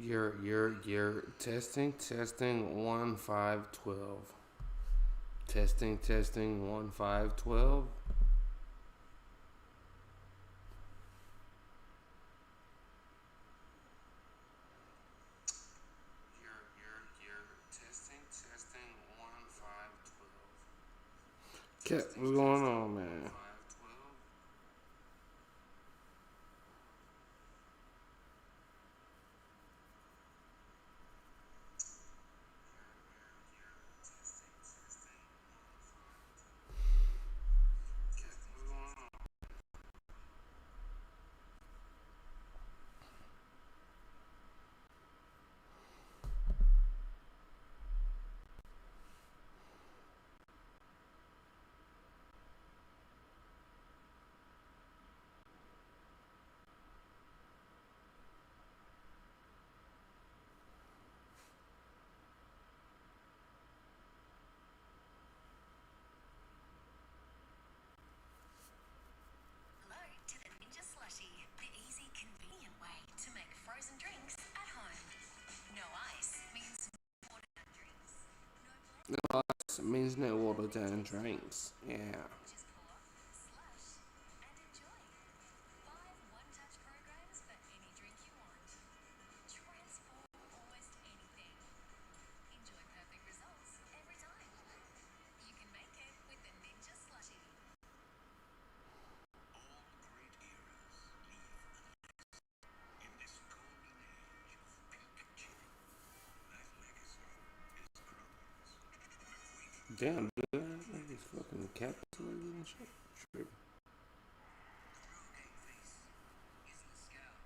You're testing 1 5 12. Testing 1 5 12. You're testing 1 5 12. Okay, what's going on, man? Hello to the Ninja Slushy, the easy, convenient way to make frozen drinks at home. No ice means no water drinks. No blood. It means no water down drinks. Yeah. Just pour, slush, and enjoy. 5 one-touch programs for any drink you want. Transform almost anything. Enjoy perfect results every time. You can make it with the Ninja Slushy. All great eras leave in this golden age of pink chili. That legacy is crumbs. Damn, dude. He's fucking capitulated and shit. Tripping. The real game face isn't a scowl.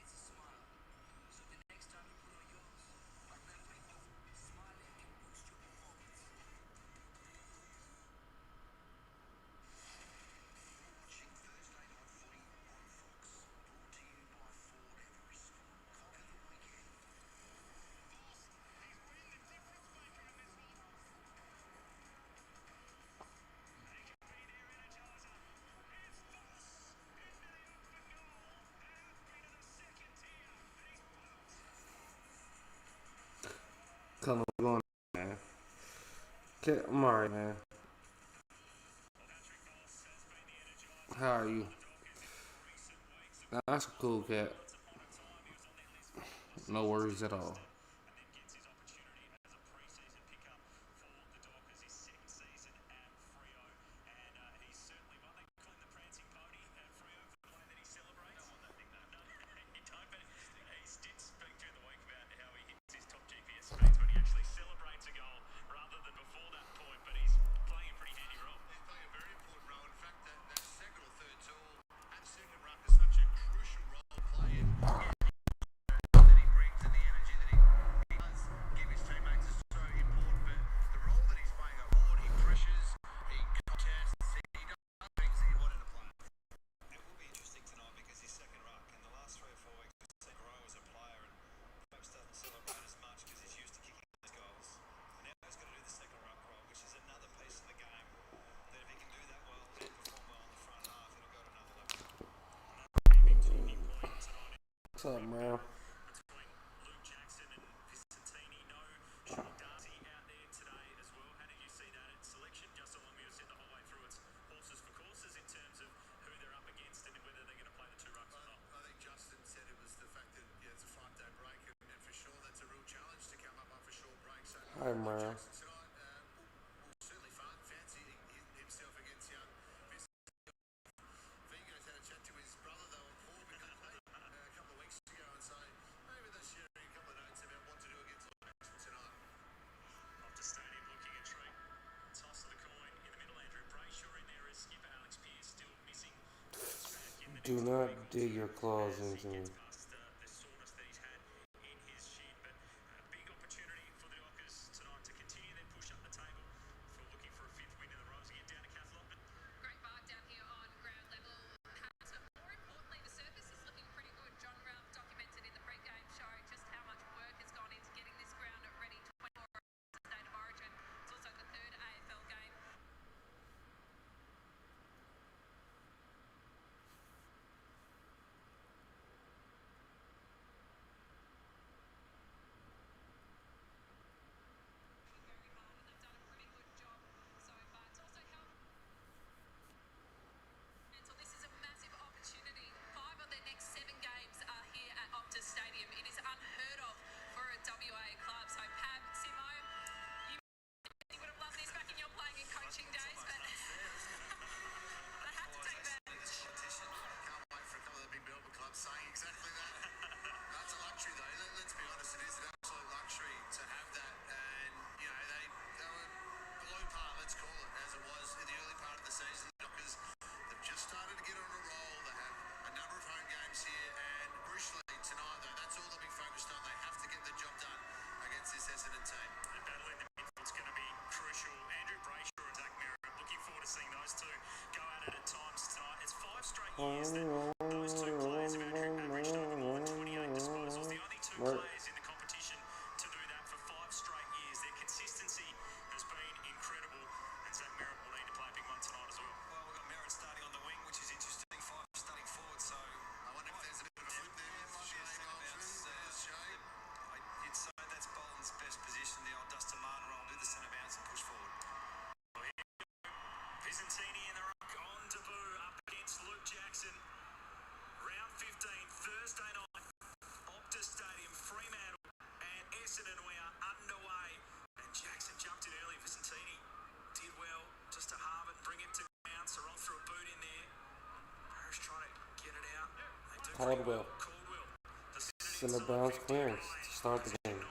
It's a smile. So the next time you put on yours, remember, smiling can boost your performance. You're watching Thursday Night Footy on Fox, brought to you by Ford Everest. Conquer the weekend. Come on, going, man. Okay, I'm alright, man. How are you? Nah, that's a cool cat. No worries at all. What's up, man? Hi, man. Do not dig your claws into me. Great mark down here on ground level. More importantly, the surface is looking pretty good. John Ralph documented in the pre-game show just how much work has gone into getting this ground ready 24 hours state of origin. It's also the third AFL game. dominant at times tonight. It's 5 straight years that those two players have averaged over more than 28 disposals. The only two players in the competition to do that for 5 straight years. Their consistency has been incredible, and Zach Merritt will need to play a big one tonight as well. Well, we've got Merritt starting on the wing, which is interesting. 5 starting forward, so I wonder if there's a bit of a flip there. Might be a shade. You'd say that's Bolton's best position. The old Dustin Martin roll, do the centre bounce and push forward. Visentini in the ruck on debut up against Luke Jackson. Round 15, Thursday night, Optus Stadium, Fremantle and Essendon. We are underway, and Jackson jumped in early. Visentini did well just to halve it and bring it to bounce. Wrong through a boot in there. Harris trying to get it out. They do Caldwell. Center bounce clearance to start the game.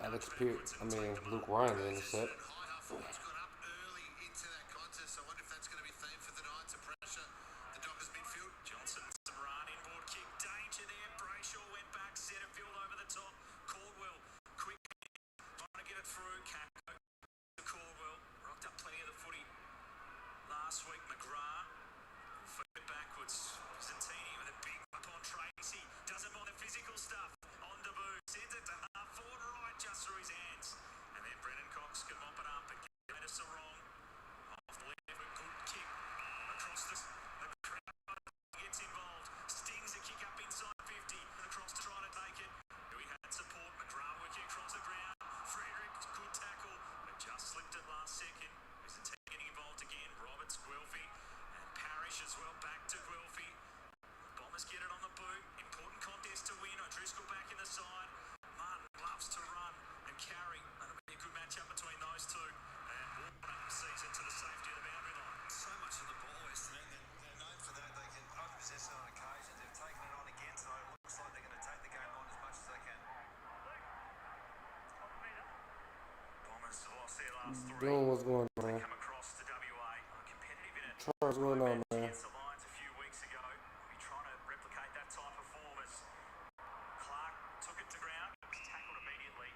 Alex Pierce, Luke Ryan, the intercept. High Performance got up early into that contest. I wonder if that's going to be themed for the night to pressure the Dockers midfield. Johnson, some run, inboard kick, danger there. Brayshaw went back, set a field over the top. Caldwell, quick, trying to get it through. Kako to Caldwell, rocked up plenty of the footy last week. McGrath, flip it backwards. Zantini with a big whip on Tracy. Doesn't mind the physical stuff. On debut, sends it to half forward right, just through his hands. And then Brennan Cox can mop it up and get us a wrong. Off left, a good kick across the crowd gets involved. Stings a kick up inside 50 and across to try to take it. We had support. McGrath working across the ground. Frederick, good tackle, but just slipped it last second. Isn't getting involved again. Roberts, Guelphy, and Parrish as well. Back to Guelphy. Bombers get it on the boot. Important contest to win. O'Driscoll back in the side. Martin loves to run and carry. That'll be a good matchup between those two. And Warner sees it to the safety of the boundary line. So much of the ball, Essendon. They're known for that. They can possess it on occasion. They've taken it on again tonight. It looks like they're going to take the game on as much as they can. Bombers have lost their last 3. Doing what's going on, man. Come across to WA. Competitive in it. What's going on, man? Against the Lions a few weeks ago. We'll be trying to replicate that type of form as Clark took it to ground. Was tackled immediately.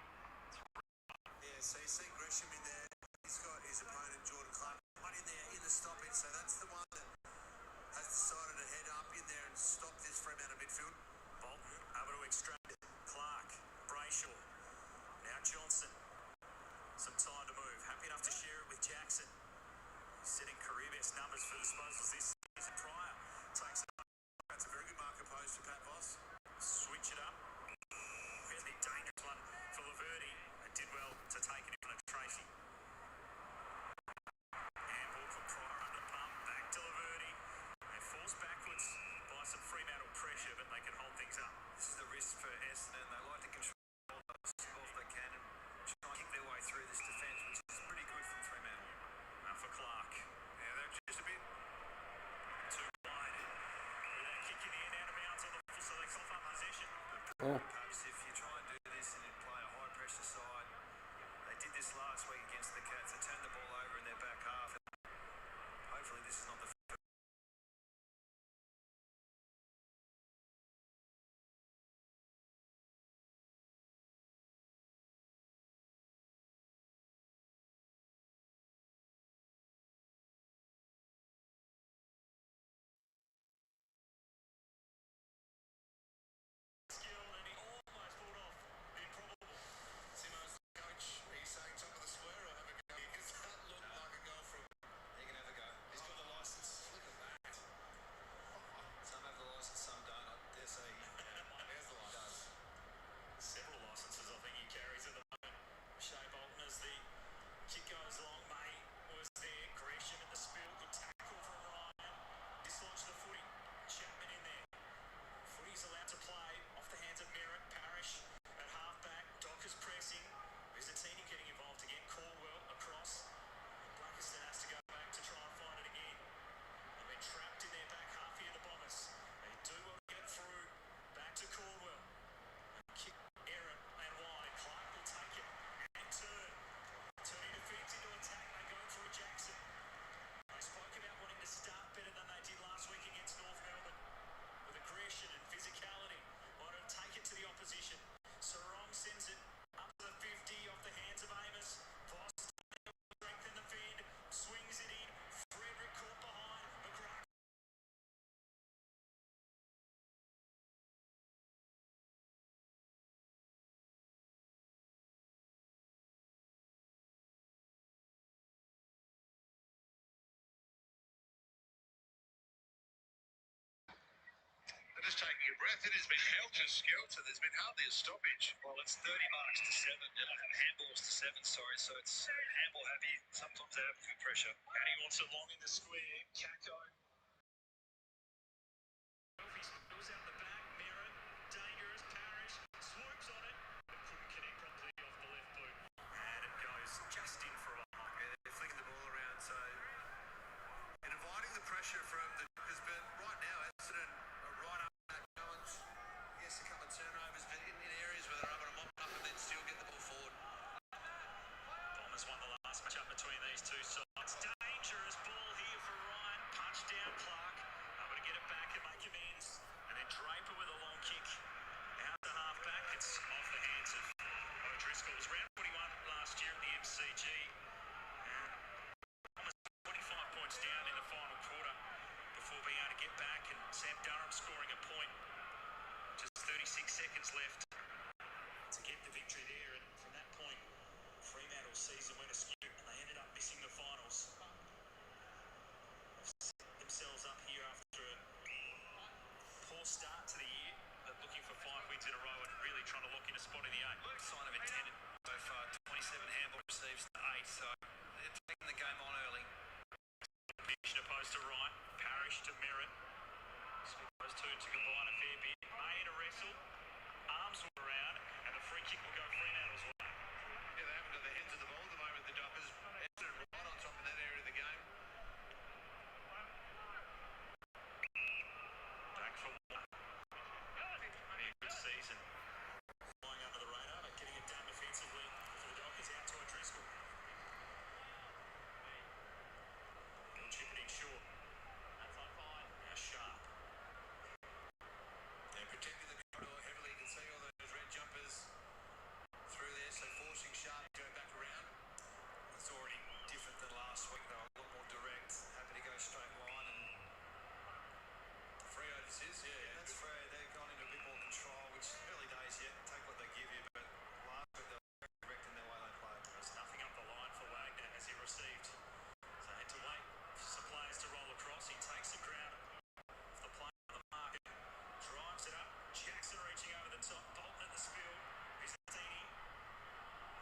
Yeah, so you see Gresham in there. He's got his opponent Jordan Clark right in there in the stoppage. So that's the one that has decided to head up in there and stop this Fremantle midfield. Bolton able to extract it. Clark, Brayshaw, now Johnson. Some time to move. Happy enough to share it with Jackson. Setting career best numbers for disposals this season. Pryor takes it up. That's a very good marker post for Pat Voss. Switch it up. Really dangerous one for Laverty. And did well to take it in front of Tracy. Handball for Pryor under pump. Back to Laverty. They're forced backwards by some Fremantle pressure, but they can hold things up. This is the risk for Essendon. They like to control those balls they can and try and kick their way through this defence, which is pretty good from Fremantle. Now for Clark. Yeah, they're just a bit too wide. With that kick in the end, out of bounds on the full, so they cough up possession. Perhaps if you try and do this and you play a high pressure side, they did this last week against the Cats. They turned the ball over in their back half. Hopefully this is not the skill, and he It has been helter-skelter. There's been hardly a stoppage. Well, it's 30 marks to 7, handballs to 7, sorry, so it's handball happy. Sometimes they have good pressure. And he wants it long in the square. Kako. Goes out the back. Merritt. Dangerous. Parrish. Swoops on it. But couldn't connect properly off the left boot. And it goes just in for a mark. Yeah, they're flicking the ball around, so... And inviting the pressure from the Dockers, but right now, Essendon are right up that Collins. Yes, a couple of turnovers, but in areas where they're able to mop up and then still get the ball forward. Bombers won the last match up between these two sides. Dangerous ball here for Ryan. Punch down Clark. Able to get it back and make amends. And then Draper with a long kick. Out the half back. It's off the hands of O'Driscoll. It was round 21 last year at the MCG. And Bombers 25 points down in the final quarter before being able to get back. And Sam Durham scoring a point. Just 36 seconds left to get the victory there. And from that point, Fremantle season went askew and they ended up missing the finals. They've set themselves up here after a poor start to the year, but looking for 5 wins in a row and really trying to lock in a spot in the 8. Sign of intent so far, 27 handball receives to 8, so they're taking the game on early. Mission opposed to Wright, Parrish to Merritt. Those two to combine a fair bit. May in a wrestle, arms were around, and the free kick will go Fremantle's way. Yeah, they haven't got the heads of the ball at the moment, the Dockers. Essendon right on top of that area of the game. Back for one. Having a good season. Flying under the radar, but getting it done defensively for the Dockers. Out to O'Driscoll. He'll chip it in short. Now Sharp. They're protecting the corridor heavily. You can see all those red jumpers through there, so forcing Sharp to go back around. It's already different than last week, though. A lot more direct. Happy to go straight line. And Freo this is, yeah. that's Freo. They've gone into a bit more control, which early days yet. Take what they give you, but last week they were very direct in their way they played. There's nothing up the line for Wagner as he received. So had to wait for some players to roll across. He takes the ground off the play on the market. Drives it up. Jackson reaching over the top. Bolton at the spill. Vizantini.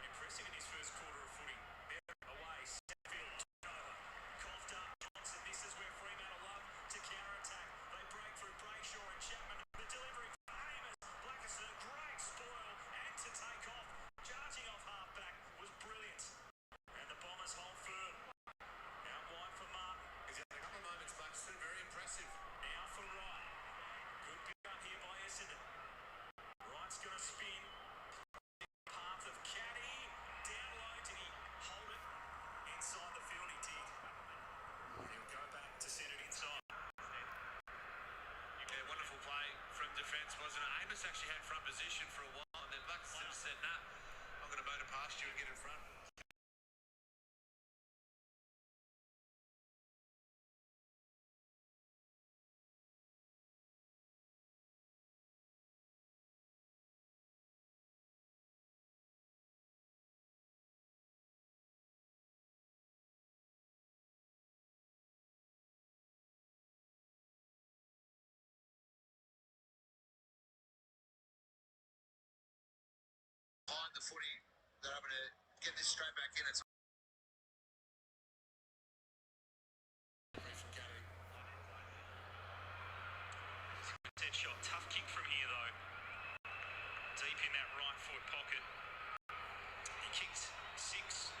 Impressive in his first quarter of footy. There away. Stanfield. Turnover. Coughed up. Johnson. This is where Fremantle love to counter-attack. They break through Brayshaw and Chapman. The delivery for Amos. Blackerson. Great spoil. And to take off. Charging off half-back was brilliant. And the Bombers hold firm. Out wide for Martin. He's had a couple of moments, Blackerson. Very impressive. Now for Wright. Good build-up here by Essendon. Wright's going to spin. Path of Caddy. Down low. Did he hold it? Inside the field he did. He'll go back to send it inside. Yeah, wonderful play from defence, wasn't it? Amos actually had front position for a while, and then Blackerson said, nah, I'm going to motor past you and get in front. Behind the footy, they're able to get this straight back in. It's from Caddy. Dead shot. Tough kick from here, though. Deep in that right foot pocket. He kicked 6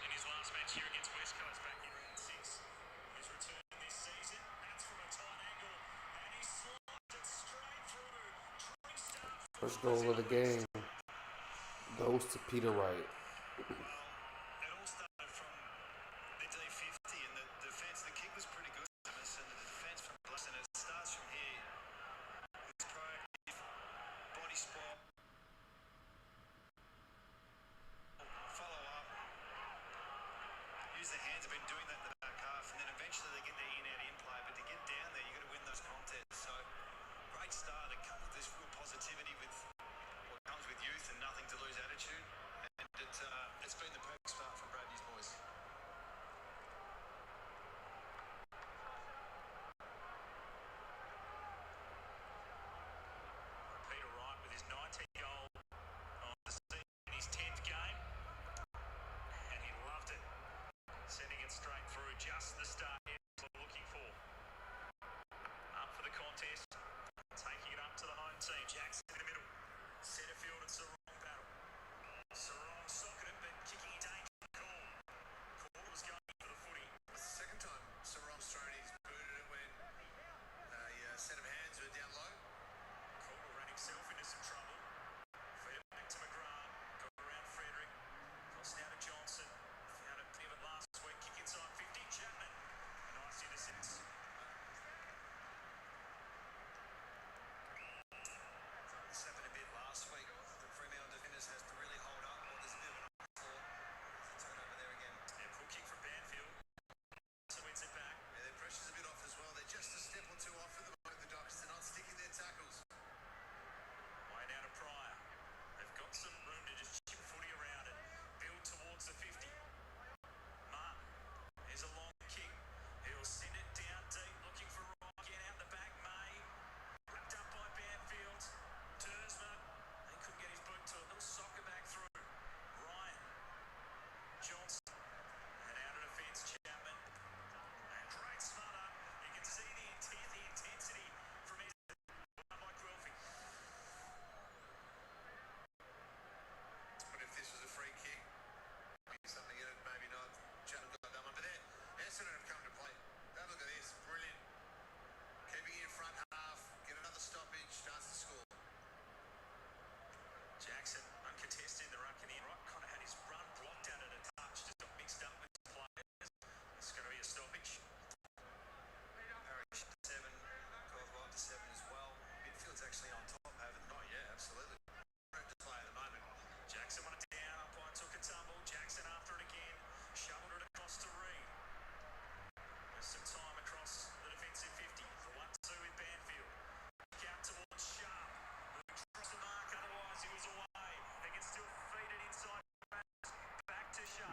in his last match here against West Coast back in round 6. His return this season, that's from a tight angle. And he sliced it straight through. Tristan. First goal of the game goes to Peter Wright. Well, it all started from the D50 and the defence. The kick was pretty good, and the defence from Blessing. It starts from here. It's proactive, body spot, follow up, use the hands. Have been doing that in the back half, and then eventually they get their in-out play. But to get down there, you've got to win those contests. So great start. It comes with this real positivity with what comes with youth and nothing to lose attitude. And it's been the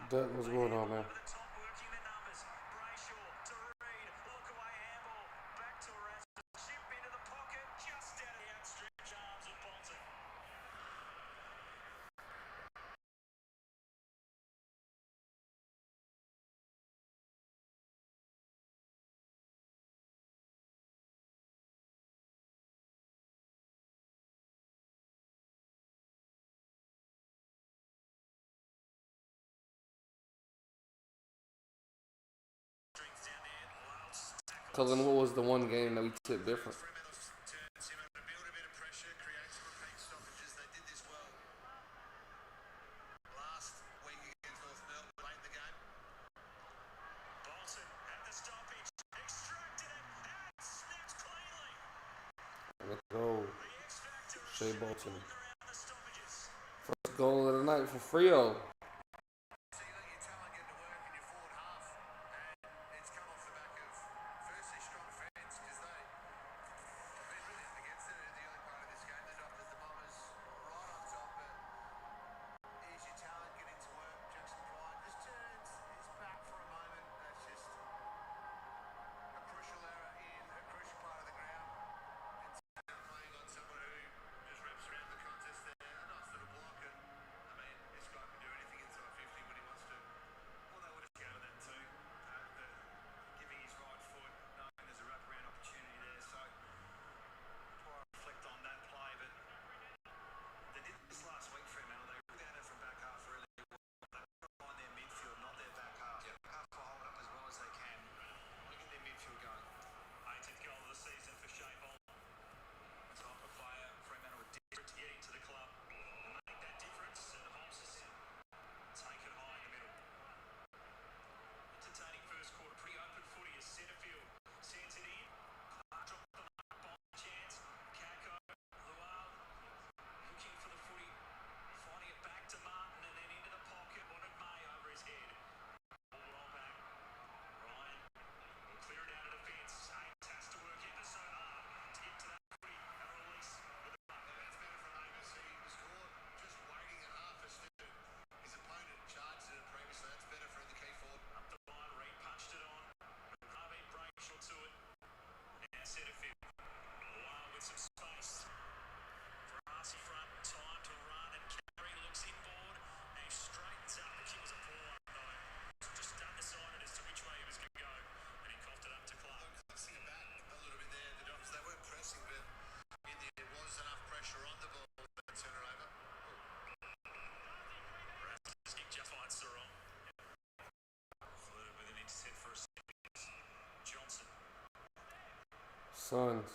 Doug, what's going on, man? Over the top, working the numbers. Brayshaw to Reed. Look away, handball. Back to Erasmus. Chip into the pocket. Just out of the outstretched arms of Bolton. Strings down there. Louts tackles. Cullen, what was the one game that we took different? Fremantle's turn to build a bit of pressure, create some repeat stoppages. They did this well last week against North Melbourne late in the game. Bolton at the stoppage, extracted it and snapped cleanly. Let's go. The X Factor of Shea Shea Bolton. Bolton around the stoppages. First goal of the night for Frio. So you let your talent get to work in your forward half, and it's come off the back of firstly strong defence because they've been really up against it in the early part of this game. The Dockers, the Bombers, right on top, but here's your talent getting to work. Jackson Pride just turns his back for a moment. That's just a crucial error in a crucial part of the ground. And playing on someone who just wraps around the contest there. A nice little block, and I mean, this guy can do anything inside 50 when he wants to. Well, they would have scouted that too. Giving his right foot, knowing there's a wraparound opportunity there. So, before I reflect on that play, but they did this last week, Fremantle. They ran it from back half really well. They rely on their midfield, not their back half. Yep. Back half will hold up as well as they can. Want to get their midfield going. 18th goal of the season for Shea Bolton. Type of player, Fremantle were To get into the club and make that difference, and the Bombers take it high in the middle. Entertaining first quarter, pretty open footy as Setterfield sends it in. Clark dropped the mark, bomb chance. Kako, Lual looking for the footy, finding it back to Martin and then into the pocket. Wanted May over his head. Ball roll back. Ryan will clear it out of defence. Hayes has to work ever so hard to get to that footy. A release with a buck. That's better from Amos. He was caught just waiting at half as to his opponent charged it previously. That's better for the key forward. Up the line, Reed punched it on. Harvey Brayshaw to it. Now Setterfield. Lual with some space. For us front, time to run and carry. Looks inboard. And he straightens up. The kick was a poor one though. Just undecided as to which way he was going to go. And he coughed it up to Clark. Crossing it back a little bit there. The Dockers, they weren't pressing, but in the end, was enough pressure on the ball to turn it over. Rasmus kick just finds Sarong. Flirted with an intercept for a second. Johnson. Sons.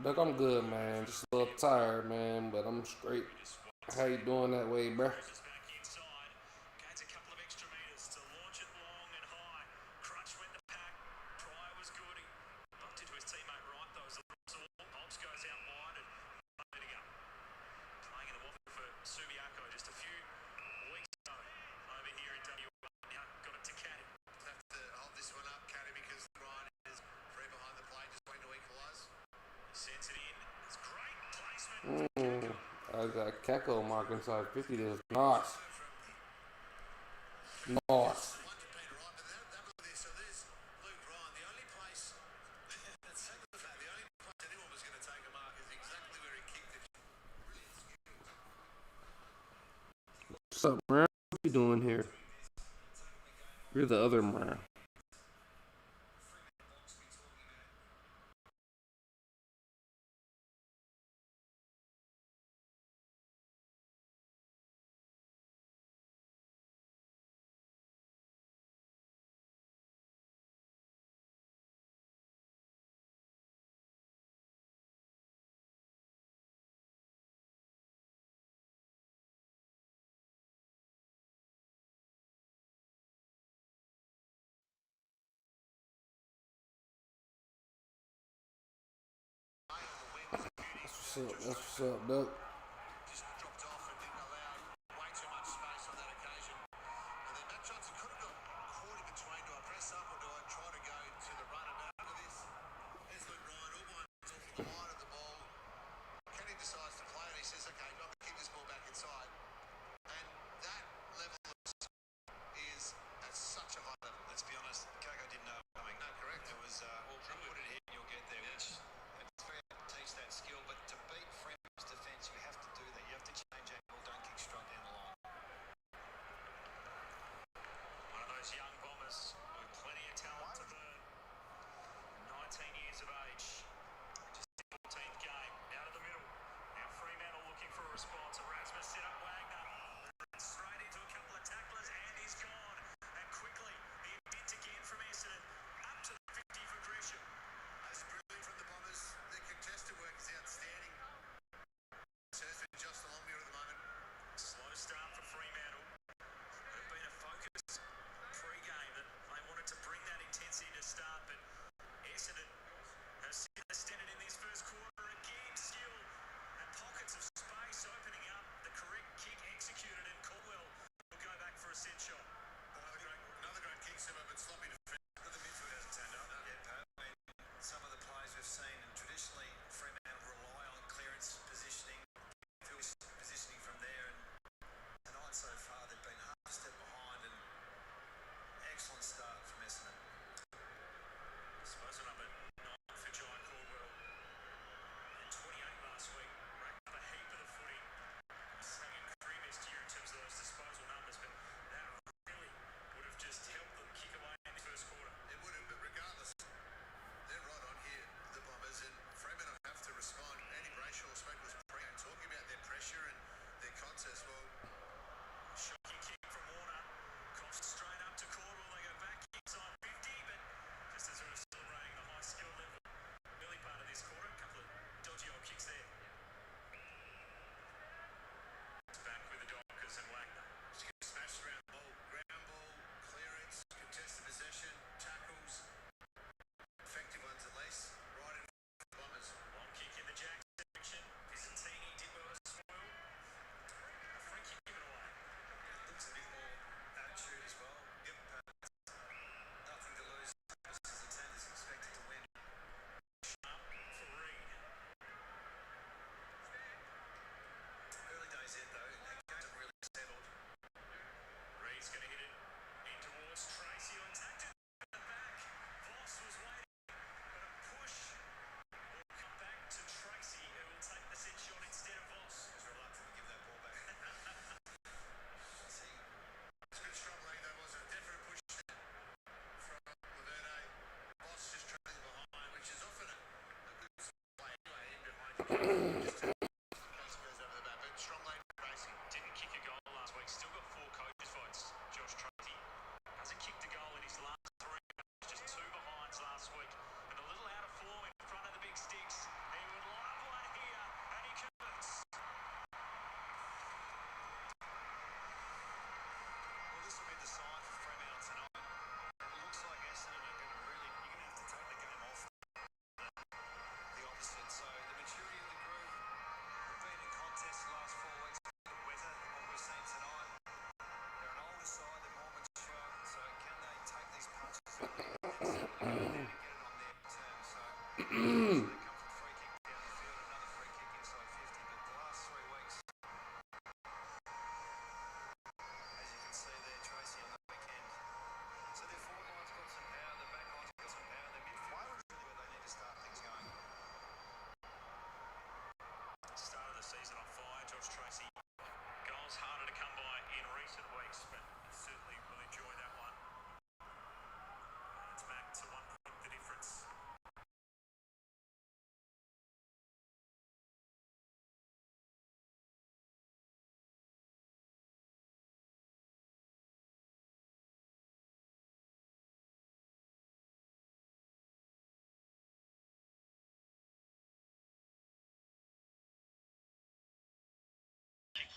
Doug, I'm good, man. Just a little tired, man, but I'm straight. How you doing that way, bruh? Is back inside. Gains a couple of extra metres to launch it long and high. Crutch went the pack. Pryor was good. He bumped into his teammate right though. Hobbs goes out wide and moving up. Playing in the waffle for Subiaco just a few weeks ago over here in WA. Now got it to Caddy. Have to hold this one up, Caddy, because Ryan is free behind the plate, just waiting to equalise. Sends it in. It's great placement. I got Kako mark inside 50. This nice. Nice. So there's Luke Ryan. The only place, that's sad the fact, the only place anyone was going to take a mark is exactly where he kicked it. What's up, man? What you doing here? You're the other man. That's what's up, Doug. Just dropped off and didn't allow way too much space on that occasion. And then Matt Johnson could have got caught in between. Do I press up or do I try to go to the run? And look at this. There's Luke Ryan, all by himself on the line of the ball. Kenny decides to play and he says, okay, I'm going to kick this ball back inside. And goes over the back, but strong lane for Tracy. Didn't kick a goal last week. Still got 4 coaches' votes. Josh Tracy hasn't kicked a goal in his last 3 games. Just 2 behinds last week. And a little out of form in front of the big sticks. He would love one here, and he converts. Well, this will be the sign for Fremantle tonight. It looks like Essendon are going to really, you're going to have to take the game off the opposite. So the maturity of the group, we've been in contests the last 4 weeks, wetter than what we've seen tonight. They're an older side, they're more mature. So can they take these punches early and get it on their terms? So they come from free kick down the field, another free kick inside 50. But the last 3 weeks, as you can see there, Tracy on the weekend. So their forward line's got some power, their back line's got some power, their midfield is really where they need to start things going. Start of the season on fire, Josh Tracy. Goals harder to come by in recent weeks, but certainly will enjoy that one. And it's back to 1 point the difference.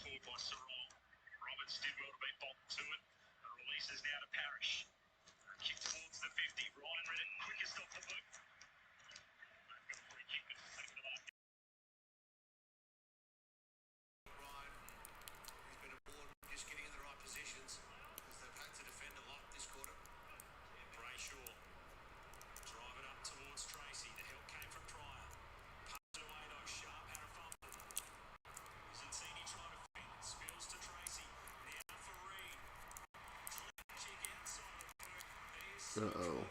Forward by Sarong. Roberts did well to be bombed to it. The release is now to Parrish. Kick towards the 50. Ryan Redden quickest off the boot. They've got a free kick that's taken the mark. Ryan, he's been important just getting in the right positions because they've had to defend a lot this quarter. Brayshaw. Drive it up towards Tracy. The help came from Pryor. Punched it away though. Sharp had a fumble. Zantini tried to fit. Spills to Tracy. Now for Reed. Kick outside the boot. There's Uh-oh.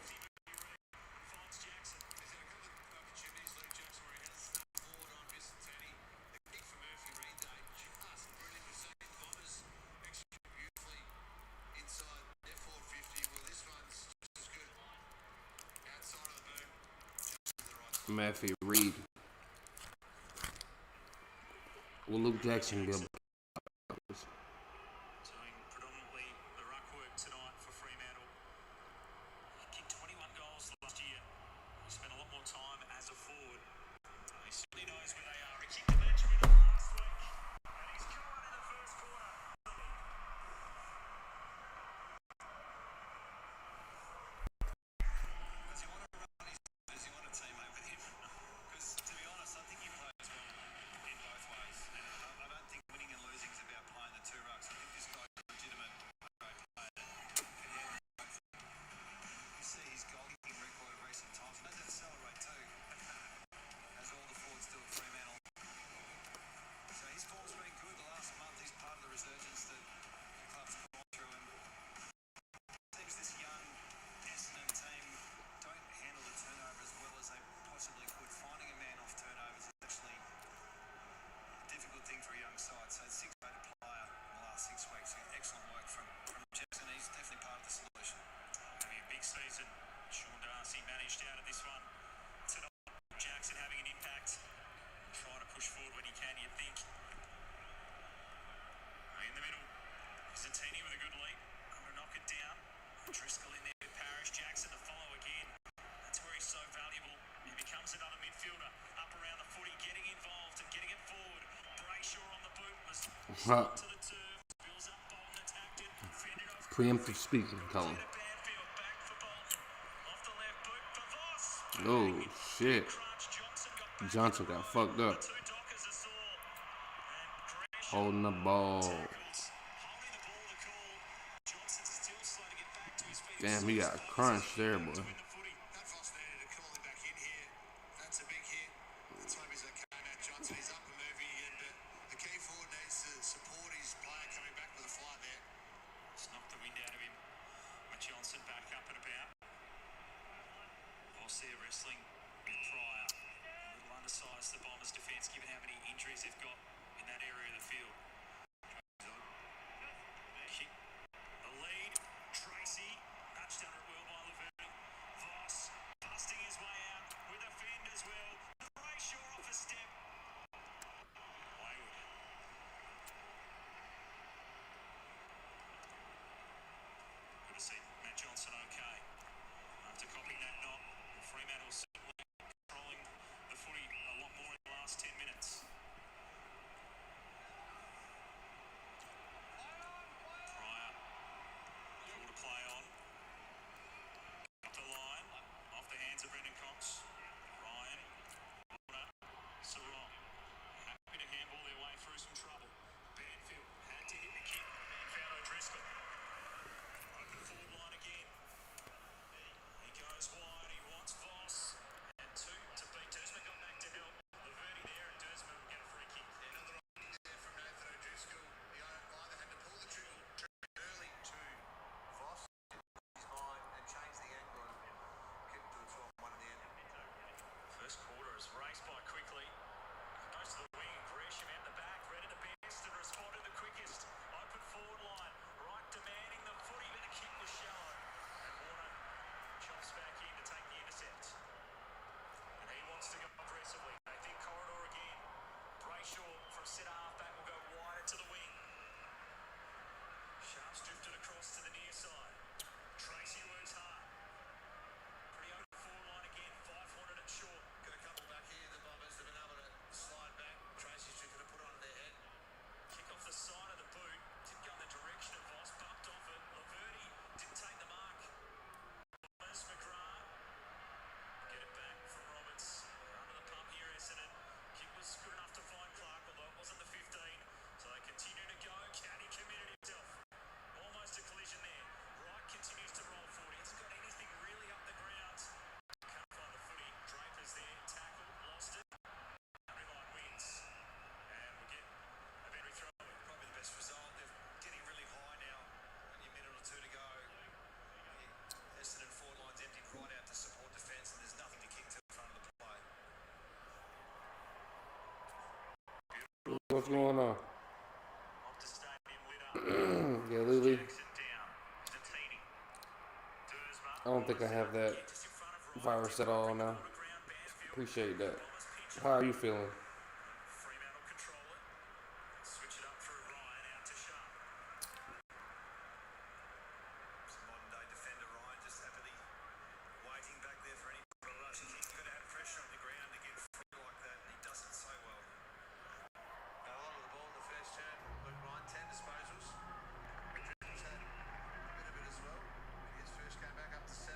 finds Jackson. He's had a couple of opportunities, Luke Jackson, where he has snapped forward on Vicentini. The kick for Murphy Reed, though, just brilliant. We've seen Bombers execute beautifully inside their 450. Well, this one's just as good. Outside of the boom, just to the right side. Matthew Reed. Will Luke Jackson be able Doing predominantly the ruck work tonight for Fremantle. He kicked 21 goals last year. He spent a lot more time as a forward. He certainly knows where they are. He kicked the bench winner last week, and he's gone in the first quarter. Does he want to run his? Does he want to teammate with him? Because to be honest, I think he plays well in both ways. And I don't think winning and losing is about playing the 2 rucks. I think this guy's a legitimate great player. You see his goal kicking record of recent times. He knows how to celebrate too, as all the forwards do at Fremantle. So his form's been good the last month. He's part of the resurgence that the club's gone through. And seems this young Essendon team don't handle the turnover as well as they possibly could. Finding a man off turnovers is actually a difficult thing for a young side. So 6-rated player in the last 6 weeks. Excellent work from Jackson. He's definitely part of the solution. Having a big season. Sean Darcy managed out of this one tonight. Jackson having an impact. Trying to push forward when he can, you'd think. In the middle, Zantini with a good lead. I'm going to knock it down. Driscoll in there with Parrish. Jackson to follow again. That's where he's so valuable. He becomes another midfielder. Up around the footy, getting involved and getting it forward. Brayshaw on the boot was Huh. to the turf. Spills up, Bolton attacked it. Fended off. preemptive speaking, Colin? Banfield back for Bolton. Off the left boot for Voss. Oh shit. Crunch. Johnson got back. Johnson got fucked up. 2 Dockers are sore. And Gresham Holding the ball. tackles. Holding the ball to call. Johnson's still slow to get back to his feet. Damn, he got crunched there, boy. To win the footy. That Voss needed to call him back in here. That's a big hit. Let's hope he's okay now. Johnson, he's up and moving again, but the key forward needs to support his player coming back with a flight there. Just knocked the wind out of him. With Johnson back up and about. Voss there wrestling with Pryor. A little undersized, the Bombers' defence, given how many injuries they've got in that area of the field. Kick the lead. Tracy nudged under it well by Laverne. Voss busting his way out with a fend as well. Brayshaw off a step. What's going on? Off to stadium lit up. Yeah, Lily. Jackson down. Statini. Dersma. I don't think I have that Just in front of Ryan. virus at all now. Ground Banfield. Appreciate that. Thomas pitch. How are you feeling? Fremantle control it. Switch it up through Ryan out to Sharp. Some modern day defender Ryan just happily waiting back there for any rush. He's got to have pressure on the ground to get free like that, and he does it so well. A lot of the ball in the first term. Luke Ryan, 10 disposals. He's had a bit of it as well. His first game back up to 7.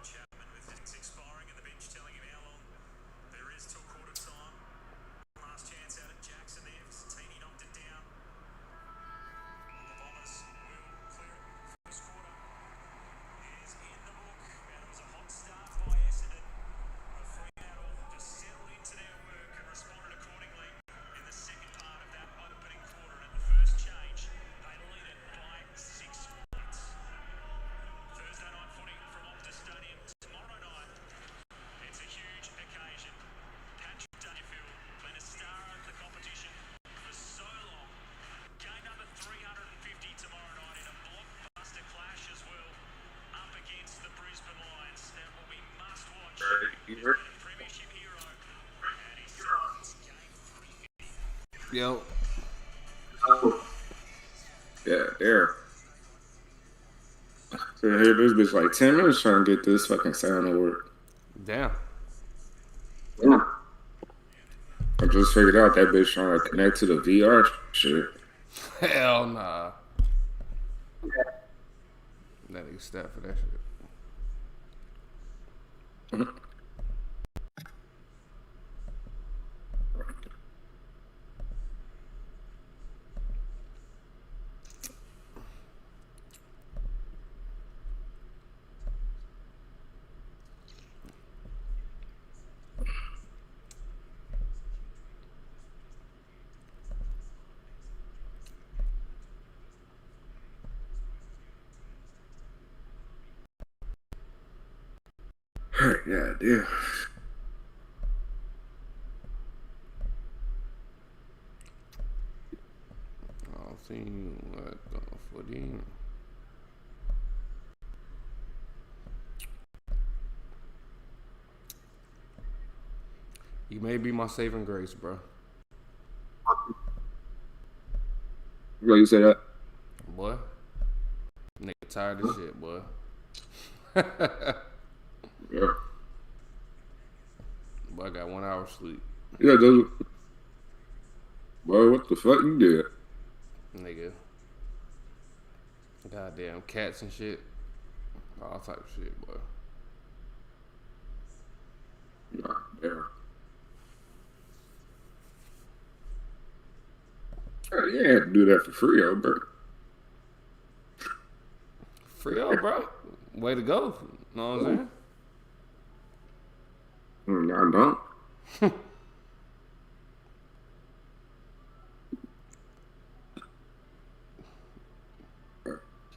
Chapman with things expiring and the bench telling him how long there is till quarter time. Last chance out at Jackson there. Statini knocked it down. The Bombers will clear it. First quarter is in the book, and it was a hot start by Essendon. Fremantle just settled into their work and responded accordingly in the second part of that opening quarter. And at the first change, they lead it by 6 points. Thursday night footy from Optus Stadium tomorrow night. It's a huge occasion. Patrick Dangerfield been a star of the competition for so long. Game number 350 tomorrow night in a blockbuster clash as well, up against the Brisbane Lions. That will be must watch. He's been a premiership hero, and he's game 350. Yo. Yeah, there. So here, this bitch like 10 minutes trying to get this fucking sound to work. Damn. Yeah. I just figured out that bitch trying to connect to the VR shit. Hell nah. That nigga stat for that shit. Yeah, dude. I'll see you at the footy. You may be my saving grace, bro. Really, you say that? Boy. Nigga tired of shit, boy. Yeah. Boy, I got 1 hour sleep. Yeah, those. Boy, what the fuck you did? Nigga. Goddamn cats and shit. All type of shit, boy. Nah, damn. You ain't have to do that for free, though, bro. Free up, bro. Way to go. Know what I'm saying? I don't.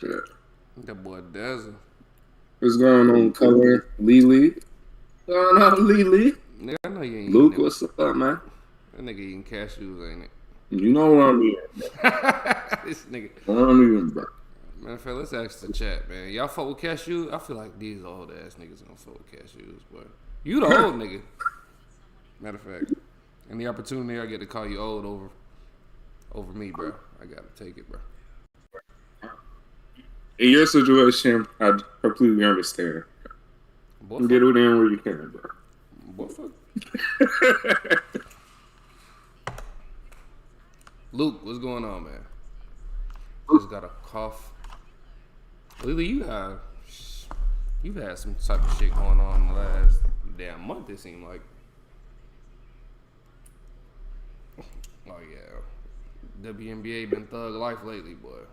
Shit. That boy Dazza. What's going on, Color? Lily? What's going on, Lily? Nigga, I know you ain't Luke, eating what's up, man? that nigga eating cashews, ain't it? You know where I'm eating. This nigga. I'm eating, bro. Matter of fact, let's ask the chat, man. Y'all fuck with cashews? I feel like these old ass niggas don't fuck with cashews, boy. You the old nigga. Matter of fact, any opportunity I get to call you old over me, bro, I gotta take it, bro. In your situation, I completely understand. Boy, Get it in where you can, bro. Boy, fuck. Luke, what's going on, man? Just got a cough. Lily, you've had some type of shit going on in the last damn month, it seemed like. Oh, yeah. WNBA been thug life lately, boy.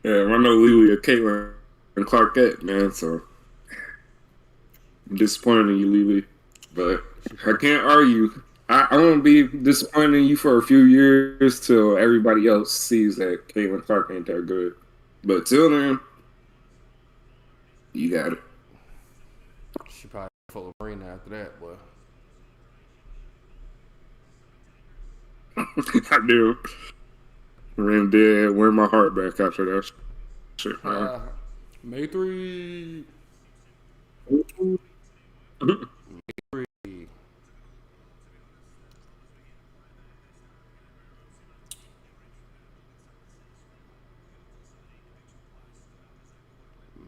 Yeah, I know Lily or Caitlin and Clarkette, man, so I'm disappointed in you, Lily. But I can't argue. I won't be disappointed in you for a few years till everybody else sees that Caitlin Clark ain't that good. But till then, you got it. She probably fuck with Marina after that, boy. I do. Ran dead, win my heart back after that shit, man. May 3.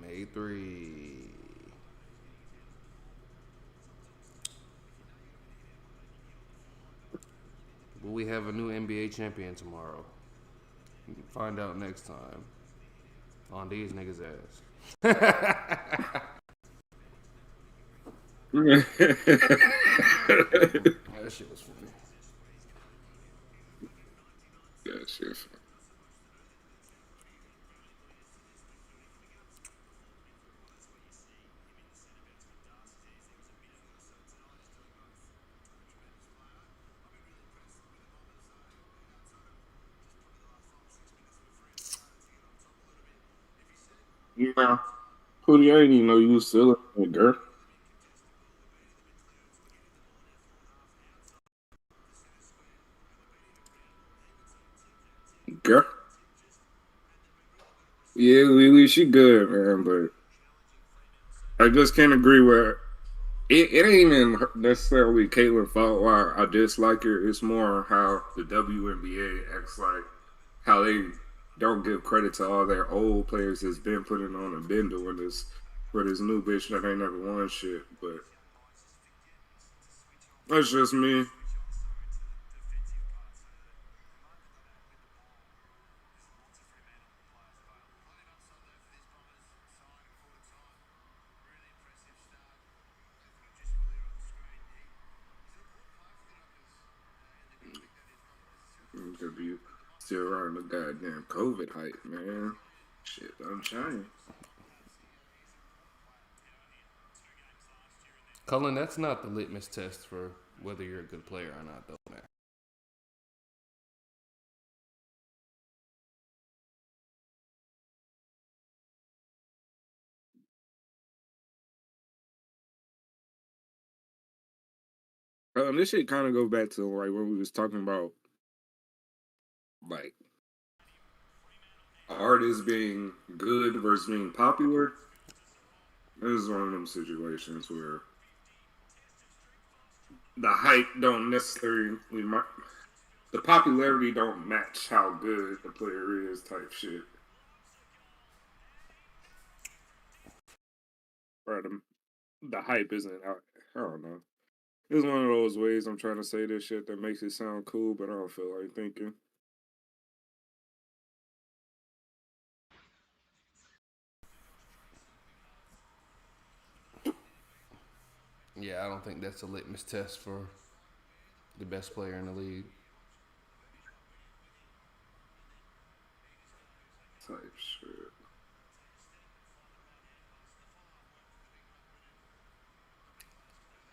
May 3. Will we have a new NBA champion tomorrow? Find out next time on these niggas' ass. That shit was funny. Yeah, shit. Nah, Footy, I didn't even know you was still in it, girl. Girl. Yeah, Lily, she good, man, but I just can't agree with her. It ain't even necessarily Caitlin's fault why I dislike her. It's more how the WNBA acts like how they don't give credit to all their old players that's been putting on and been doing this for this new bitch that ain't never won shit. But that's just me. Could be still riding the goddamn COVID hype, man. Shit, I'm trying. Cullen, that's not the litmus test for whether you're a good player or not, though, man. This shit kind of go back to like when we was talking about like artists being good versus being popular. This is one of them situations where the hype don't necessarily the popularity don't match how good the player is type shit. Or the hype isn't out. I don't know. It's one of those ways I'm trying to say this shit that makes it sound cool, but I don't feel like thinking. Yeah, I don't think that's a litmus test for the best player in the league. Type shit.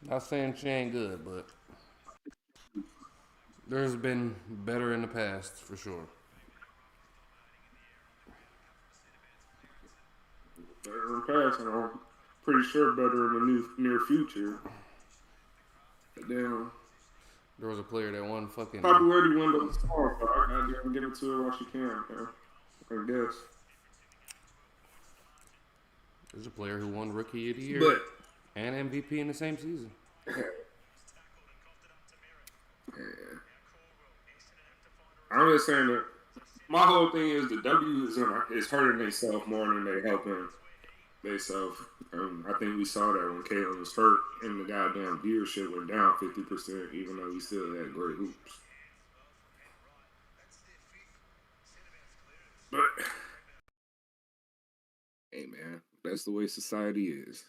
Not saying she ain't good, but there's been better in the past for sure. Better in the past, and I'm pretty sure better in the near future. Damn. There was a player that won fucking. Popularity window is small, but I gotta give it to her while she can, man. I guess. There's a player who won Rookie of the Year But and MVP in the same season. I'm just saying that my whole thing is the W is hurting themselves more than they helping themselves. I think we saw that when Caitlin was hurt and the goddamn viewership went down 50%, even though we still had great hoops. But hey, man, that's the way society is.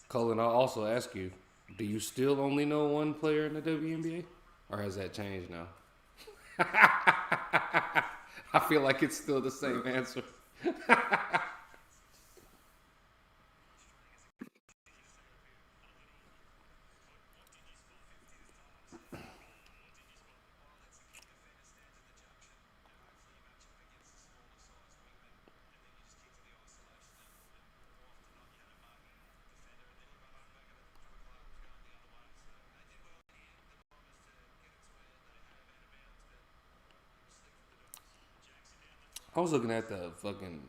Cullen, I'll also ask you, Do you still only know one player in the WNBA? Or has that changed now? I feel like it's still the same answer. I was looking at the fucking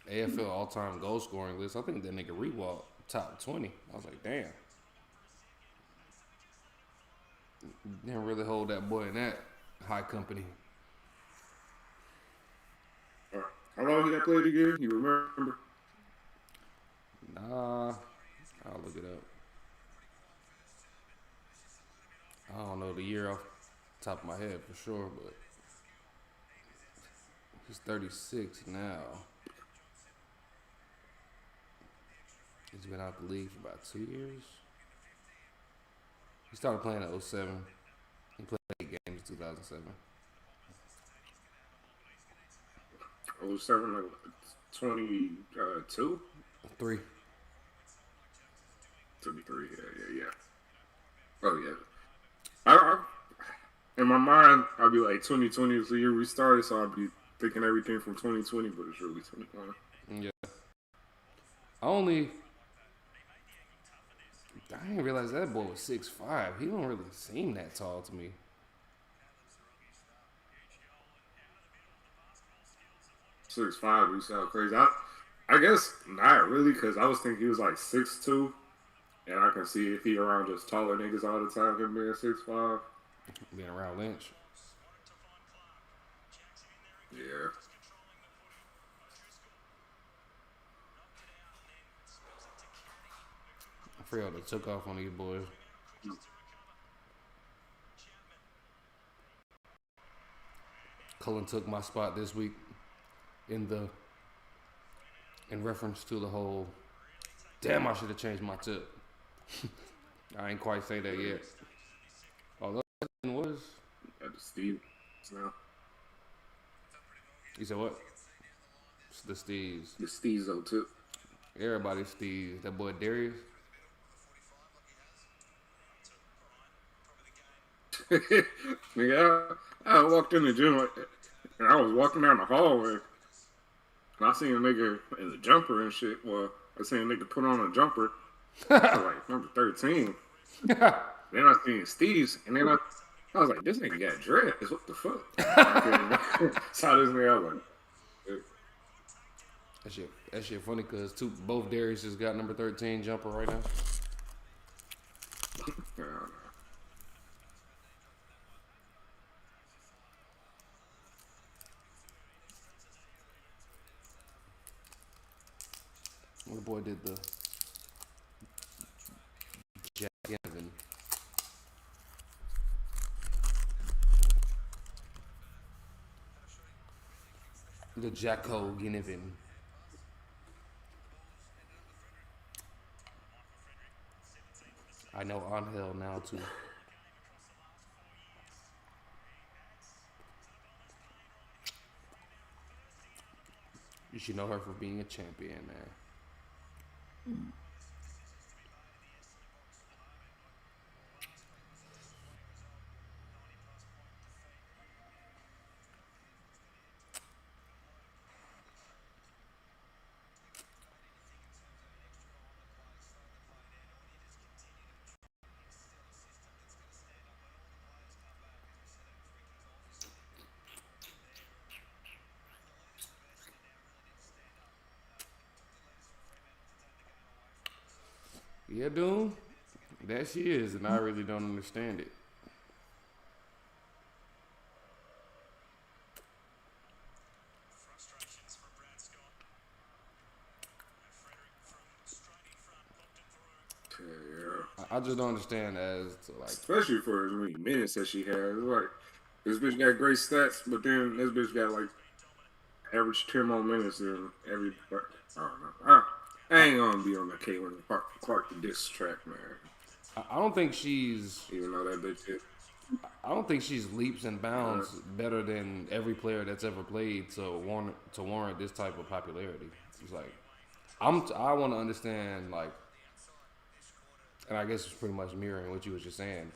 AFL all-time goal scoring list. I think that nigga Rewalt top 20. I was like, damn. Didn't really hold that boy in that high company. How long did that played again? You remember? Nah, I'll look it up. I don't know the year off the top of my head for sure, but he's 36 now. He's been out the league for about 2 years. He started playing in 07. He played 8 games in 2007. 07, like 22? 3. 23, yeah. Oh, yeah. In my mind, I'd be like 2020 is the year we started, so I'd be thinking everything from 2020, but it's really 2021. Yeah. I didn't realize that boy was 6'5". He don't really seem that tall to me. Six five, we sound crazy. I guess not really, because I was thinking he was like 6'2", and I can see if he around just taller niggas all the time, him being 6'5". Being around Lynch. Yeah. I forgot they took off on these boys. Cullen took my spot this week in reference to the whole, damn, I should have changed my tip. I ain't quite say that yet. Although it was. At the Steve now. You said what? It's the STEEZ. The STEEZ too. Everybody's STEEZ. That boy Darius. Nigga, I walked in the gym and I was walking down the hallway and I seen a nigga in the jumper and shit. Well, I seen a nigga put on a jumper. I was like, number 13. Then I seen STEEZ, and then I was like, this nigga got dreads. What the fuck? Saw this nigga, I was like, That shit funny because both Darius just got number 13 jumper right now. The boy did the Jack Ginnivan. The Jacko Ginnivan. I know Angel now too. You should know her for being a champion, man. Yeah, dude. That she is, and I really don't understand it. Frustrations for Brad Scott. Frederick from straight in front, popped it through. yeah. I just don't understand as to like. Especially for as many minutes that she has. It's like, this bitch got great stats, but then this bitch got like average 10 more minutes than every. I don't know. I ain't gonna be on the Caitlin Clark diss track, man. I don't think she's. Even though that bitch is. I don't think she's leaps and bounds better than every player that's ever played to warrant this type of popularity. It's like I want to understand, like, and I guess it's pretty much mirroring what you was just saying.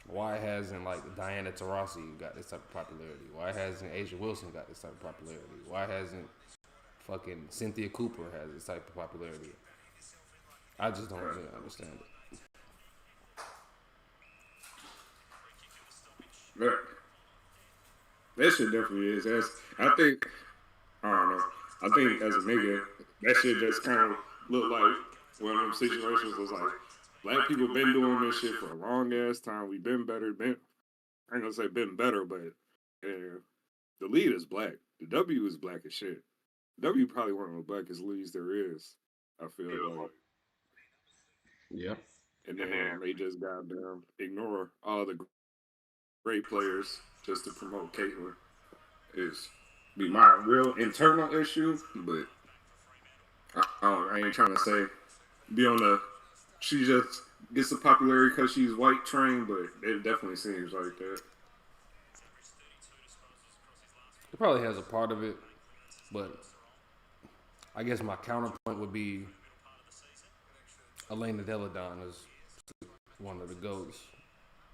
Why hasn't, like, Diana Taurasi got this type of popularity? Why hasn't Asia Wilson got this type of popularity? Why hasn't fucking Cynthia Cooper has this type of popularity? I just don't really understand it. Yeah. That shit definitely is. I think, I don't know. I think as a nigga, that shit just kind of looked like one of them situations was like, black people been doing this shit for a long ass time. We've been better. I ain't gonna say been better, but the lead is black. The W is black as shit. W probably one of the blackest leagues there is. I feel like. Yeah. And then they just goddamn ignore all the great players just to promote Caitlyn. Is be my real internal issue, but I ain't trying to say be on the. She just gets the popularity because she's white trained, but it definitely seems like that. It probably has a part of it, but I guess my counterpoint would be Elena TheDon is one of the GOATs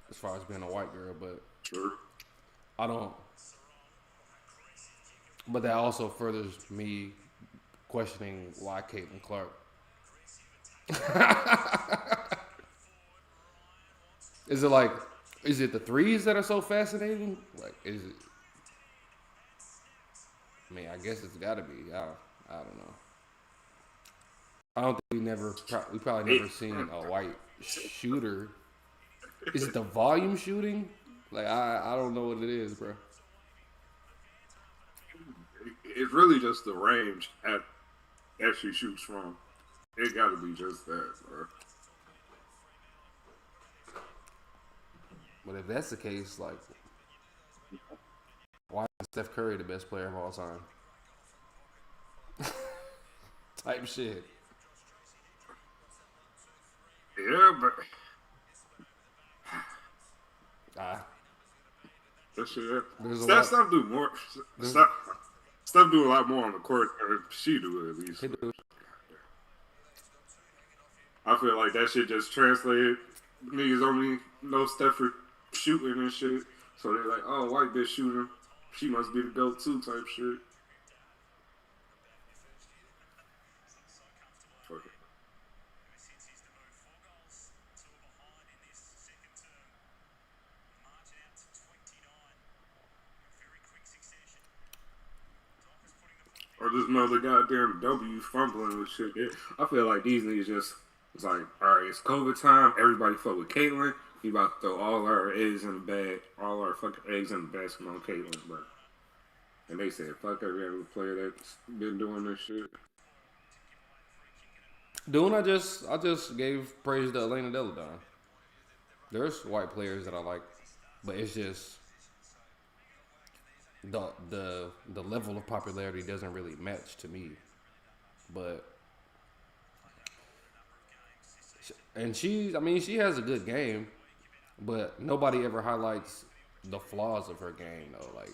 as far as being a white girl, but Sure. I don't. But that also furthers me questioning why Caitlin Clark. Is it the threes that are so fascinating? Like, is it? I mean, I guess it's got to be. I don't know. I don't think we probably never seen a white shooter. Is it the volume shooting? Like, I don't know what it is, bro. It's really just the range that she shoots from. It got to be just that, bro. But if that's the case, like, why is Steph Curry the best player of all time? Type shit. Yeah, but that shit. Steph do more. Steph do a lot more on the court, or she do at least. I feel like that shit just translated. Niggas only know Steph for shooting and shit, so they're like, "Oh, white bitch shooter, she must be the GOAT too," type shit. Fuck it. Or just another goddamn W fumbling with shit. I feel like these niggas just, it's like, all right, it's COVID time. Everybody fuck with Caitlyn. We about to throw all our eggs in the bag, all our fucking eggs in the basket on Caitlyn. But and they said, fuck every other player that's been doing this shit. I just gave praise to Elena TheDon. There's white players that I like, but it's just the level of popularity doesn't really match to me. But she has a good game, but nobody ever highlights the flaws of her game though. Like,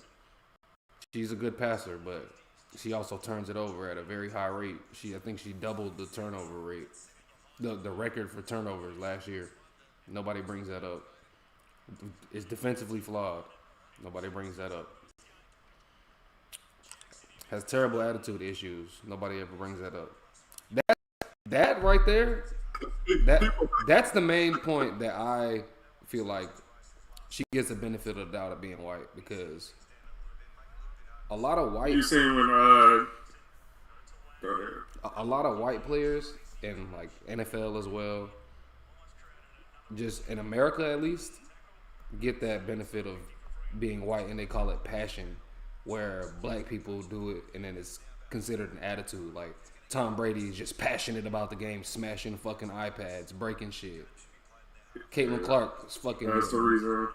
she's a good passer, but she also turns it over at a very high rate. I think she doubled the turnover rate, the record for turnovers last year. Nobody brings that up. It's defensively flawed. Nobody brings that up. Has terrible attitude issues. Nobody ever brings that up. That right there, that's the main point that I feel like she gets the benefit of the doubt of being white, because a lot of white. You seen when go ahead. A lot of white players in like NFL as well, just in America at least, get that benefit of being white, and they call it passion, where black people do it and then it's considered an attitude. Like, Tom Brady is just passionate about the game, smashing fucking iPads, breaking shit. Caitlin Clark is fucking That's the reason.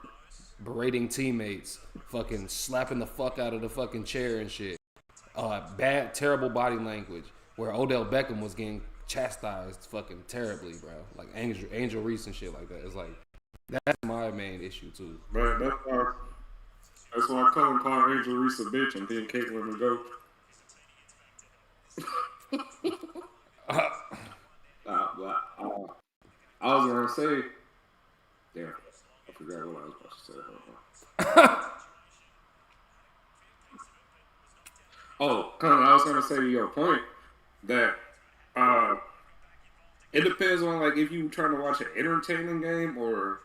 berating teammates, fucking slapping the fuck out of the fucking chair and shit. Bad, terrible body language, where Odell Beckham was getting chastised fucking terribly, bro. Like Angel Reese and shit like that. It's like that's my main issue too. But that's why Cullen called Angel Reese a bitch and then Caitlyn a goat. I was gonna say, damn, I forgot what I was about to say. Hold on. Oh, Cullen, I was gonna say to your point that it depends on like if you trying to watch an entertaining game or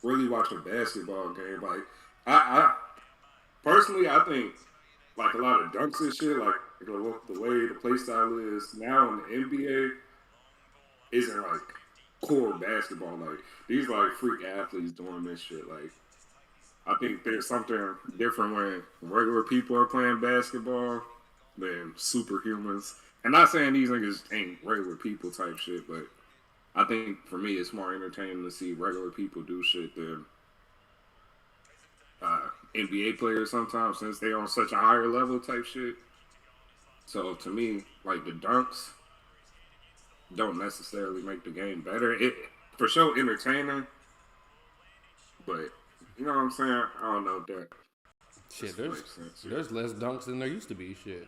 really watch a basketball game. Like I personally, I think like a lot of dunks and shit, like the way the play style is now in the NBA isn't like core basketball. Like these like freak athletes doing this shit. Like I think there's something different when regular people are playing basketball than superhumans. And not saying these niggas ain't regular people type shit, but I think for me it's more entertaining to see regular people do shit than NBA players sometimes, since they're on such a higher level type shit. So to me, like the dunks don't necessarily make the game better. It for sure entertaining, but you know what I'm saying? I don't know if that. Shit, there's less dunks than there used to be. Shit.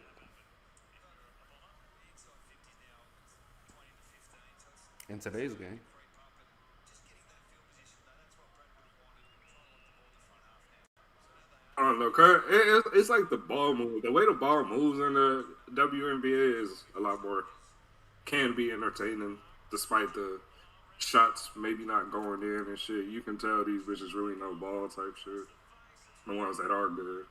In today's game. I don't know, cause it's like the ball move. The way the ball moves in the WNBA is a lot more, can be entertaining, despite the shots maybe not going in and shit. You can tell these bitches really know ball type shit. The ones that are good.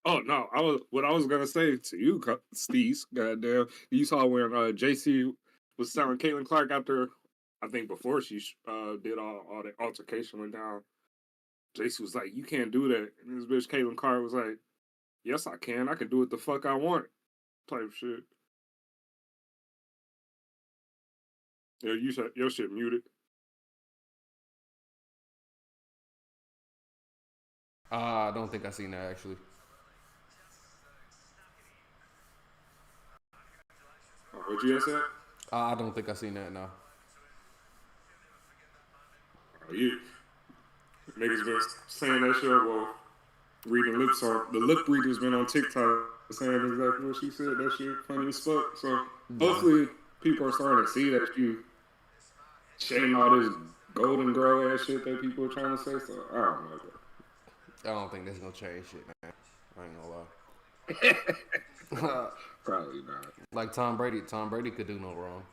Oh no, what I was gonna say to you, STEEZ. Goddamn, you saw when JC was telling Caitlin Clark after, I think before she did all the altercation went down. JC was like, "You can't do that," and this bitch Caitlin Clark was like, "Yes, I can. I can do what the fuck I want." Type shit. Yeah, your shit muted. I don't think I seen that actually. What you just said? I don't think I seen that now. You niggas been saying that shit. Well, reading lips on the lip reader's been on TikTok saying exactly what she said. That shit funny as fuck. So hopefully people are starting to see that you shame all this golden girl ass shit that people are trying to say. So I don't know. I don't think that's gonna change shit, man. I ain't gonna lie. Probably not. Like Tom Brady could do no wrong.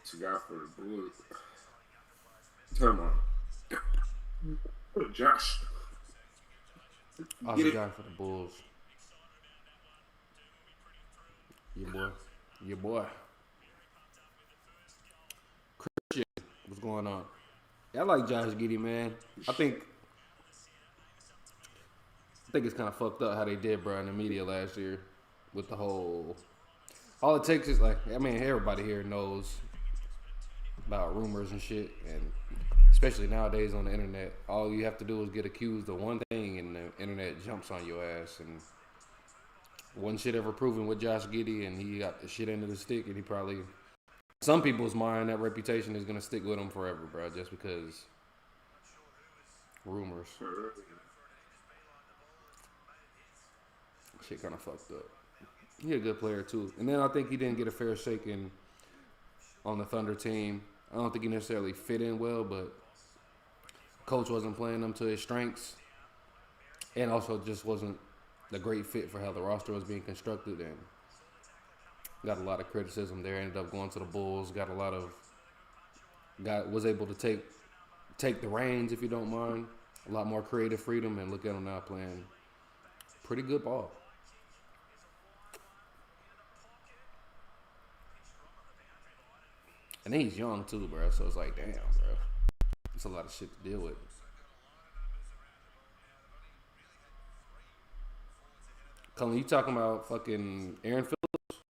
What you got for the Bulls? Tell me, Josh. I was a guy for the Bulls. Your boy. Christian, what's going on? Yeah, I like Josh Giddey, man. I think it's kind of fucked up how they did, bro, in the media last year with the whole. All it takes is everybody here knows about rumors and shit, and especially nowadays on the internet, all you have to do is get accused of one thing, and the internet jumps on your ass. And one shit ever proven with Josh Giddey, and he got the shit into the stick, and he probably, some people's mind, that reputation is gonna stick with him forever, bro, just because rumors. Shit kind of fucked up. He a good player too, and then I think he didn't get a fair shake on the Thunder team. I don't think he necessarily fit in well, but coach wasn't playing him to his strengths, and also just wasn't the great fit for how the roster was being constructed, and got a lot of criticism there. Ended up going to the Bulls. Was able to take the reins, if you don't mind. A lot more creative freedom, and look at him now playing pretty good ball. And then he's young too, bro. So it's like, damn, bro. It's a lot of shit to deal with. Colin, you talking about fucking Aaron Phillips?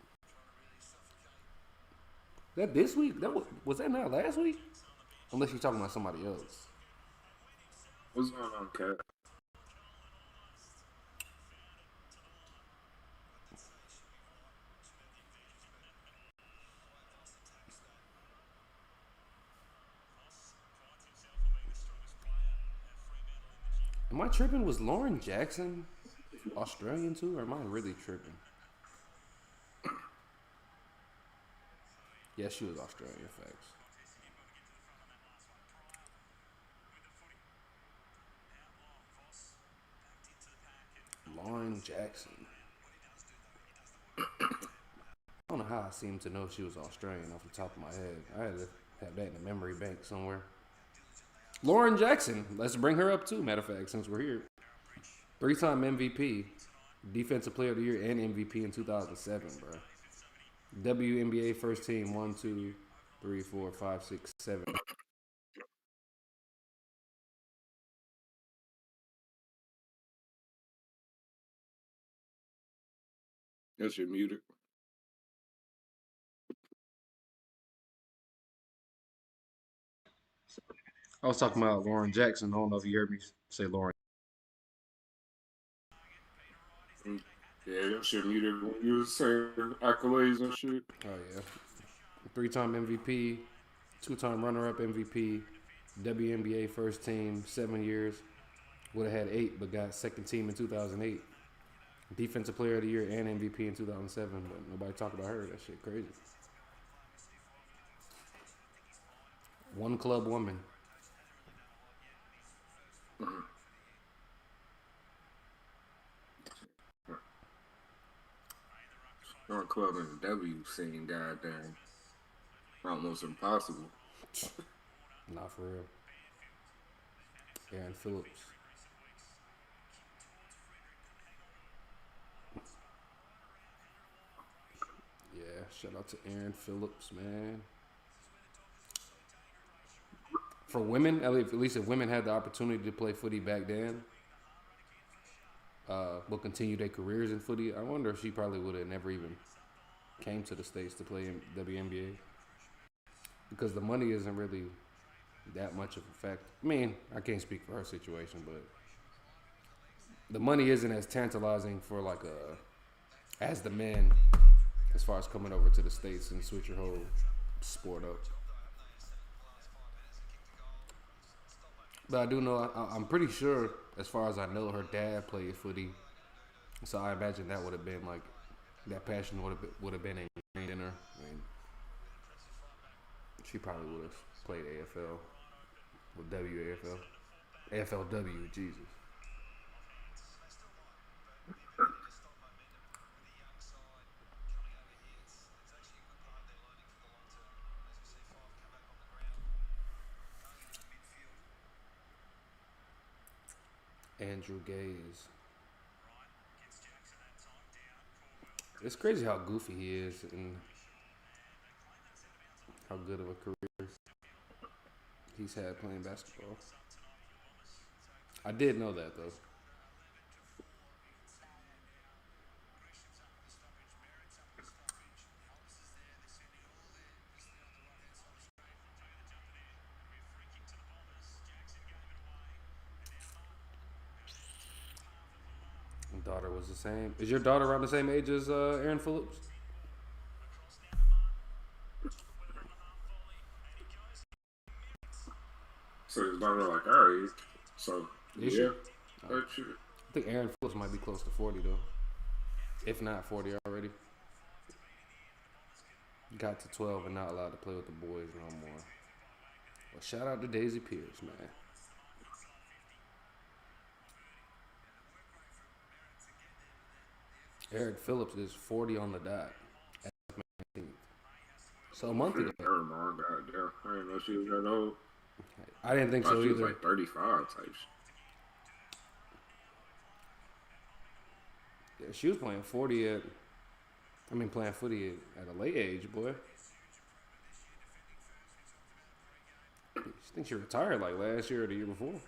That this week? That was that not last week? Unless you're talking about somebody else. What's going on, Cat? Am I tripping? Was Lauren Jackson Australian too, or am I really tripping? Yeah, she was Australian. Facts. Lauren Jackson. I don't know how I seemed to know she was Australian off the top of my head. I had to have that in the memory bank somewhere. Lauren Jackson. Let's bring her up too, matter of fact, since we're here. 3-time MVP, Defensive Player of the Year, and MVP in 2007, bro. WNBA first team 1, 2, 3, 4, 5, 6, 7. That shit muted. I was talking about Lauren Jackson. I don't know if you heard me say Lauren. Yeah, that shit muted when you was saying accolades and shit. Oh, yeah. 3-time MVP, 2-time runner-up MVP, WNBA first team, 7 years. Would have had 8, but got second team in 2008. Defensive Player of the Year and MVP in 2007, but nobody talk about her. That shit crazy. One club woman. One club in the W scene, goddamn, almost impossible. Not for real. Aaron Phillips. Yeah, shout out to Aaron Phillips, man. For women, at least if women had the opportunity to play footy back then, will continue their careers in footy, I wonder if she probably would have never even came to the States to play in WNBA. Because the money isn't really that much of a factor. I mean, I can't speak for her situation, but the money isn't as tantalizing for like as the men as far as coming over to the States and switch your whole sport up. But I do know, I'm pretty sure, as far as I know, her dad played footy. So I imagine that would have been like, that passion would have been ingrained in her. I mean, she probably would have played AFL or WAFL. AFLW, Jesus. Andrew Gaze. It's crazy how goofy he is and how good of a career he's had playing basketball. I did know that though. Daughter was the same. Is your daughter around the same age as Aaron Phillips? So his daughter like our age. So Is yeah, she? that shit. I think Aaron Phillips might be close to 40 though, if not 40 already. Got to 12 and not allowed to play with the boys no more. Well, shout out to Daisy Pierce, man. Eric Phillips is 40 on the dot. So a month ago. Never mind, goddamn. I didn't know she was that old. I didn't think I thought so she was either. like 35 type shit. Yeah, she was playing 40 playing footy at a late age, boy. I think she retired like last year or the year before.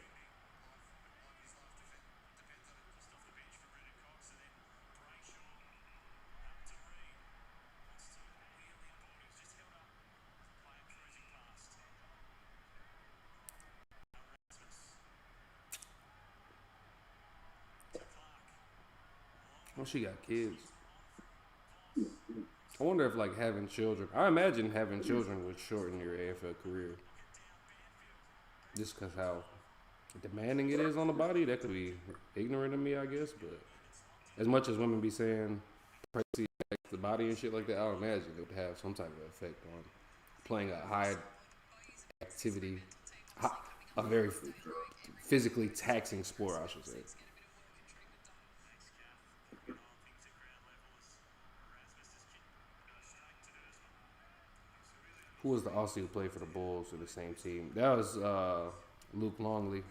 Well, she got kids. I wonder if like having children. I imagine having children would shorten your AFL career. Just because how demanding it is on the body. That could be ignorant of me, I guess. But as much as women be saying pregnancy affects the body and shit like that, I would imagine it would have some type of effect on playing a high activity, a very physically taxing sport, I should say. Who was the Aussie who played for the Bulls in the same team? That was Luke Longley.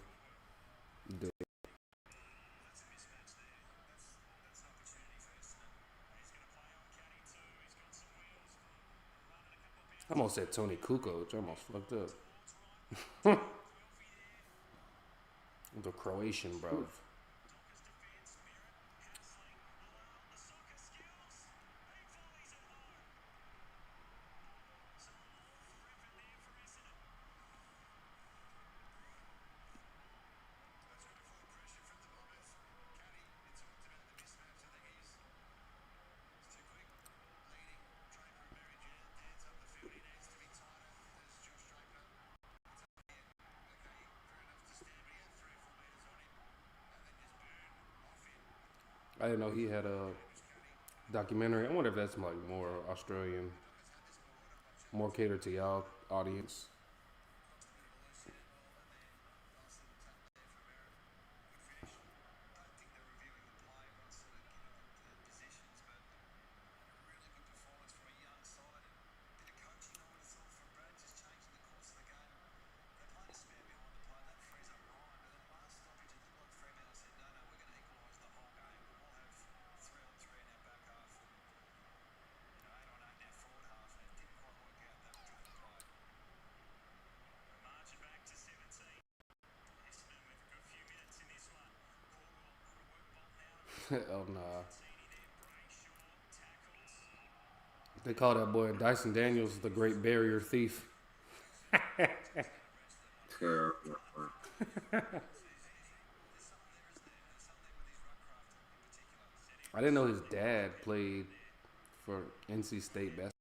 I almost said Tony Kukoc. I almost fucked up. The Croatian, bro. I didn't know he had a documentary. I wonder if that's like more Australian, more catered to y'all audience. Oh nah. They call that boy Dyson Daniels the Great Barrier Thief. Terrible. I didn't know his dad played for NC State basketball.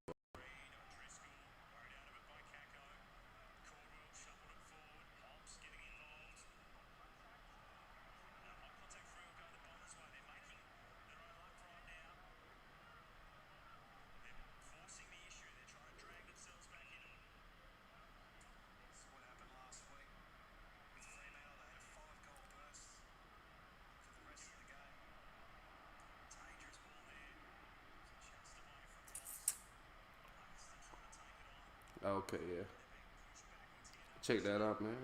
Okay, yeah. Check that out, man.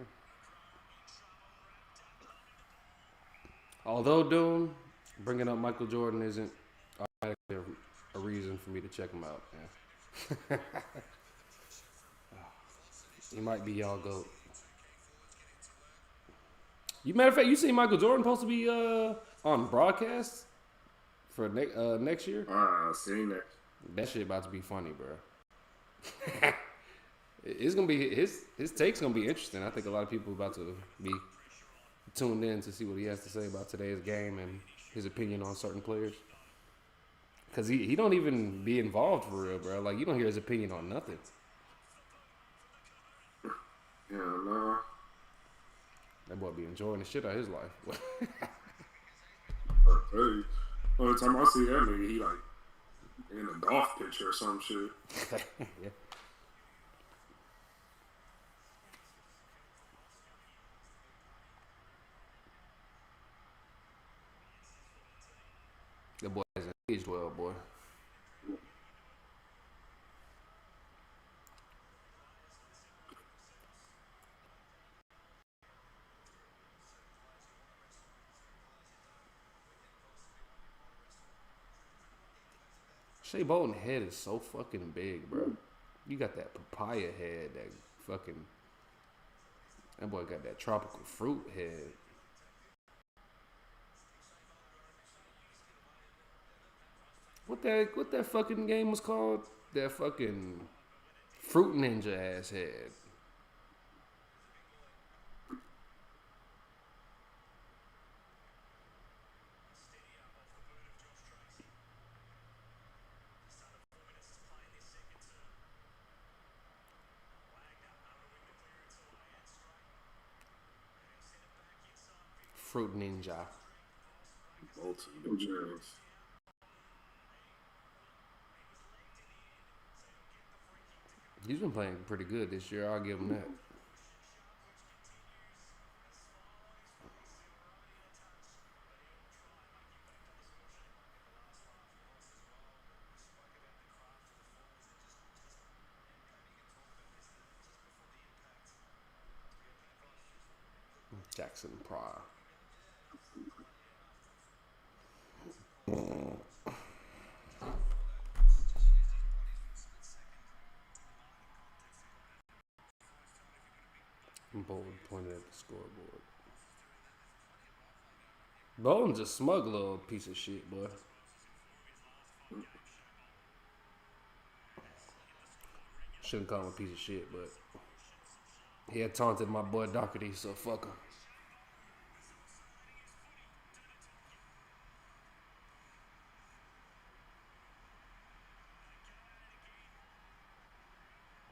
Although Doom, bringing up Michael Jordan isn't automatically a reason for me to check him out, man. He might be y'all GOAT. You matter of fact, you see Michael Jordan supposed to be on broadcast for next year? I seen that. That shit about to be funny, bro. It's gonna be his take's gonna be interesting. I think a lot of people about to be tuned in to see what he has to say about today's game and his opinion on certain players. Cause he don't even be involved for real, bro. Like you don't hear his opinion on nothing. Yeah, no. That boy be enjoying the shit out of his life. Hey, only time I see that nigga, he like in a golf picture or some shit. Yeah. That boy hasn't aged well, boy. Shea Bolton head is so fucking big, bro. You got that papaya head, that fucking. That boy got that tropical fruit head. What that fucking game was called? That fucking fruit ninja ass head. Fruit Ninja. Bolton, no chance. He's been playing pretty good this year. I'll give him that. Jackson Pryor. Bold pointed at the scoreboard. Bolden's a smug little piece of shit, boy. Shouldn't call him a piece of shit, but he had taunted my boy Doherty, so fuck him.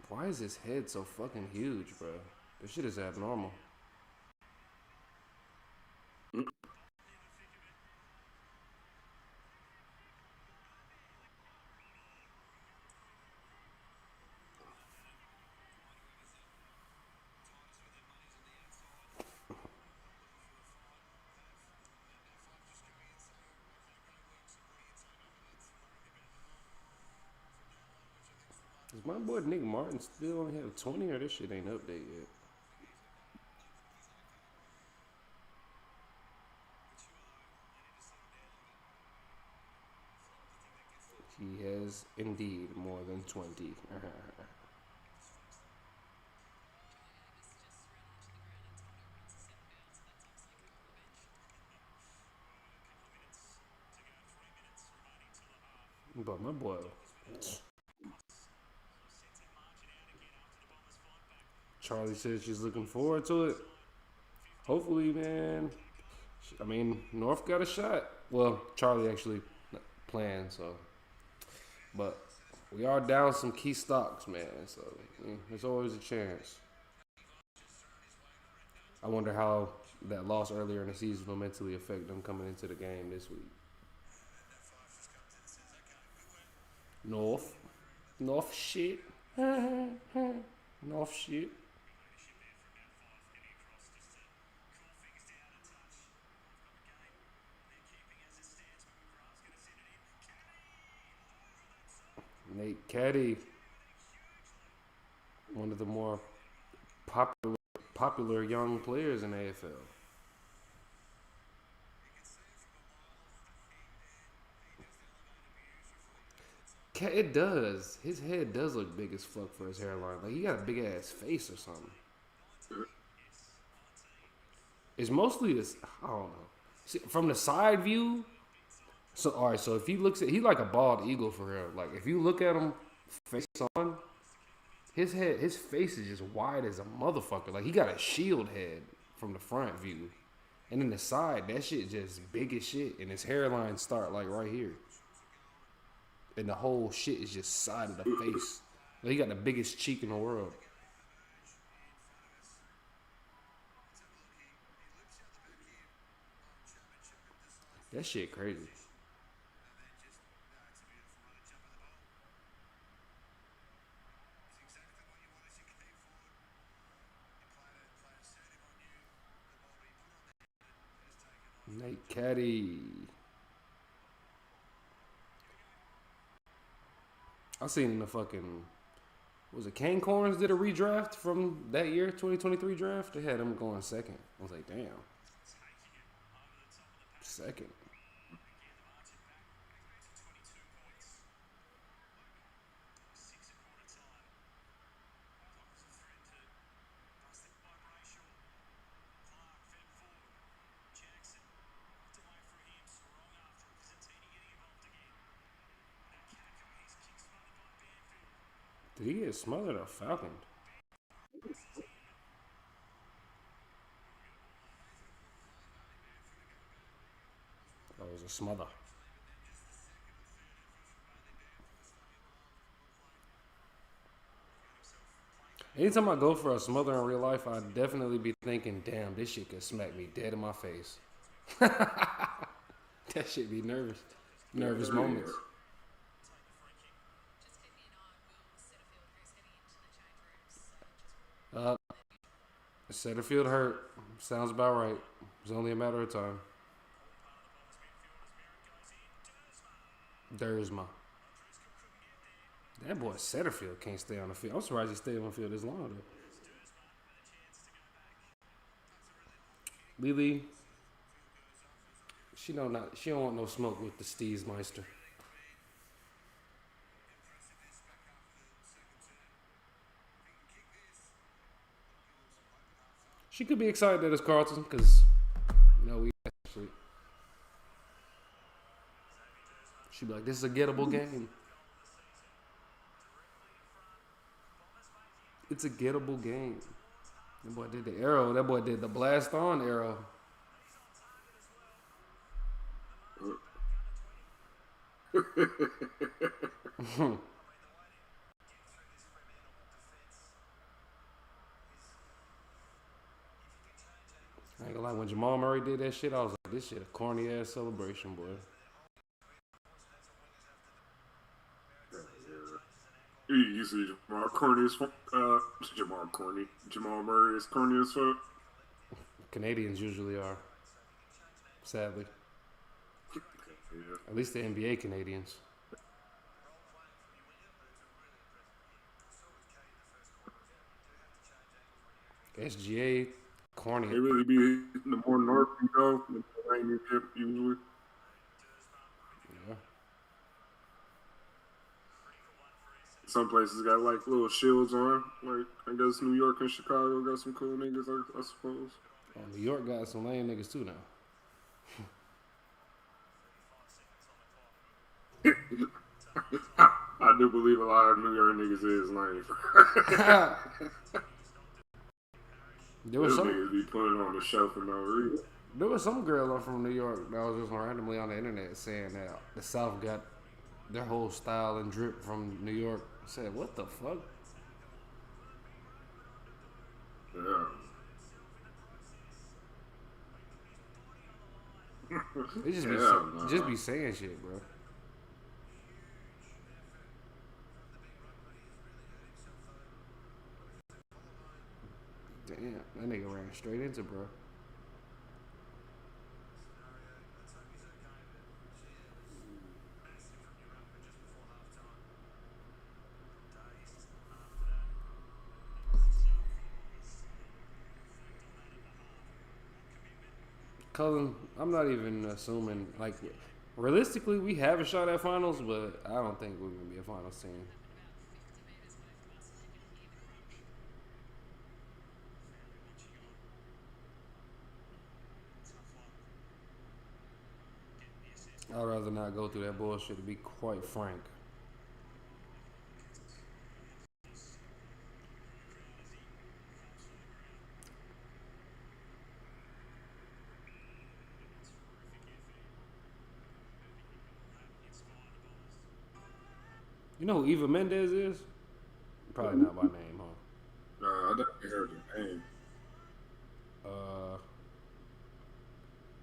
Why is his head so fucking huge, bro? This shit is abnormal. Does my boy Nick Martin still only have 20 or this shit ain't updated yet? He has indeed more than 20. But my boy, Charlie says she's looking forward to it. Hopefully, man. I mean, North got a shot. Well, Charlie actually playing, so. But we are down some key stocks, man. So there's always a chance. I wonder how that loss earlier in the season will mentally affect them coming into the game this week. North shit. North shit. Nate Caddy, one of the more popular young players in the AFL. It does. His head does look big as fuck for his hairline. Like, he got a big ass face or something. It's mostly this. I don't know. See, from the side view. So all right. So if he looks at, he like a bald eagle for real. Like if you look at him face on, his face is just wide as a motherfucker. Like he got a shield head from the front view, and then the side, that shit just big as shit, and his hairline start like right here. And the whole shit is just side of the face. Like, he got the biggest cheek in the world. That shit crazy. Nate Caddy. I seen the fucking, was it Cane Corns did a redraft from that year, 2023 draft? They had him going second. I was like, damn. Second. Did he get smothered or falconed? That was a smother. Anytime I go for a smother in real life, I'd definitely be thinking, damn, this shit could smack me dead in my face. That shit be nervous. Nervous moments. Just keep an eye on Will Setterfield, who's heading into the change rooms. Setterfield hurt. Sounds about right. It's only a matter of time. Dersma. That boy Setterfield can't stay on the field. I'm surprised he stayed on the field this long though. Lily, she don't want no smoke with the STEEZ Meister. She could be excited that it's Carlton because we actually. She'd be like, "This is a gettable game." It's a gettable game. That boy did the arrow. That boy did the blast on arrow. I ain't gonna lie, when Jamal Murray did that shit, I was like, this shit a corny ass celebration, boy. You see Jamal Murray is corny as fuck. Canadians usually are. Sadly. Yeah. At least the NBA Canadians. SGA, corny. They really be the more north you go, the more rain you get usually. Yeah. Some places got like little shields on. Like I guess New York and Chicago got some cool niggas, I suppose. Oh, New York got some lame niggas too now. I do believe a lot of New York niggas is lame. There was Those some niggas be putting on the show for no reason. There was some girl from New York that was just randomly on the internet saying that the South got their whole style and drip from New York. I said, what the fuck? Yeah. They just be Yeah, just be saying shit, bro. Damn, that nigga ran straight into bro. Cullen, I'm not even assuming, like, realistically, we have a shot at finals, but I don't think we're going to be a finals team. I'd rather not go through that bullshit, to be quite frank. You know who Eva Mendes is? Probably not by name, huh? I definitely heard the name.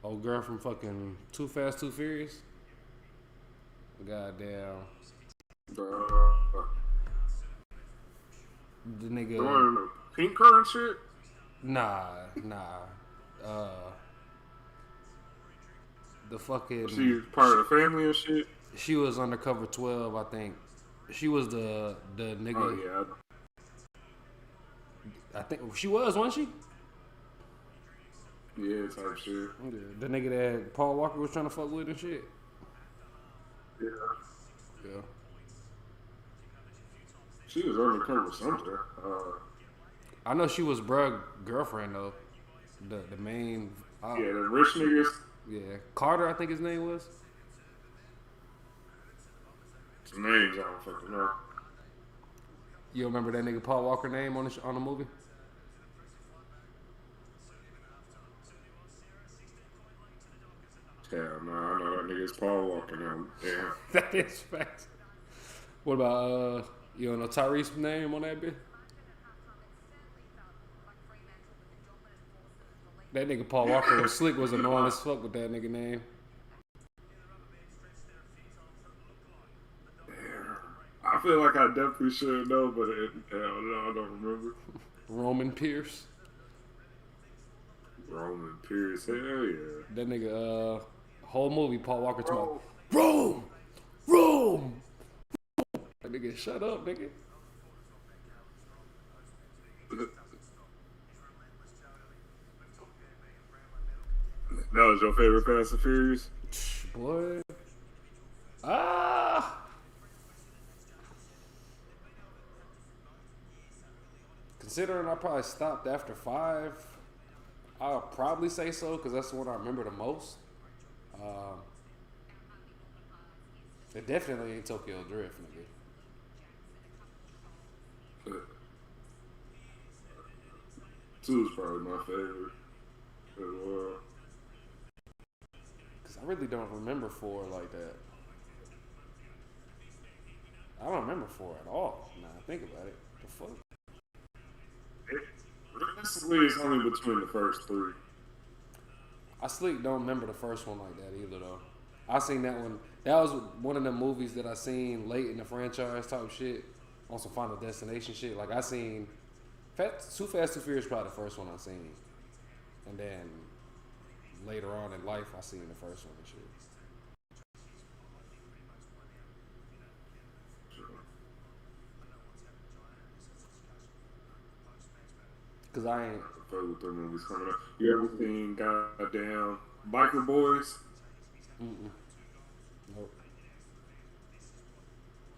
Old girl from fucking Too Fast, Too Furious. Goddamn. The nigga. one in the pink car and shit? Nah. The fucking. She's part of the family and shit? She was undercover 12, I think. She was the nigga. Oh, yeah. I think she was, wasn't she? Yeah, type shit. Yeah, the nigga that Paul Walker was trying to fuck with and shit. Yeah. Yeah. She was undercover something. I know she was bruh girlfriend though. The main. Yeah, the rich niggas. Yeah, Carter, I think his name was. His names, I don't fucking know. You remember that nigga Paul Walker name on the movie? Hell no, I know that nigga's Paul Walker now. Yeah. That is facts. What about you don't know Tyrese's name on that bit? That nigga Paul Walker was slick, was annoying as fuck with that nigga name. I feel like I definitely should know, but hell no, I don't remember. Roman Pierce. Roman Pierce, hell yeah. That nigga, whole movie, Paul Walker talking about Rome, Rome. That nigga, shut up, nigga. That was your favorite Fast and Furious? Boy. Ah. Considering I probably stopped after 5, I'll probably say so because that's the one I remember the most. It definitely ain't Tokyo Drift, nigga. Two is probably my favorite as well. Because I really don't remember 4 like that. I don't remember 4 at all. Now I think about it. The fuck? Realistically, it's only between the first 3. I sleep don't remember the first one like that either though. I seen that one. That was one of the movies that I seen late in the franchise type shit on some Final Destination shit. Like I seen Too Fast, Too Furious probably the first one I seen, and then later on in life I seen the first one and shit. Cause I ain't. Fuck with them movies coming up. You ever seen goddamn Biker Boys? Nope.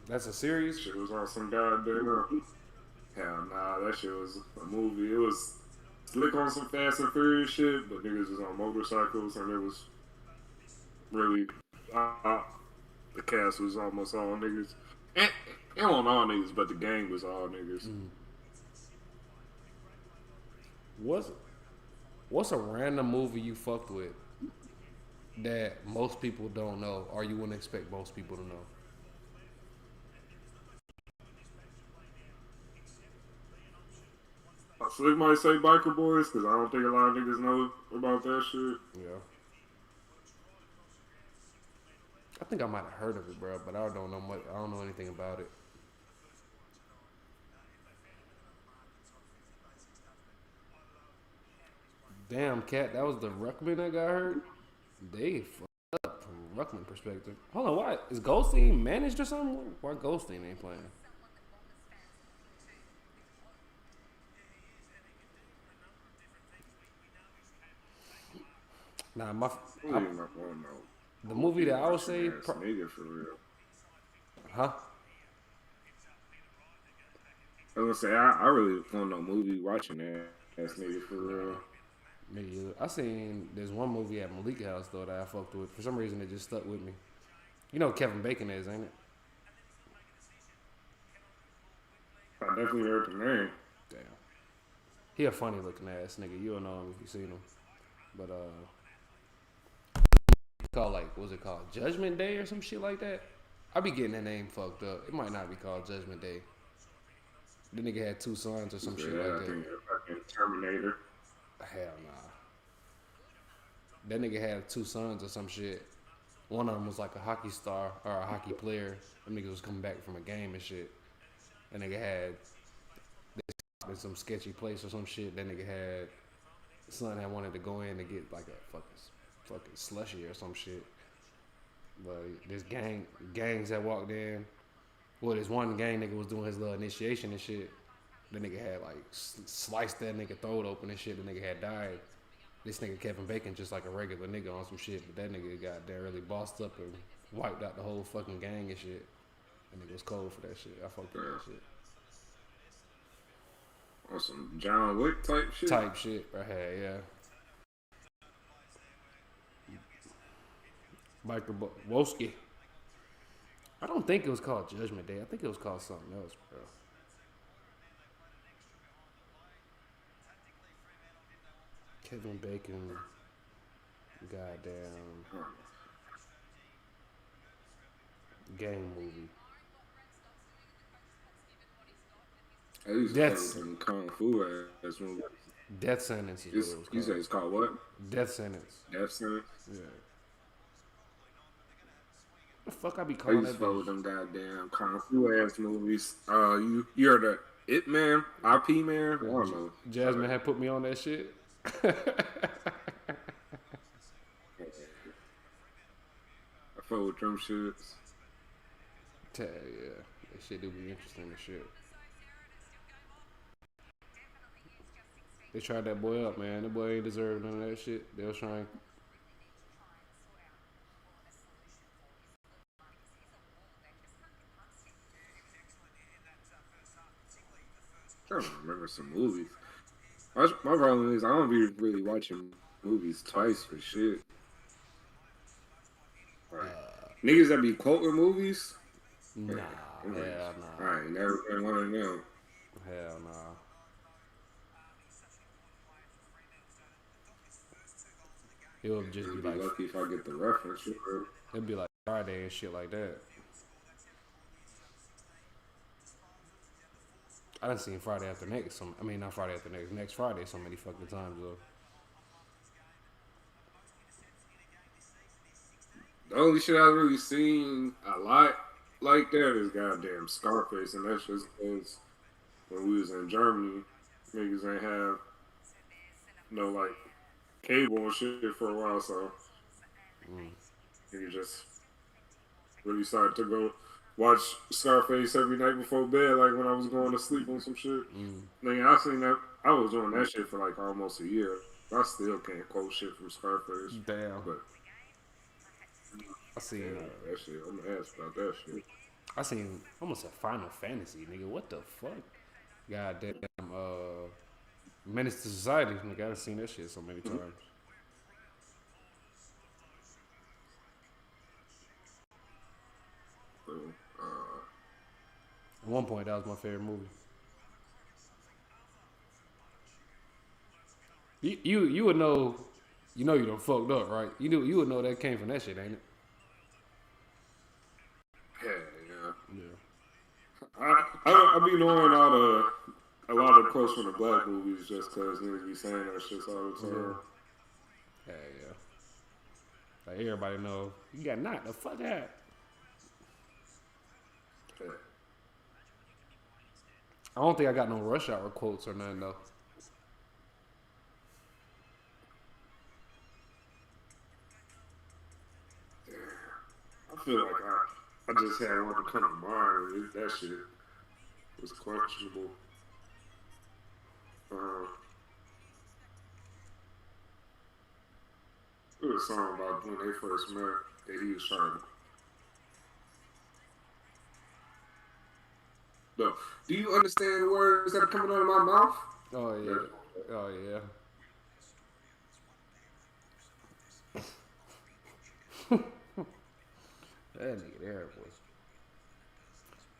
That's a series? Shit was on some goddamn. Hell nah, that shit was a movie. It was slick on some Fast and Furious shit, but niggas was on motorcycles and it was really. The cast was almost all niggas. It wasn't all niggas, but the gang was all niggas. What's a random movie you fucked with that most people don't know or you wouldn't expect most people to know? Slick might say Biker Boys because I don't think a lot of niggas know about that shit. Yeah. I think I might have heard of it, bro, but I don't know much. I don't know anything about it. Damn, Cat, that was the Ruckman that got hurt? They fucked up from a Ruckman perspective. Hold on, why? Is Goldstein managed or something? Why Goldstein ain't playing? Nah, the movie that I would say... Nigga for real. Huh? I was gonna say, I really don't know movie watching that ass nigga for real. Nigga, I seen there's one movie at Malik House though that I fucked with. For some reason, it just stuck with me. You know who Kevin Bacon is, ain't it? I definitely heard the name. Damn. He a funny looking ass nigga. You don't know him if you seen him. But called like, what was it called? Judgment Day or some shit like that? I be getting that name fucked up. It might not be called Judgment Day. The nigga had 2 sons or some shit like I that. think fucking Terminator. Hell nah. That nigga had 2 sons or some shit. One of them was like a hockey star or a hockey player. Them niggas was coming back from a game and shit. That nigga had in some sketchy place or some shit. That nigga had son had wanted to go in to get like a fucking slushy or some shit. But this gangs that walked in. Well, this one gang nigga was doing his little initiation and shit. The nigga had like sliced that nigga throat open and shit. The nigga had died. This nigga Kevin Bacon just like a regular nigga on some shit. But that nigga got there really bossed up and wiped out the whole fucking gang and shit. That nigga was cold for that shit. I fucked with that shit. On some John Wick type shit? Type shit right here, yeah. Biker Woski. I don't think it was called Judgment Day. I think it was called something else, bro. Kevin Bacon. Goddamn. Gang movie. I used to fuck with some Kung Fu ass movie. Death Sentence is what it was You called. say it's called what? Death Sentence. Death Sentence? Yeah. The fuck I be I calling used that to fuck with bitch? them goddamn kung fu ass movies. You're the It Man, IP Man. I don't know. Jasmine had put me on that shit. I fuck with them shits. Yeah, that shit do be interesting as shit. They tried that boy up, man. That boy ain't deserve none of that shit. They was trying. I'm trying to remember some movies. My problem is I don't be really watching movies twice for shit. Like, niggas that be quoting movies. Nah, hell nah. I ain't never been one of them. Hell nah. It would just I'd be be like, lucky if I get the reference. it'd be like Friday and shit like that. I done seen Friday After Next. Not Friday After Next. Next Friday so many fucking times though. The only shit I've really seen a lot like that is goddamn Scarface, and that's just because when we was in Germany, niggas ain't have no like cable and shit for a while, so niggas just really started to go watch Scarface every night before bed, like when I was going to sleep on some shit. Nigga, I seen that. I was doing that shit for like almost a year. I still can't quote shit from Scarface. Damn. But I seen that shit, I'm gonna ask about that shit. I seen almost a Final Fantasy, nigga. What the fuck? Goddamn, Menace to Society, nigga. I done seen that shit so many times. So, At one point, that was my favorite movie. You would know, you done fucked up, right? You would know that came from that shit, ain't it? yeah, yeah. Yeah. I be knowing a lot of quotes from the black movies just because niggas be saying that shit all the time. Yeah. Like everybody know you got knocked the fuck out. Yeah. I don't think I got no Rush Hour quotes or nothing though. I feel like I just had one to come to mind. That shit was questionable. It was a song about when they first met that he was trying to. No. Do you understand the words that are coming out of my mouth? Oh yeah. Oh yeah. That nigga there was.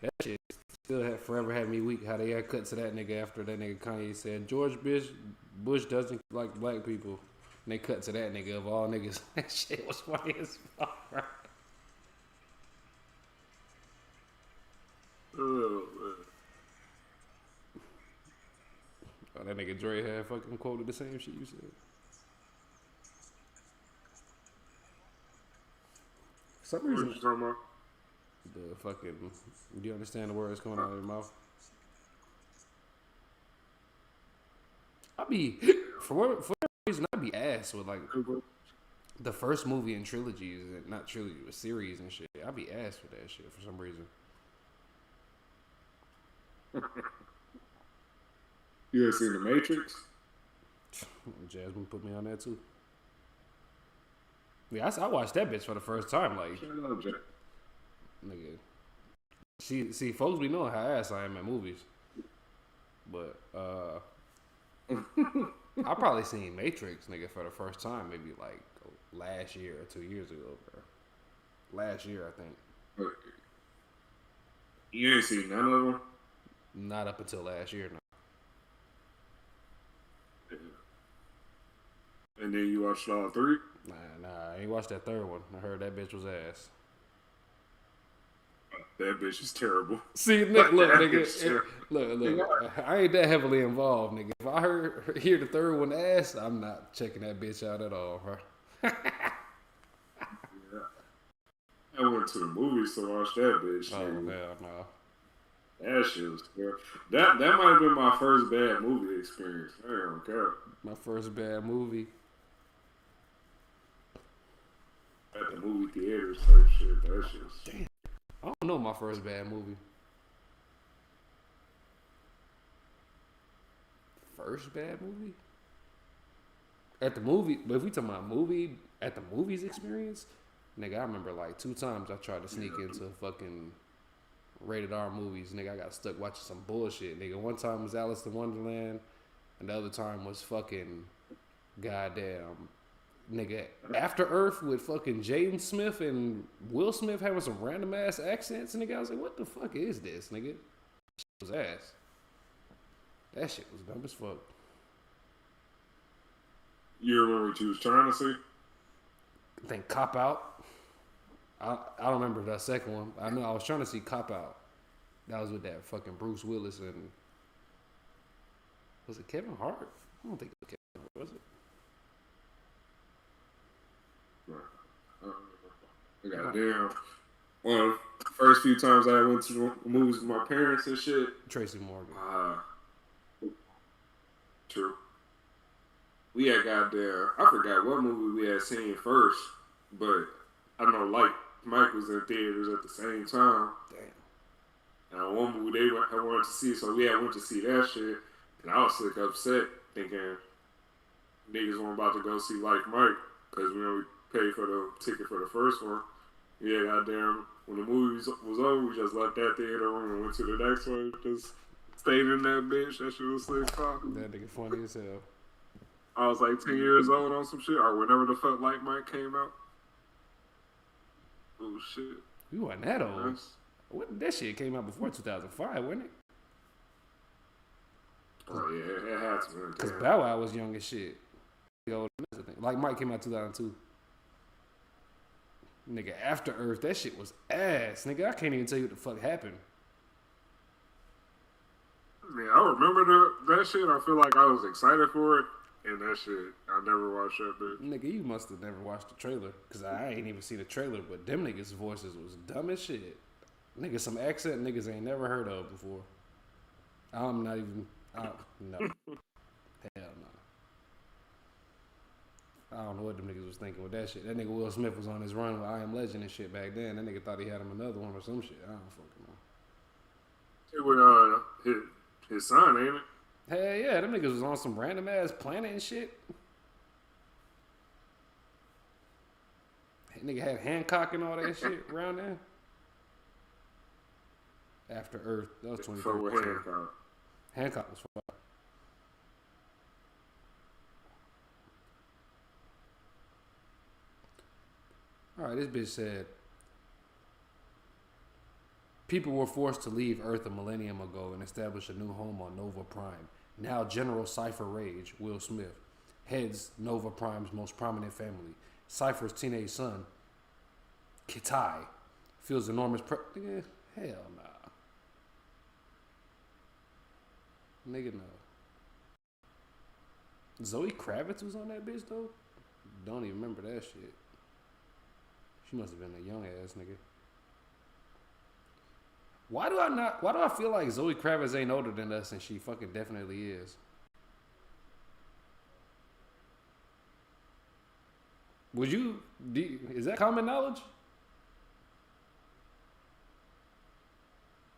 That shit still forever had me weak. How they had cut to that nigga after that nigga Kanye said George Bush doesn't like black people. And they cut to that nigga of all niggas. That shit was funny as fuck, right? Oh, man. Oh, that nigga Dre had fucking quoted the same shit you said. For some What reason, you talking about? the fucking. Do you understand the words coming out of your mouth? For whatever reason, I be ass with like the first movie in trilogies, and not trilogy, but series and shit. I be ass with that shit for some reason. You ever seen The Matrix? Jasmine put me on that too. Yeah, I watched that bitch for the first time. Like, Shut up, Jack. nigga. See, folks be knowing how ass I am at movies. But, I probably seen Matrix, nigga, for the first time maybe like last year or 2 years ago, bro. Last year, I think. You ain't seen none of them? Not up until last year, no. And then you watched all three? Nah, I ain't watched that third one. I heard that bitch was ass. That bitch is terrible. See, look, That nigga. bitch is terrible. Look. I ain't that heavily involved, nigga. If I hear the third one ass, I'm not checking that bitch out at all, bro. Yeah. I went to the movies to watch that bitch. Oh, nigga. hell no. That shit was terrible. That might have been my first bad movie experience. I don't care. My first bad movie. At the movie theaters type shit. That shit was... Damn. I don't know my first bad movie. First bad movie? At the movie, but if we talking about movie, at the movies experience, nigga, I remember like 2 times I tried to sneak into fucking rated R movies. Nigga, I got stuck watching some bullshit. Nigga, one time was Alice in Wonderland, and the other time was fucking goddamn nigga After Earth with fucking Jaden Smith and Will Smith having some random ass accents. Nigga, I was like, what the fuck is this, nigga? Shit was ass. That shit was dumb as fuck. You remember what you was trying to see? I think Cop Out. I don't remember that second one. I know I was trying to see Cop Out. That was with that fucking Bruce Willis and was it Kevin Hart? I don't think it was Kevin Hart, was it? Goddamn. One of the first few times I went to the movies with my parents and shit. Tracy Morgan. True. We had goddamn, I forgot what movie we had seen first, but I know like Mike was in theaters at the same time. Damn. And one movie I wanted to see, so we had went to see that shit, and I was sick upset thinking niggas weren't about to go see like Mike because we only paid for the ticket for the first one. Yeah, goddamn. When the movie was over, we just left that theater room and went to the next one. Just stayed in that bitch. That shit was sick. That nigga funny as hell. I was like 10 years old on some shit, or whenever the fuck Like Mike came out. Oh shit. You wasn't that old. Nice. What, that shit came out before 2005, wasn't it? Oh yeah, it had to. Because Bow Wow was young as shit. Like Mike came out 2002. Nigga, After Earth, that shit was ass. Nigga, I can't even tell you what the fuck happened. Man, I remember that shit. I feel like I was excited for it. And that shit, I never watched that bitch. Nigga, you must have never watched the trailer. Because I ain't even seen the trailer. But them niggas' voices was dumb as shit. Nigga, some accent niggas ain't never heard of before. I'm not even... no. Hell no. I don't know what them niggas was thinking with that shit. That nigga Will Smith was on his run with I Am Legend and shit back then. That nigga thought he had him another one or some shit. I don't fucking know. It was his son, ain't it? Hell yeah, them niggas was on some random ass planet and shit. That nigga had Hancock and all that shit around there. After Earth, that was 2013. Hancock. Hancock was fire. All right, this bitch said, people were forced to leave Earth a millennium ago and establish a new home on Nova Prime. Now General Cypher Rage, Will Smith, heads Nova Prime's most prominent family. Cypher's teenage son, Kitai, feels enormous Nigga, hell nah. Nigga, no. Zoe Kravitz was on that bitch, though? Don't even remember that shit. She must have been a young ass nigga. Why do I feel like Zoe Kravitz ain't older than us and she fucking definitely is? Is that common knowledge?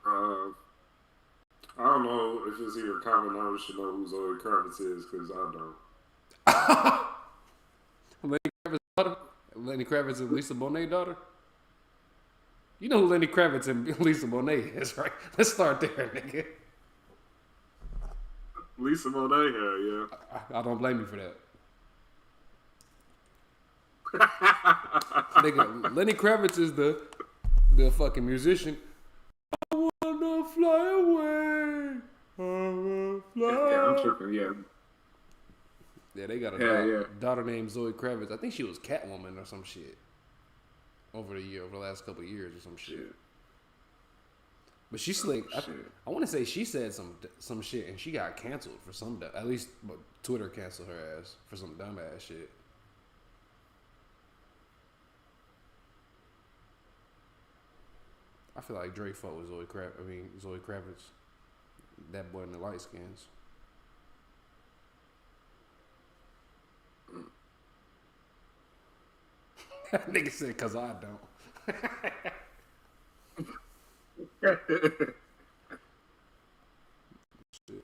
I don't know if it's even common knowledge to know who Zoe Kravitz is, because I don't. Lenny Kravitz's daughter? Lenny Kravitz and Lisa Bonet's daughter? You know who Lenny Kravitz and Lisa Bonet is, right? Let's start there, nigga. Lisa Bonet, yeah. I don't blame you for that. Nigga, Lenny Kravitz is the fucking musician. I wanna fly away. I wanna fly. Yeah, I'm tripping, yeah. Yeah, they got a daughter named Zoe Kravitz. I think she was Catwoman or some shit. Over the last couple of years or some shit. But she slick. Shit. I want to say she said some shit and she got canceled for some. At least Twitter canceled her ass for some dumbass shit. I feel like Drake fucked with Zoe Kravitz. That boy in the light skins. That nigga said, "Cause I don't." Shit.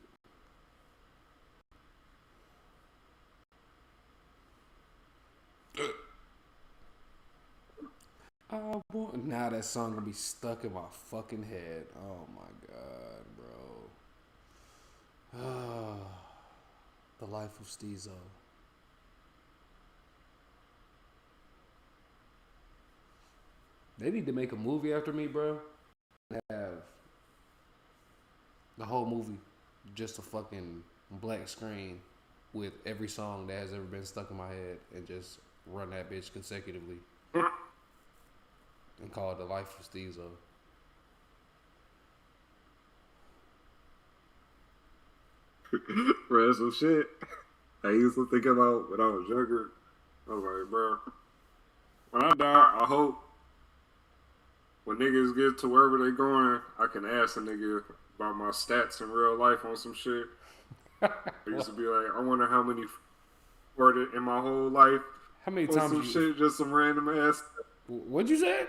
Oh boy, now that song gonna be stuck in my fucking head. Oh my god, bro. The life of STEEZ. They need to make a movie after me, bro. Have the whole movie just a fucking black screen with every song that has ever been stuck in my head and just run that bitch consecutively and call it The Life of STEEZ. Bro, that's some shit I used to think about when I was younger. I was like, bro, when I die, I hope when niggas get to wherever they going, I can ask a nigga about my stats in real life on some shit. I used to be like, I wonder how many farted in my whole life. How many on times some shit, just some random ass. What'd you say?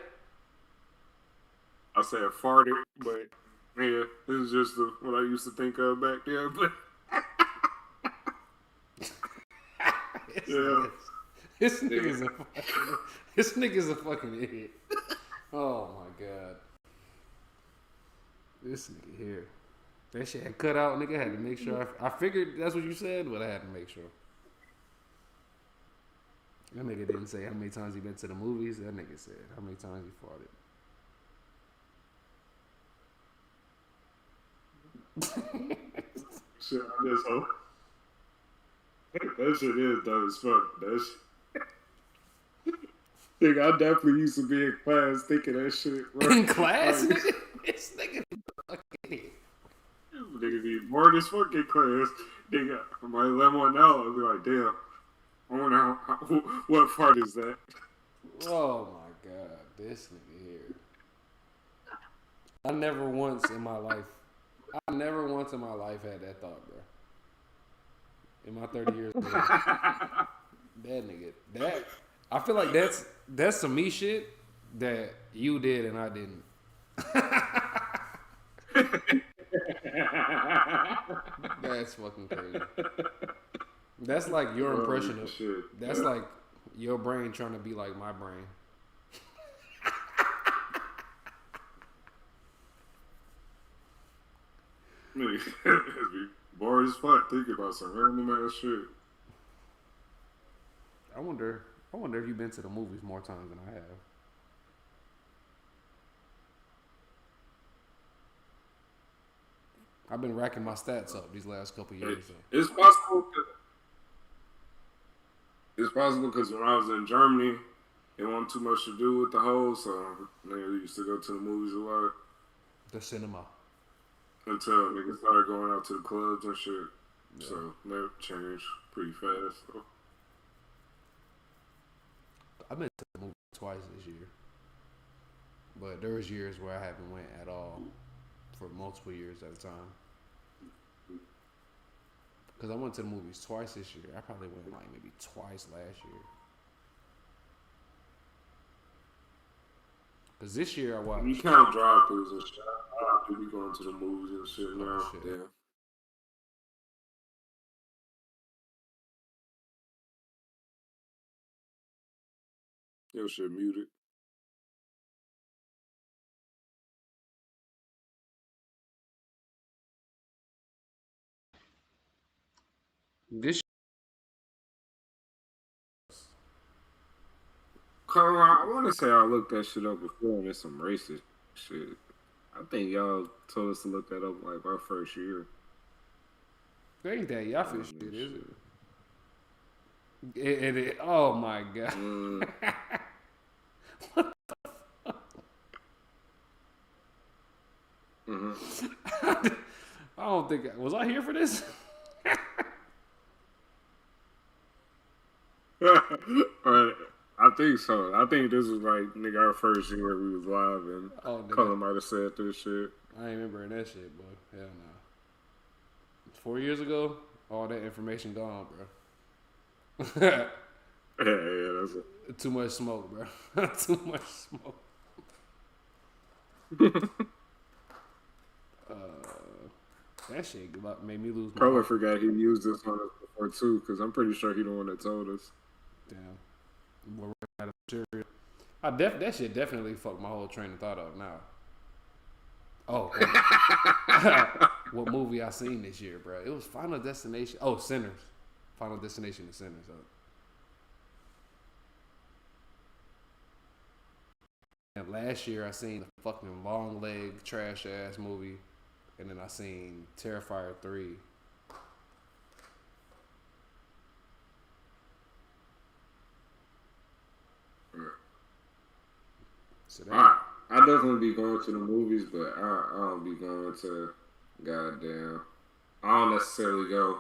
I said farted, but yeah, this is just what I used to think of back there. But yeah, This nigga's a fucking idiot. Oh my god. This nigga here. That shit had cut out, nigga. I had to make sure. I figured that's what you said, but I had to make sure. That nigga didn't say how many times he been to the movies. That nigga said how many times he farted. shit, I just hope. That shit is dumb as fuck. That shit. Nigga, I definitely used to be in class thinking that shit. Bro. In class, like, nigga? This nigga fucking idiot. Nigga be bored as fuck in class. Nigga, I might let one out. I'll be like, damn. I wonder what part is that? Oh my god, this nigga here. I never once in my life had that thought, bro. In my 30 years of life. That nigga, I feel like that's some me shit that you did and I didn't. That's fucking crazy. That's like your impression of shit. That's like your brain trying to be like my brain. Nigga, be bored as fuck thinking about some random ass shit. I wonder if you've been to the movies more times than I have. I've been racking my stats up these last couple years. So. It's possible. It's possible because when I was in Germany, it wasn't too much to do with the whole, so niggas used to go to the movies a lot. The cinema. Until niggas started going out to the clubs and shit. Yeah. So that changed pretty fast. So. I've been to the movie twice this year. But there was years where I haven't went at all for multiple years at a time. Because I went to the movies twice this year. I probably went like maybe twice last year. Because this year I watched... You count drive-thrus and shit. I be going to the movies and shit now. Oh, shit. Yeah. Your shit muted. This I want to say I looked that shit up before and it's some racist shit. I think y'all told us to look that up like our first year. There ain't that Yaffa shit, is it? It oh my god. What the fuck? Mm-hmm. I don't think was I here for this. Right. I think so. I think this was like nigga our first year we was live and Oh, nigga, Cullen might have said this shit. I ain't remembering that shit, boy. Hell no. 4 years ago, all that information gone, bro. Yeah, that's it. Too much smoke, bro. Too much smoke. That shit made me lose my Probably heart. forgot he used this on us before too, because I'm pretty sure he the one that told us. Damn. We're out of material. That shit definitely fucked my whole train of thought up now. Oh, what movie I seen this year, bro? It was Final Destination. Oh, Sinners. Final Destination to Sinners. And last year I seen the fucking long leg trash ass movie, and then I seen Terrifier 3. So that, I definitely be going to the movies, but I don't be going to goddamn. I don't necessarily go.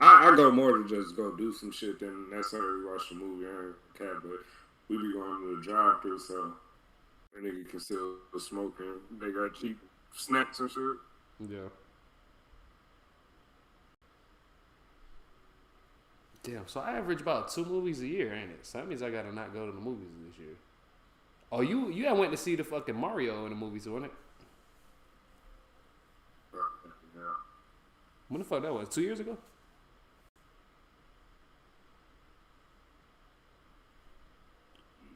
I go more to just go do some shit than necessarily watch the movie or cat, but we be going to the drive-thru, so a nigga can still smoke and they got cheap snacks and shit. yeah. Damn, so I average about 2 movies a year, ain't it? So that means I gotta not go to the movies this year. Oh, you had went to see the fucking Mario in the movies, wasn't it? Yeah. When the fuck that was? 2 years ago?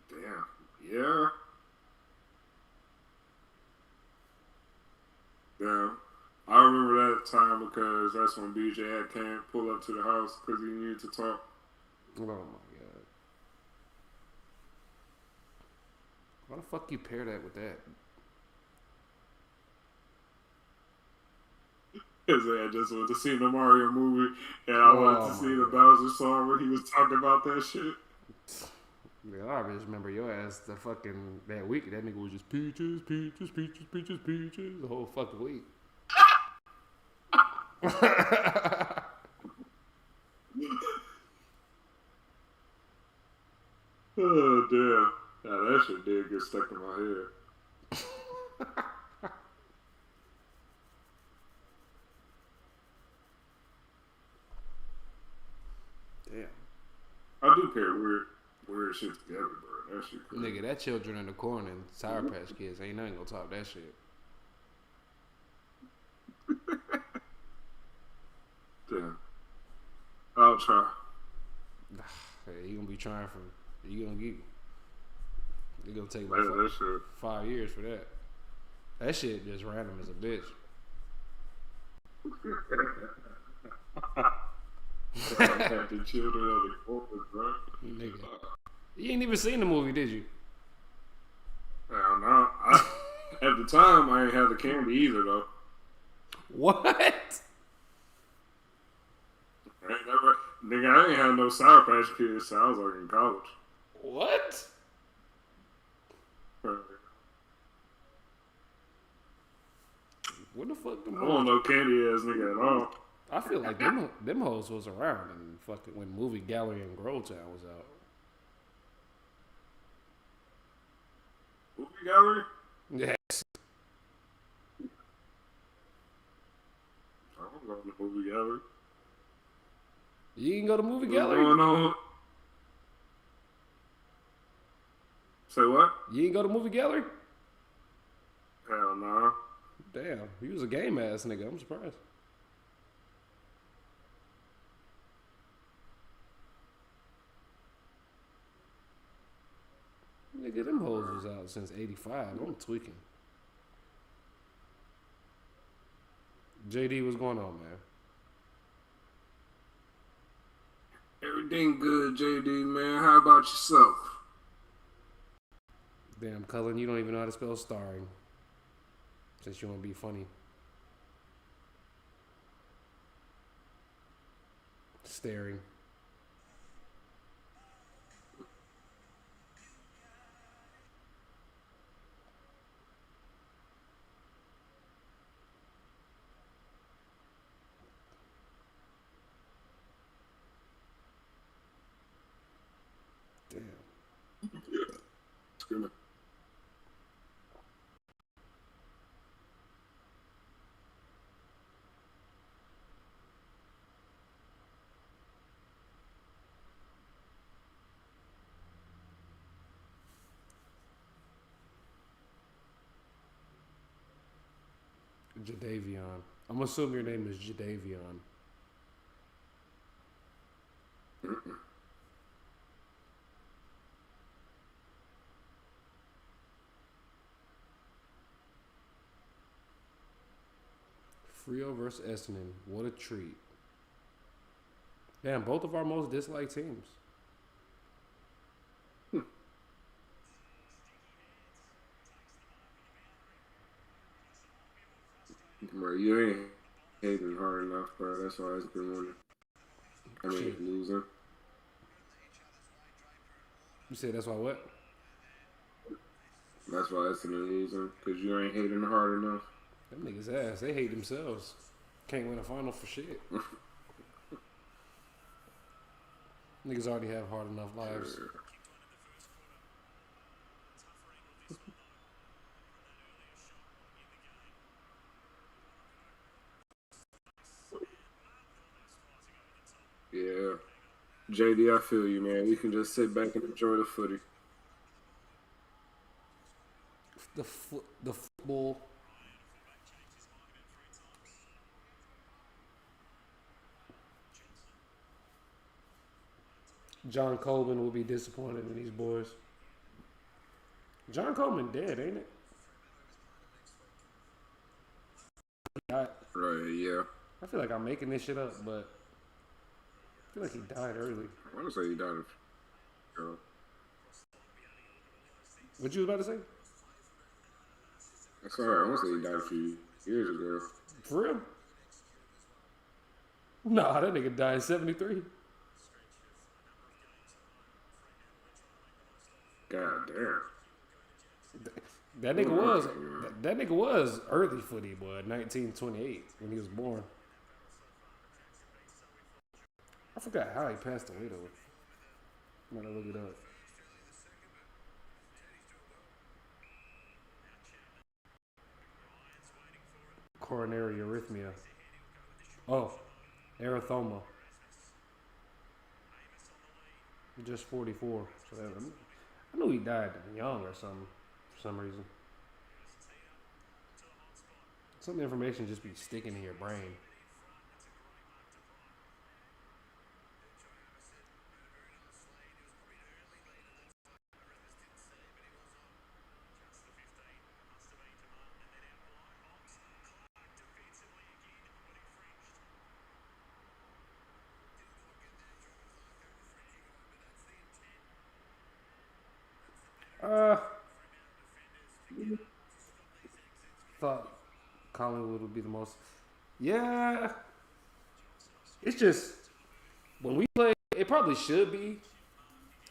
Damn. Yeah. Damn. I remember that time because that's when BJ had came pull up to the house because he needed to talk. Oh my god. Why the fuck you pair that with that? Because I just went to see the Mario movie and I wanted to see the Bowser song where he was talking about that shit. Yeah, I just remember your ass the fucking that week. That nigga was just peaches, peaches, peaches, peaches, peaches the whole fucking week. Oh damn. Yeah, that shit did get stuck in my head. Damn. I do pair weird shit together, bro. That shit crazy. Nigga, that Children in the Corn and Sour Patch Kids ain't nothing gonna top that shit. Damn. I'll try. Hey, you gonna be trying for you gonna get you gonna take Man, about that shit. 5 years for that. That shit just random as a bitch. The children of the corpus, bro. Nigga. You ain't even seen the movie, did you? Hell no. At the time, I ain't had the candy either, though. What? Nigga, I ain't had no Sour Patch Kids, so I was like in college. What? What the fuck? I don't know candy ass nigga at all. I feel like them hoes was around and fucking when Movie Gallery in Grovetown was out. Movie gallery? Yes. I don't go to the movie gallery. You can go to Movie What's Gallery? going on? Say what? You ain't go to Movie Gallery? Hell no. Damn, he was a game ass nigga. I'm surprised. Nigga, them hoes was out since '85. I'm tweaking. JD, what's going on, man? Everything good, JD, man. How about yourself? Damn, Cullen, you don't even know how to spell starring. Since you want to be funny. Staring. Damn. Excuse me. Jadavion. I'm assuming your name is Jadavion. Frio versus Essendon. What a treat. Damn, both of our most disliked teams. Bro, you ain't hating hard enough, bro. That's why it's been winning. I mean, Shit. losing. You said that's why what? That's why it's been losing. Because you ain't hating hard enough. Them niggas ass. They hate themselves. Can't win a final for shit. Niggas already have hard enough lives. Yeah. JD, I feel you, man. We can just sit back and enjoy the footy. The football. John Coleman will be disappointed in these boys. John Coleman dead, ain't it? Died. Right, yeah. I feel like I'm making this shit up, but I feel like he died early. I want to say he died of... What you was about to say? That's alright. I want to say he died a few years ago. For real? Nah, that nigga died in 73. God damn. That nigga was early footy, boy, 1928 when he was born. I forgot how he passed away though. I'm gonna look it up. Coronary arrhythmia. Oh, erythema. Just 44. So I knew he died young or something for some reason. Some information just be sticking in your brain. Thought Collingwood would be the most. Yeah, it's just when we play, it probably should be.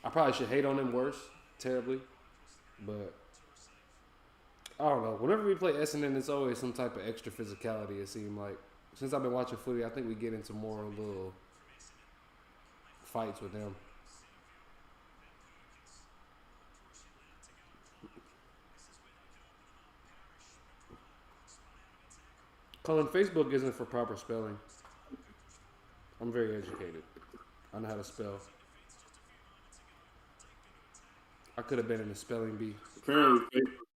I probably should hate on them worse, terribly, but I don't know. Whenever we play Essendon, it's always some type of extra physicality. It seems like since I've been watching footy, I think we get into more little fights with them. Colin, Facebook isn't for proper spelling. I'm very educated. I know how to spell. I could have been in a spelling bee. Apparently, Facebook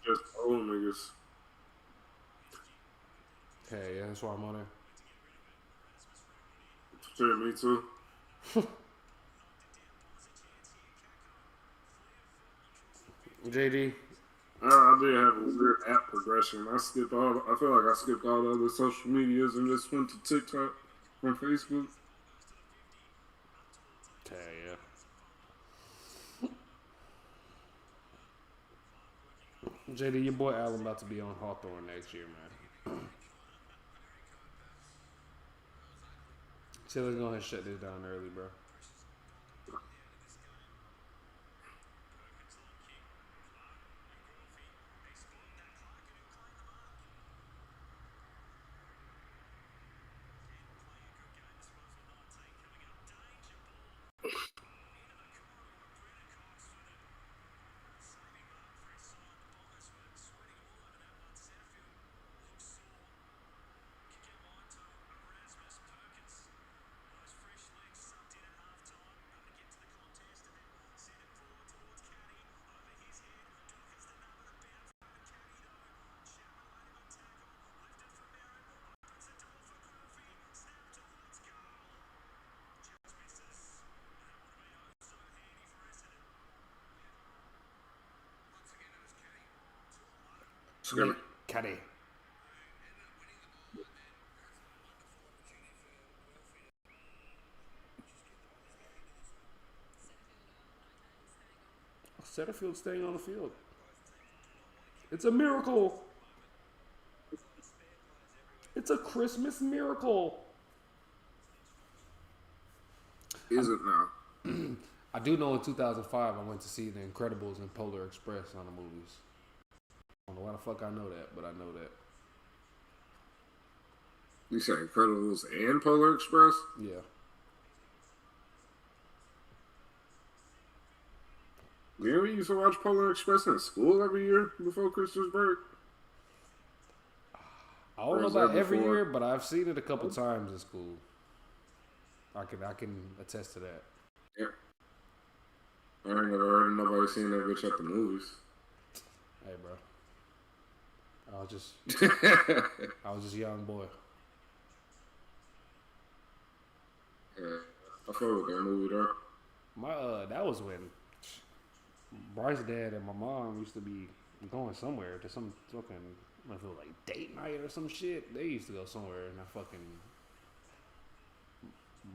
just old niggas. Hey, yeah, that's why I'm on there. Shit, me too. JD, I did have a weird app progression. I feel like I skipped all the other social medias and just went to TikTok from Facebook. hey, yeah. JD, your boy Allen about to be on Hawthorne next year, man. So let's go ahead and shut this down early, bro. gonna, Caddy. Setterfield staying on the field. It's a miracle. It's a Christmas miracle. is it now? I do know in 2005 I went to see The Incredibles and Polar Express on the movies. I don't know why the fuck I know that, but I know that. You say Incredibles and Polar Express? Yeah. Yeah, we used to watch Polar Express in school every year before Christmas break. I don't know about every year, but I've seen it a couple times in school. I can attest to that. Yeah. I ain't never heard of nobody seeing that bitch at the movies. Hey, bro. I was just a young boy. Yeah, I feel with that movie though. That was when Bryce's dad and my mom used to be going somewhere to some fucking, I feel like date night or some shit. They used to go somewhere and I fucking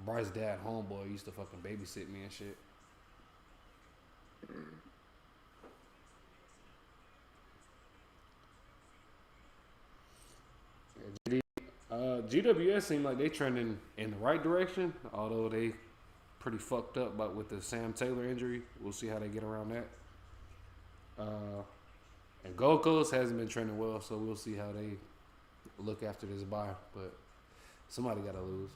Bryce's dad homeboy used to fucking babysit me and shit. GWS seemed like they trending in the right direction, although they pretty fucked up. But with the Sam Taylor injury, we'll see how they get around that. And Gold Coast hasn't been trending well, so we'll see how they look after this bye. But somebody got to lose.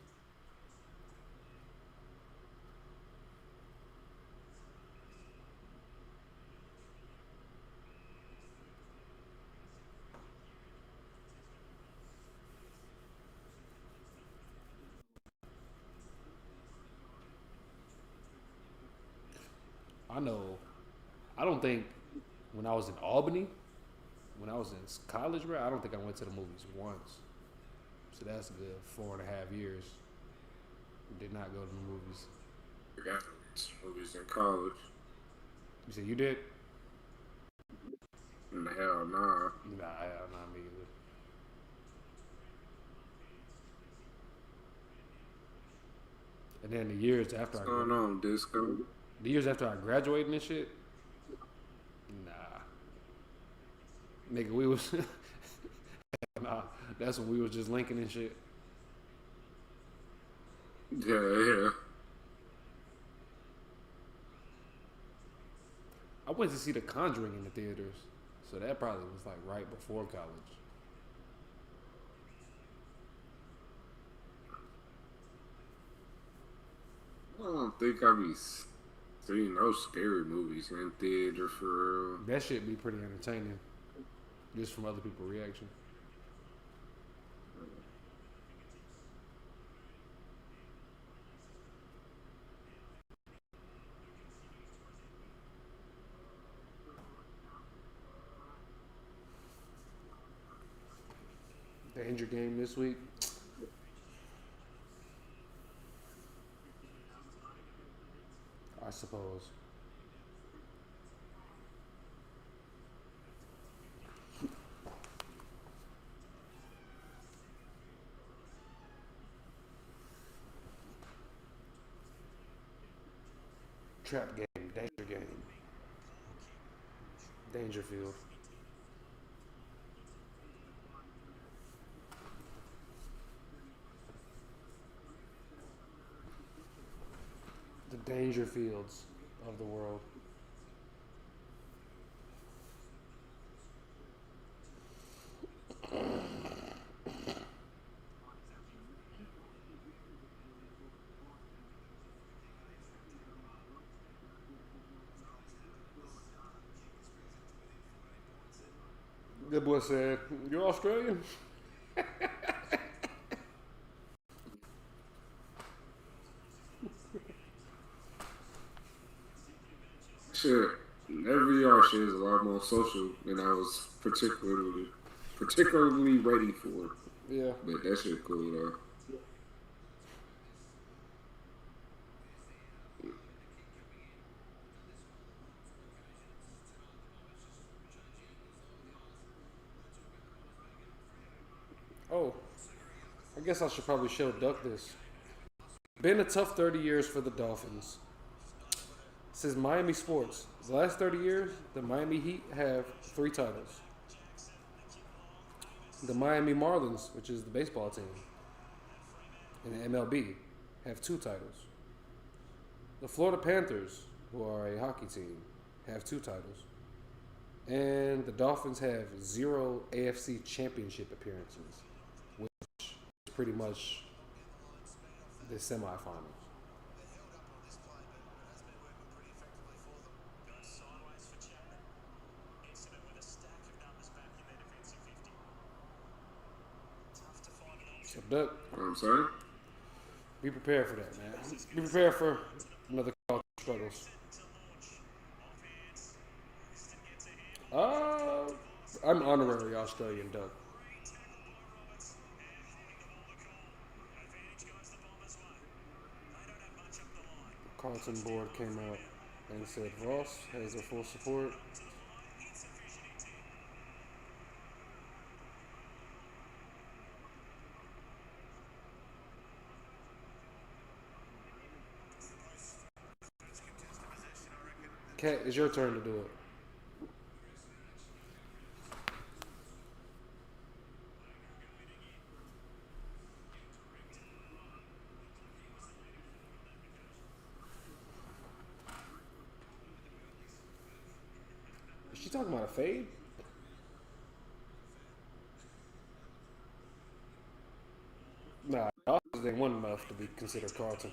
I know. I don't think when I was in Albany, when I was in college, bro, I don't think I went to the movies once. So that's a good 4.5 years. Did not go to the movies. I got movies in college. You said you did? Hell nah. Nah, not me either. And then the years after What's going on, Disco? The years after I graduated and shit, nah. Nigga, we was nah, that's when we was just linking and shit. Yeah. I went to see The Conjuring in the theaters, so that probably was like right before college. I don't think I be seeing no scary movies in theater for real. That shit be pretty entertaining, just from other people's reaction. Danger game this week. I suppose. Trap game, danger game. Dangerfield. The Dangerfields of the world. That boy said, "You're Australian?" Shit, every yard shit is a lot more social than I was particularly ready for. Yeah. But that shit cool though. guess I should probably show Duck this. Been a tough 30 years for the Dolphins. Says Miami Sports. The last 30 years, the Miami Heat have 3 titles. The Miami Marlins, which is the baseball team, in the MLB, have 2 titles. The Florida Panthers, who are a hockey team, have 2 titles. And the Dolphins have 0 AFC championship appearances, which is pretty much the semifinals. Goes sideways for Chapman. Essendon with a stack of numbers back in their defensive 50. Tough to find an option. So, Duck, I'm sorry. be prepared for that, man. Be prepared for another call struggles. I'm honorary Australian Duck. The Carlton board came out and said Ross has their full support. Kat, it's your turn to do it. Is she talking about a fade? Nah, Dolphins ain't one enough to be considered Carlton.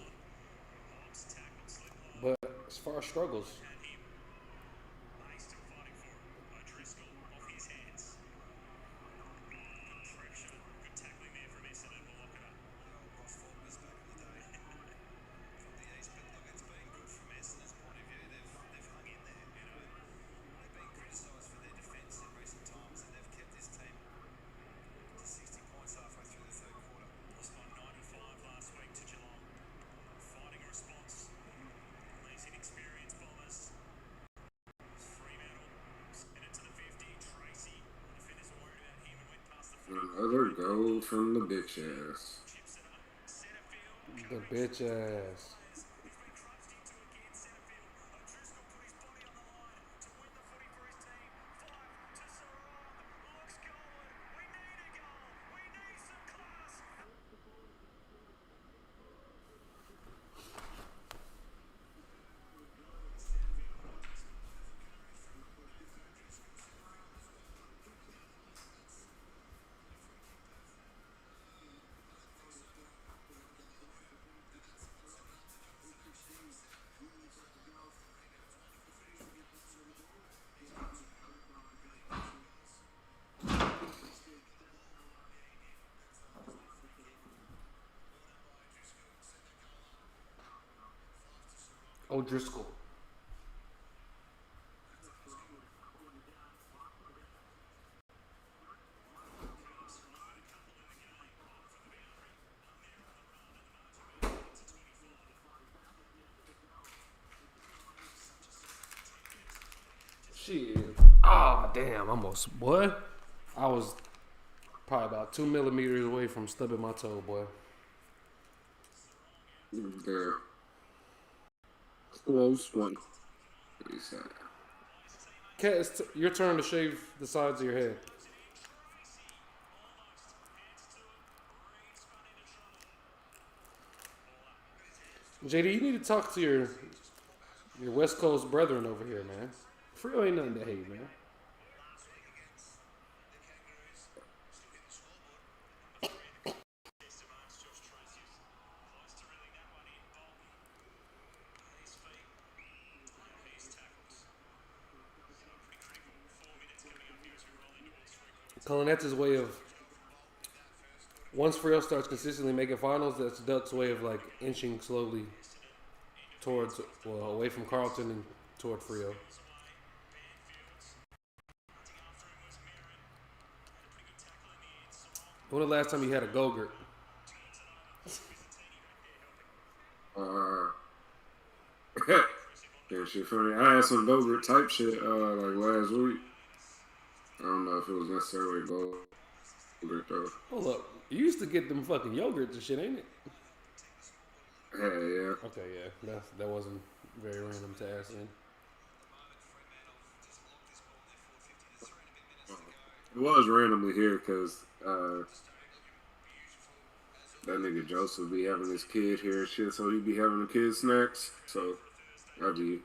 But as far as struggles, Still fighting for it. O'Driscoll off his hands. Good pressure. Good tackling there from Essendon. Will lock it up. Ross Ford was back in the day from the East, but look, it's been good from Essendon's point of view. They've hung in there. You know, they've been criticised for their defence in recent times, and they've kept this team to 60 points halfway through the third quarter. Lost by 95 last week to Geelong. Fighting a response. These inexperienced Bombers. Fremantle sent it to the 50. Tracy, defenders were worried about him and went past the 40. Another goal from the bitch ass. Chips it up. Centre field. the bitch ass. He's been crunched into again. Centre field. O'Driscoll put his body on the line to win the footy for his team. 5 to Sarong. Looks goal. We need a goal. We need some class. O'Driscoll. Shit. Ah, damn. Almost, boy. I was probably about 2 millimeters away from stubbing my toe, boy. The close one. Pretty sad. Kat, it's your turn to shave the sides of your head. JD, you need to talk to your West Coast brethren over here, man. Frio ain't nothing to hate, man. Colinetta's way of, once Frio starts consistently making finals, that's Duck's way of like inching slowly towards, well, away from Carlton and toward Frio. When the last time you had a Go-Gurt? Yeah, shit funny. I had some Go-Gurt type shit like last week. I don't know if it was necessarily Go-Gurt though. Hold up. You used to get them fucking yogurts and shit, ain't it? Yeah, yeah. Okay, yeah. That wasn't very random to ask in. It was randomly here because that nigga Joseph be having his kid here and shit, so he be having the kid snacks. So I be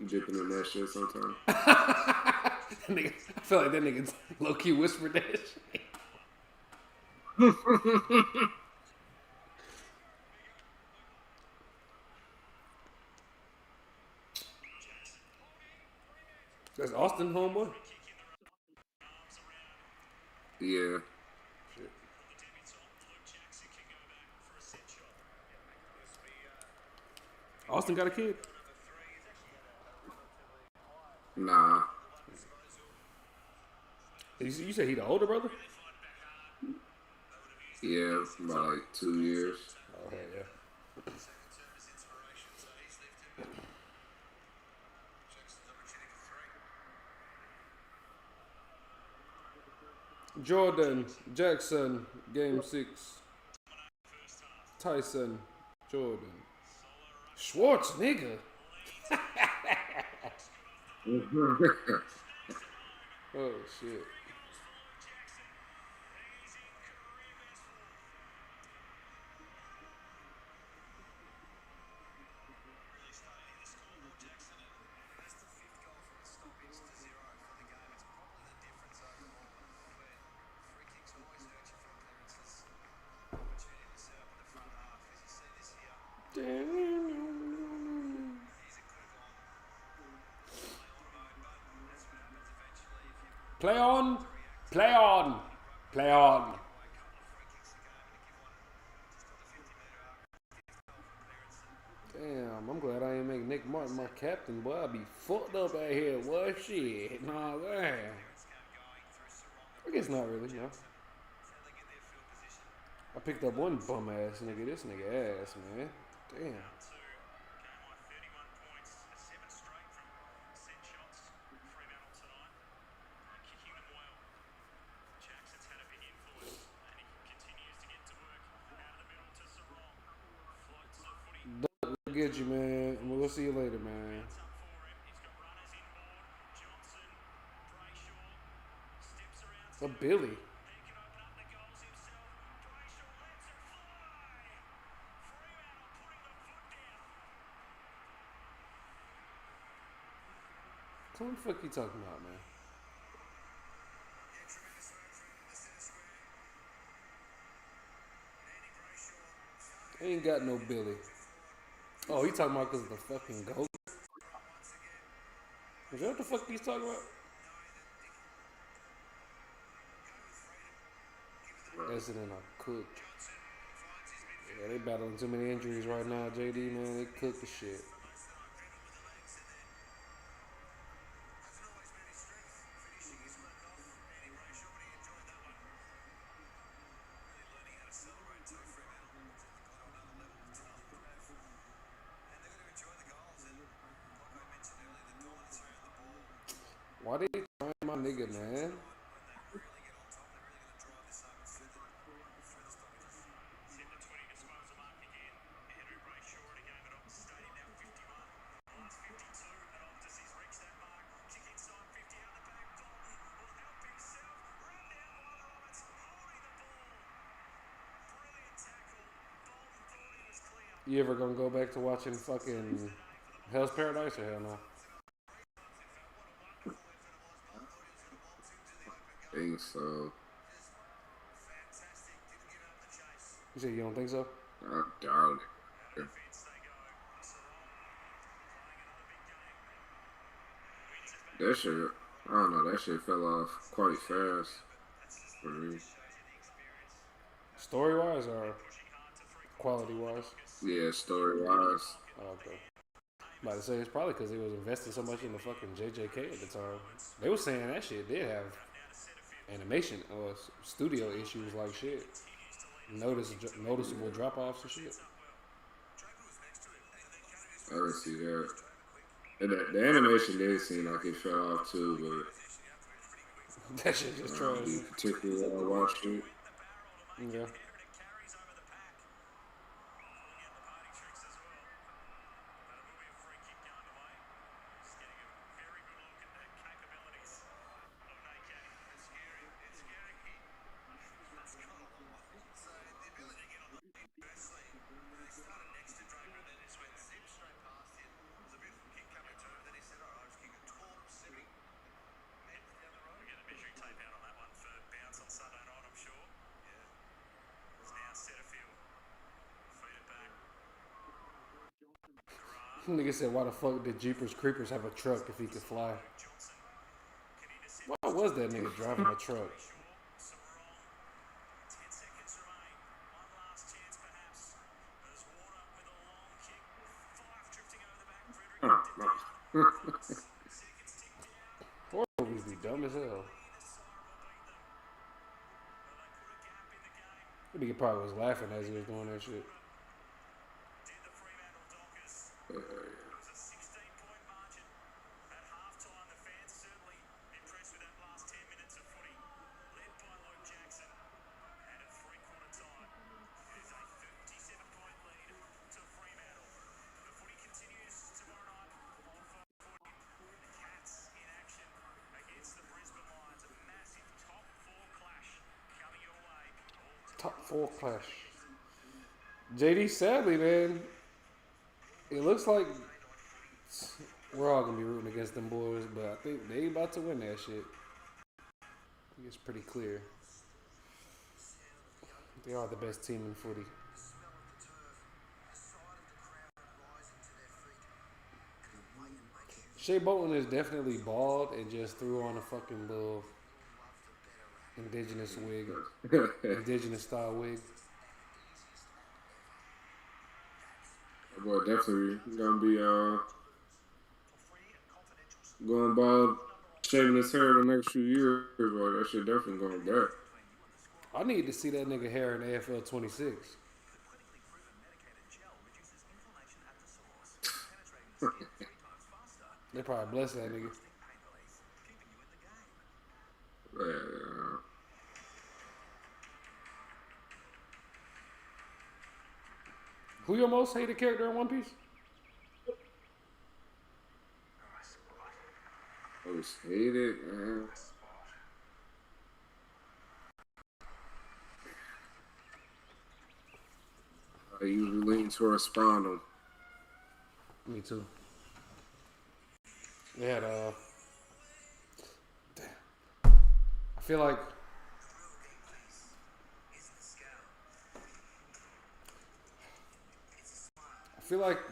dipping in that shit sometimes. Nigga, I feel like that nigga low key whispered that shit. That's Austin, homeboy. Yeah. Shit. Austin got a kid. Nah. You said he the older brother? Yeah, about like 2 years. Oh, hell yeah. Jordan, Jackson, game 6. Tyson, Jordan. Schwartz, nigga. Oh, shit. Play on, play on, play on. Damn, I'm glad I ain't make Nick Martin my captain, boy. I'd be fucked up out here, boy. Shit, nah, damn. I guess not really, no. I picked up one bum ass nigga. This nigga ass, man. Damn. I'll get you, man. We'll see you later, man. A Billy. What the fuck you talking about, man? Ain't got no Billy. Oh, he talking about because of the fucking goat? Is that what the fuck he's talking about? Essendon are cooked. Yeah, they battling too many injuries right now, JD, man. They cooked the shit. Why they trying my nigga, man? You ever gonna go back to watching fucking Hell's Paradise or hell no? I think so. You said you don't think so? I doubt it. That shit, I don't know, that shit fell off quite fast for me. Story wise or quality wise? Yeah, story wise. Oh, okay. I'm about to say it's probably because they was investing so much in the fucking JJK at the time. They was saying that shit did have animation or studio issues like shit. Noticeable drop offs and shit. I didn't see that. And the animation did seem like it fell off too, That shit just but trash. be particularly when I watched it. Make Yeah. it there and it carries over the pack. Pulling out the party tricks as well. But it will be a free kick going away. Just getting a very good look at the capabilities of Nate Kenny. It's scary. It's scary. That's got a lot. So the ability to get on the feet, firstly, they started next to Draper and then just went zip straight past him. It was a beautiful kick coming to him. Then he said, all right, I'll just kick it tall, zipping. Head down the road. We'll get a measuring tape out on that one for bounce on Sunday night, I'm sure. Yeah. It's now Setterfield. Feed it back. Grant. Nigga said, why the fuck did Jeepers Creepers have a truck if he could fly? Johnson. Can he just Why was that nigga driving a truck? Some wrong. 10 seconds remain. One last chance, perhaps. There's Warner with a long kick. 5 drifting over the back. Frederick Oh, seconds tick down. Horror movies be dumb as hell. Either side will beat them. Well, they put a gap in the game. That nigga probably was laughing as he was doing that shit. Did the Fremantle Dockers. It was a 16-point margin at halftime. The fans certainly impressed with that last 10 minutes of footy, led by Luke Jackson. And at three-quarter time, it is a 57-point lead to Fremantle. The footy continues tomorrow night on Fox Footy. The Cats in action against the Brisbane Lions. A massive top-four clash coming your way. Top 4 clash. JD, sadly, man, it looks like we're all gonna be rooting against them boys, but I think they about to win that shit. I think it's pretty clear. They are the best team in footy. Smell of the turf, the sight of the crowd rising to their feet, and the way it makes you Shea Bolton is definitely bald and just threw on a fucking little indigenous wig, indigenous style wig. that boy definitely gonna be going bald, shaving his hair the next few years, bro. That shit definitely going back. I need to see that nigga hair in AFL 26. They probably bless that nigga. Yeah. Who your most hated character in One Piece? I was hated, man. I usually lean towards Spinal. Me too. They had damn. I feel like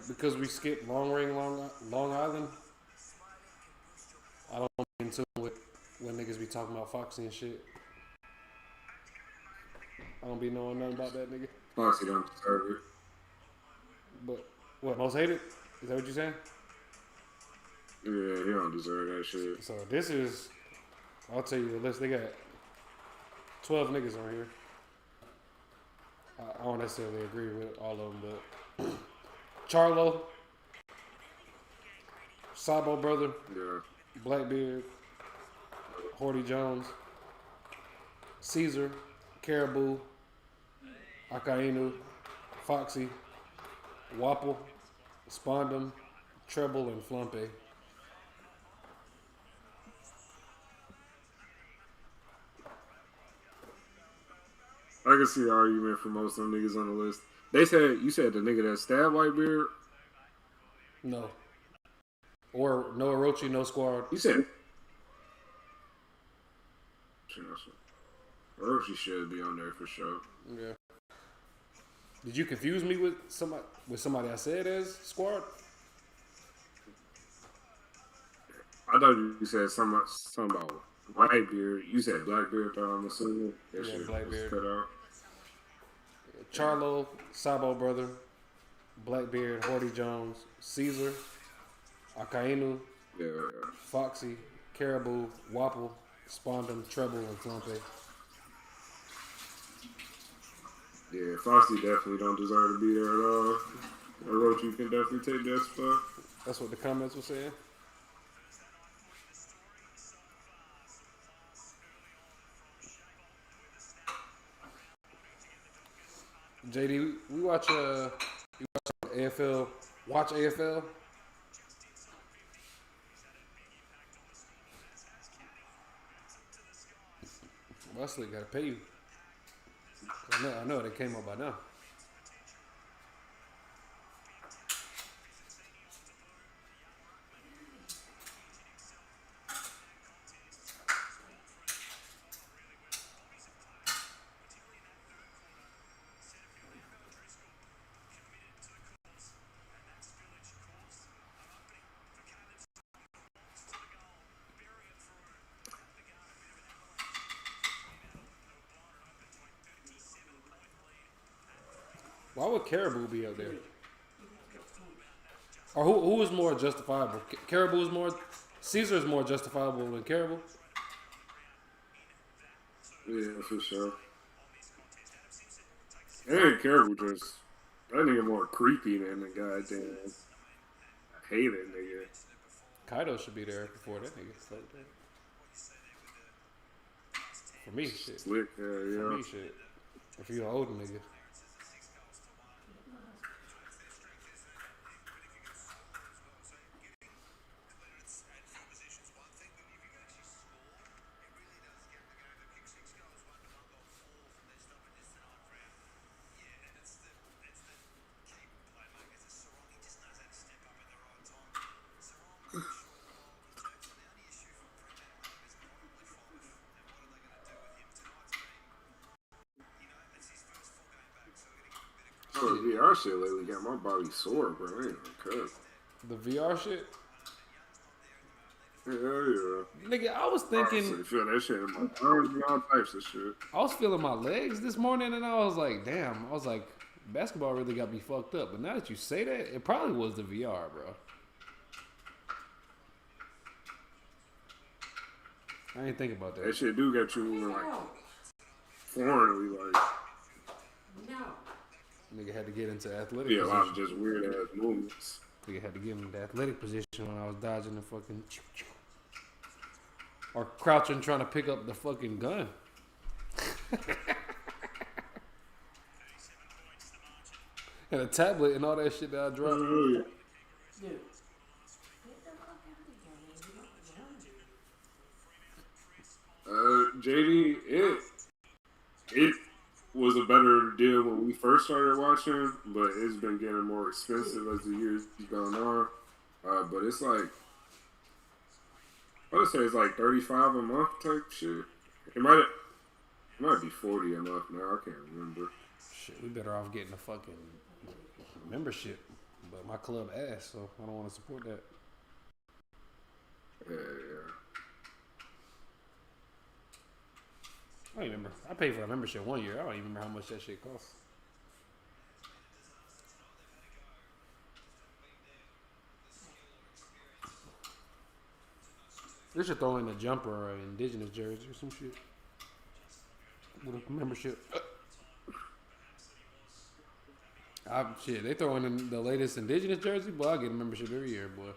because we skipped Long Island, I don't get into it with when niggas be talking about Foxy and shit. I don't be knowing nothing about that nigga. Foxy don't deserve it. But what, most hated? Is that what you saying? Yeah, he don't deserve that shit. So this is, I'll tell you the list. They got 12 niggas on here. I don't necessarily agree with all of them, but Charlo, Sabo brother, Yeah. Blackbeard, Horty Jones, Caesar, Caribou, Akainu, Foxy, Wapple, Spondum, Treble, and Flumpe. I can see the argument for most of them niggas on the list. You said the nigga that stabbed Whitebeard? No. Or no Orochi, no squad. You said. Orochi should be on there for sure. Yeah. Did you confuse me with somebody I said as squad? I thought you said something about Whitebeard. You said Blackbeard, though, I'm assuming. That Yeah, shit was Blackbeard. cut out. Charlo, Sabo brother, Blackbeard, Horty Jones, Caesar, Akainu, Yeah. Foxy, Caribou, Wapple, Spondum, Treble, and Flumpe. Yeah, Foxy definitely don't deserve to be there at all. Orochi can definitely take that spot. That's what the comments were saying. JD, we watch AFL. Watch AFL. Wesley got to pay you. I know they came up by now. Why would Caribou be up there? Or who is more justifiable? Caribou is more. Caesar is more justifiable than Caribou. Yeah, for sure. Hey, Caribou just that nigga more creepy than the goddamn. I hate that nigga. Kaido should be there before that nigga. Fuck that. For me, shit. Slick, For yeah. me, shit. If you an old nigga. Oh, the VR shit lately got my body sore, bro. I ain't gonna cut. The VR shit? Yeah. Nigga, I was thinking. I feel that shit in my arms and all types of shit. I was feeling my legs this morning and I was like, damn. I was like, basketball really got me fucked up. But now that you say that, it probably was the VR, bro. I ain't think about that. That shit do get you moving like foreignly, like. Nigga had to get into athletic Yeah, a position. lot of just weird ass movements. Nigga had to get into the athletic position when I was dodging the fucking. Or crouching trying to pick up the fucking gun. And a tablet and all that shit that I dropped. Oh, yeah. JD, it was a better deal when we first started watching, but it's been getting more expensive as the years gone on. But it's like, I would say it's like $35 a month type shit. It might be $40 a month now. I can't remember. Shit, we better off getting a fucking membership. But my club ass, so I don't want to support that. Yeah. I don't even remember. I paid for a membership 1 year. I don't even remember how much that shit costs. They should throw in a jumper or an indigenous jersey or some shit. With a membership. Shit, they throw in the latest indigenous jersey, boy, I get a membership every year, boy.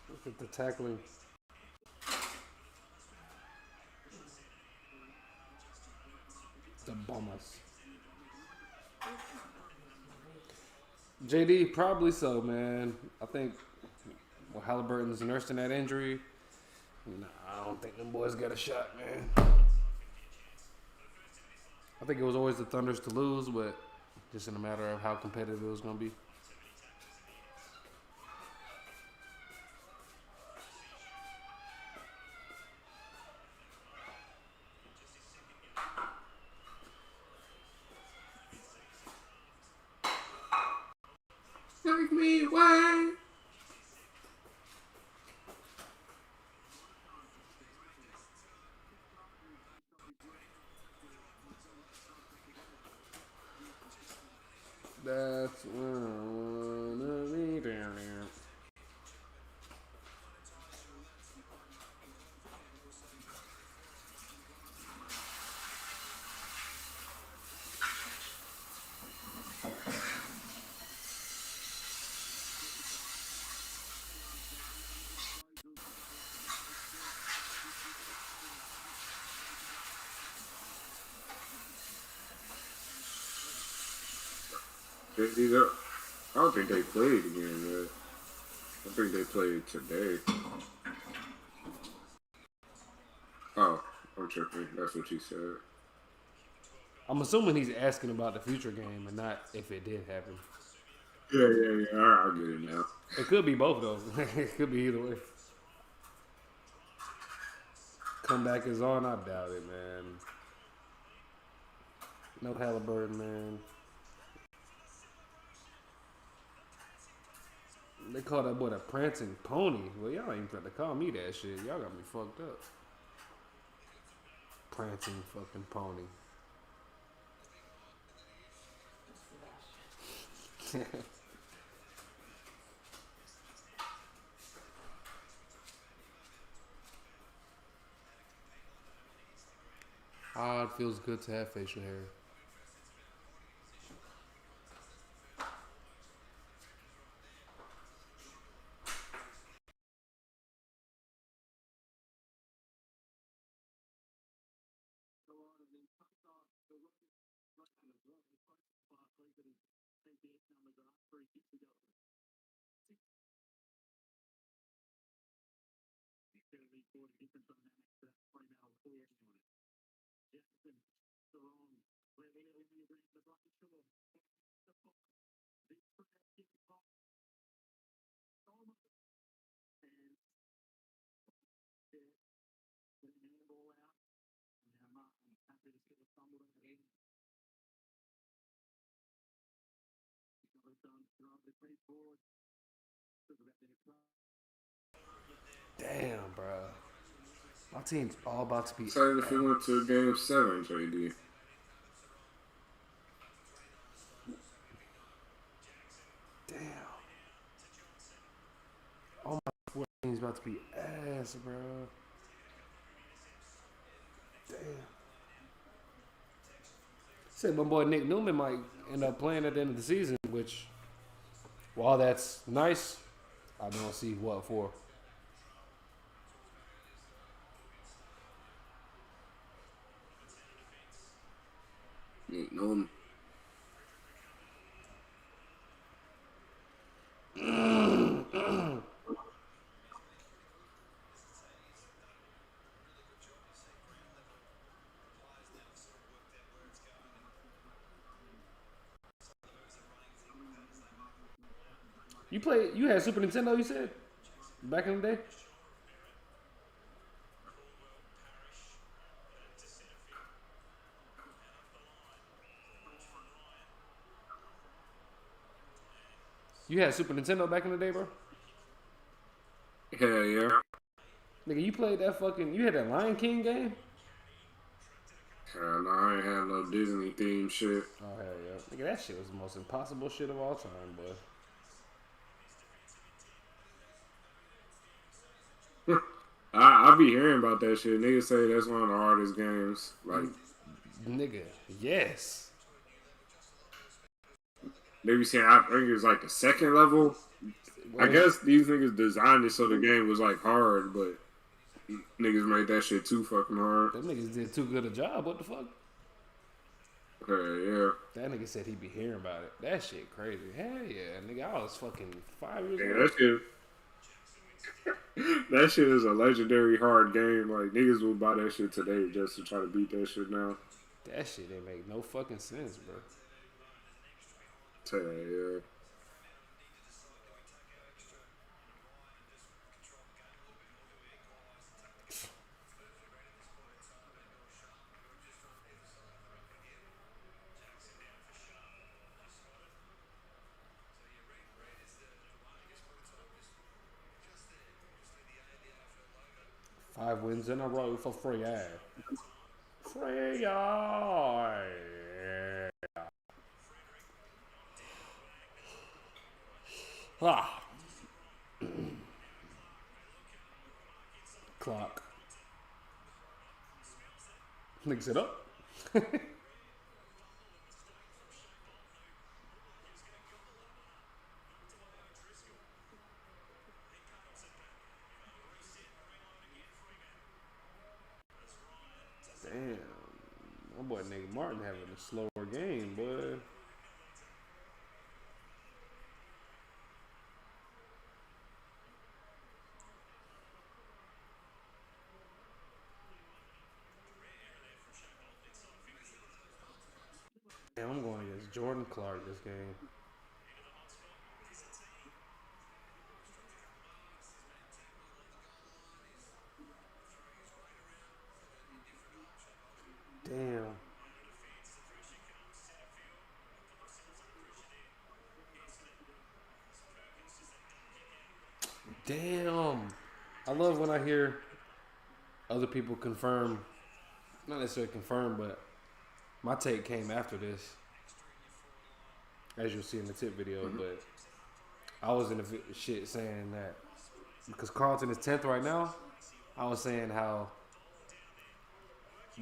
Look at the tackling. The Bombers. JD, probably so, man. I think Halliburton's nursing that injury. Nah, I don't think them boys got a shot, man. I think it was always the Thunders to lose, but just in a matter of how competitive it was going to be. Take me away. That's where I wanna be down here. I don't think they played again, man. I think they played today. Oh, I'm tripping. That's what you said. I'm assuming he's asking about the future game and not if it did happen. Yeah. I'll get it now. It could be both though. It could be either way. Comeback is on. I doubt it, man. No Halliburton, man. They call that boy a prancing pony. Well, y'all ain't got to call me that shit. Y'all got me fucked up. Prancing fucking pony. Ah, it feels good to have facial hair. Damn, bro. My team's all about to be. Excited if we went to game 7, JD. Damn. All my team's about to be ass, bro. Damn. Said my boy Nick Newman might end up playing at the end of the season, which, while that's nice, I don't see what for. No. You had Super Nintendo, you said? Back in the day? You had Super Nintendo back in the day, bro? Hell yeah. Nigga, you played that fucking. You had that Lion King game? Hell no, I ain't had no Disney themed shit. Oh, hell yeah. Nigga, that shit was the most impossible shit of all time, boy. I be hearing about that shit. Niggas say that's one of the hardest games. Like, Nigga, yes. they be saying, I think it's like the second level. I guess these niggas designed it so the game was like hard, but niggas made that shit too fucking hard. Them niggas did too good a job. What the fuck? Yeah. That nigga said he be hearing about it. That shit crazy. Hell yeah, nigga. I was fucking 5 years Yeah, old. that shit is a legendary hard game. Like, niggas will buy that shit today just to try to beat that shit now. That shit didn't make no fucking sense, bro. Yeah. 5 wins in a row for Freya. Freya. Ah. Clock. Mix it up. Damn. My boy Nigga Martin having a slower game, boy. Jordan Clark this game. Damn. Damn. I love when I hear other people confirm, not necessarily confirm, but my take came after this, as you'll see in the tip video. But I was in the shit saying that because Carlton is 10th right now, I was saying how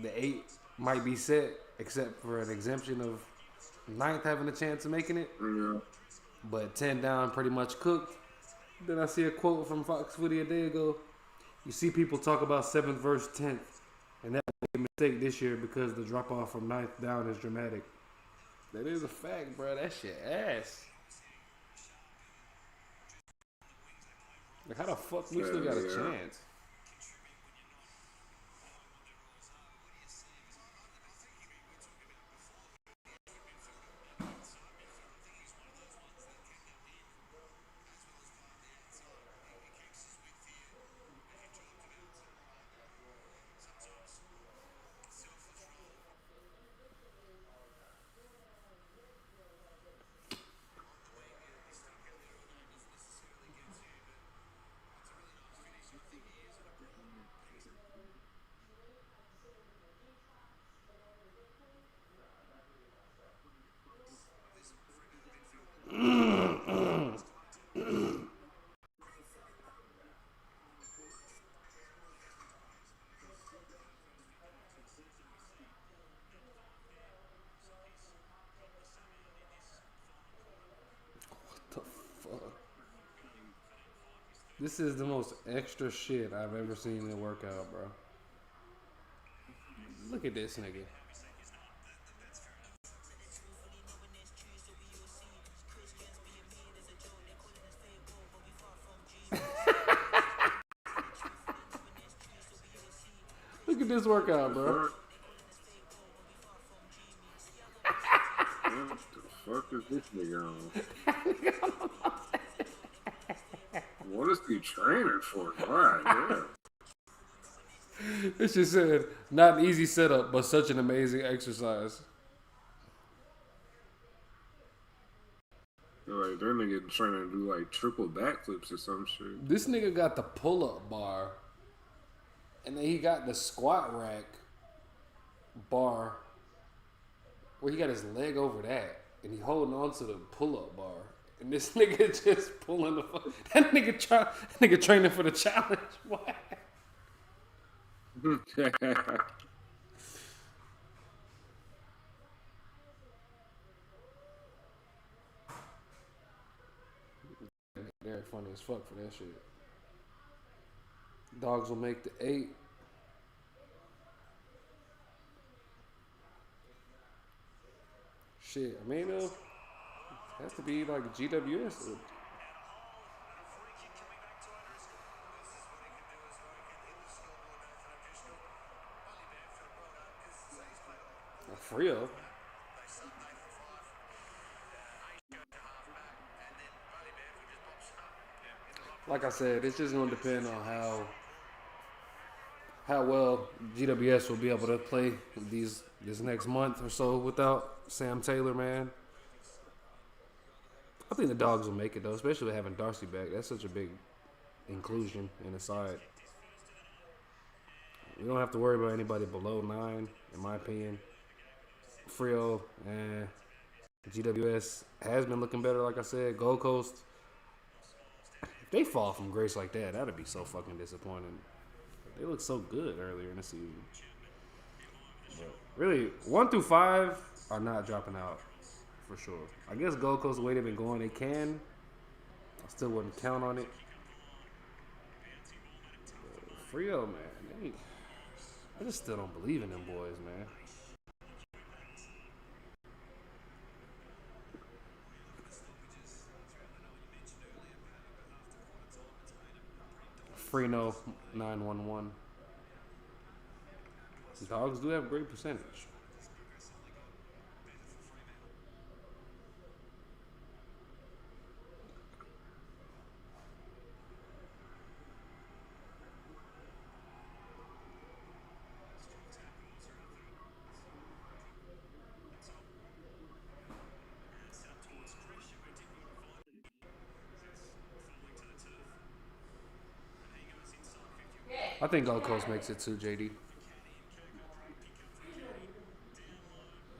the 8 might be set, except for an exemption of 9th having a chance of making it. Yeah. But 10 down, pretty much cooked. Then I see a quote from Fox Footy a day ago. You see people talk about 7th versus 10th, and that was a mistake this year because the drop off from 9th down is dramatic. That is a fact, bro. That shit ass. Like, how the fuck we still got a chance? This is the most extra shit I've ever seen in a workout, bro. Look at this nigga. Look at this workout, bro. What the fuck is this nigga on? What is he training for? Right, yeah. It just said, not an easy setup, but such an amazing exercise. Like, that nigga trying to do like triple backflips or some shit. This nigga got the pull-up bar, and then he got the squat rack bar, where he got his leg over that, and he holding on to the pull-up bar. And this nigga just pulling the fuck. That nigga training for the challenge. What? They're funny as fuck for that shit. Dogs will make the 8. Shit, I mean, it has to be like a GWS. Frio. Like I said, it's just going to depend on how well GWS will be able to play this next month or so without Sam Taylor, man. I think the Dogs will make it, though, especially with having Darcy back. That's such a big inclusion in the side. We don't have to worry about anybody below 9, in my opinion. Frio and GWS has been looking better, like I said. Gold Coast, if they fall from grace like that, that'd be so fucking disappointing. They look so good earlier in the season. But really, 1 through 5 are not dropping out for sure. I guess Gold Coast, the way they've been going, they can. I still wouldn't count on it. But Frio, man, I just still don't believe in them boys, man. Freno 911. The Dogs do have a great percentage. I think Gold Coast makes it too, JD.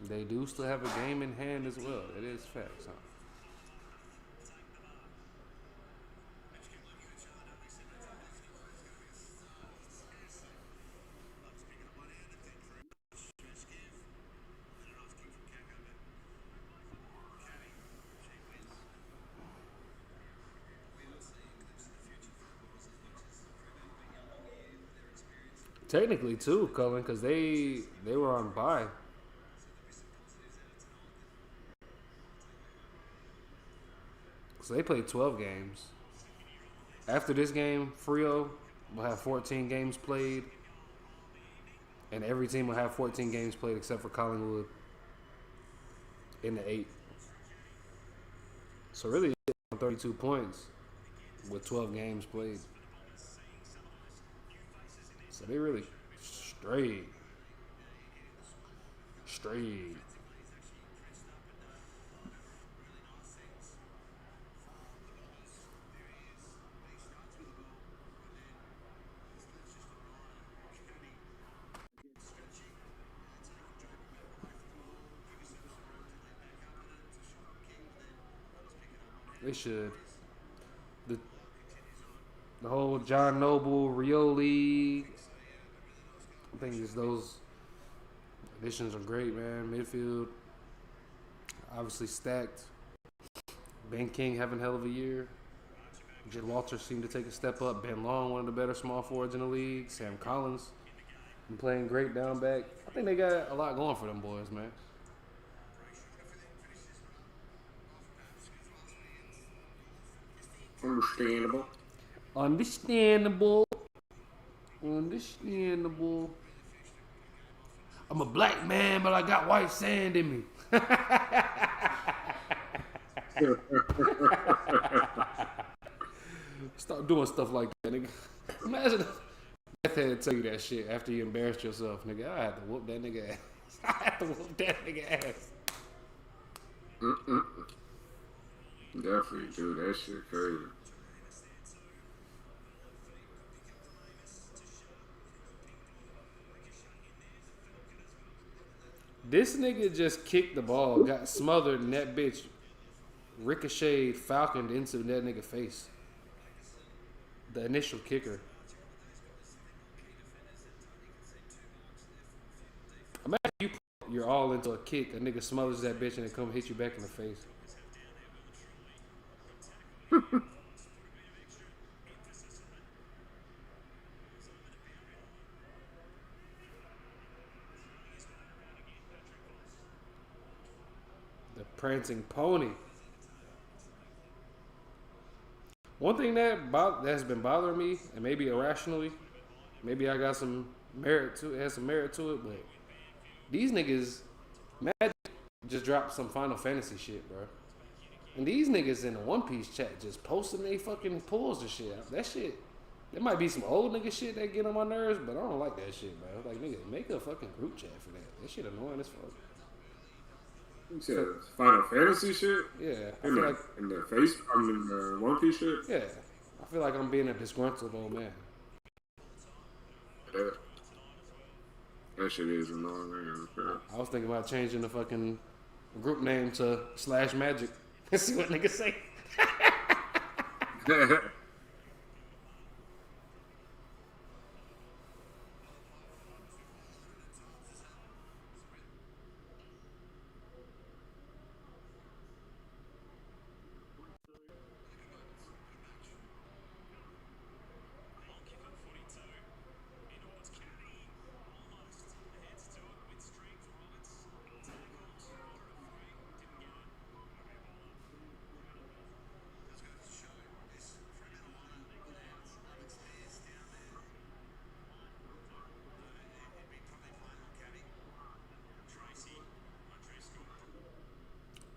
They do still have a game in hand as well. It is facts, huh? Technically, too, Cullen, because they were on bye. So they played 12 games. After this game, Frio will have 14 games played, and every team will have 14 games played except for Collingwood in the 8. So really, 32 points with 12 games played. So they really straight. They should. The whole John Noble, Rioli, I think it's those additions are great, man. Midfield, obviously stacked. Ben King having a hell of a year. Jed Walter seemed to take a step up. Ben Long, one of the better small forwards in the league. Sam Collins been playing great down back. I think they got a lot going for them boys, man. Understandable. I'm a black man, but I got white sand in me. Stop doing stuff like that, nigga. Imagine if Beth had to tell you that shit after you embarrassed yourself, nigga. I had to whoop that nigga ass. I had to whoop that nigga ass. Definitely, dude. That shit crazy. This nigga just kicked the ball, got smothered, and that bitch ricocheted, falconed into that nigga face. The initial kicker. Imagine you put your all into a kick, a nigga smothers that bitch and it come hit you back in the face. The prancing pony. One thing that's been bothering me, and maybe irrationally, maybe I got some merit to it, has some merit to it, but these niggas, Magic just dropped some Final Fantasy shit, bro. And these niggas in the One Piece chat just posting they fucking pulls and shit. That shit, there might be some old nigga shit that get on my nerves, but I don't like that shit, bro. Like, nigga, make a fucking group chat for that. That shit annoying as fuck. You said Final Fantasy shit? Yeah, I In feel the, like, in the face, I mean, the One Piece shit? yeah, I feel like I'm being a disgruntled old man. Yeah. That shit is annoying, man. Bro. I was thinking about changing the fucking group name to /Magic. Let's see what niggas say.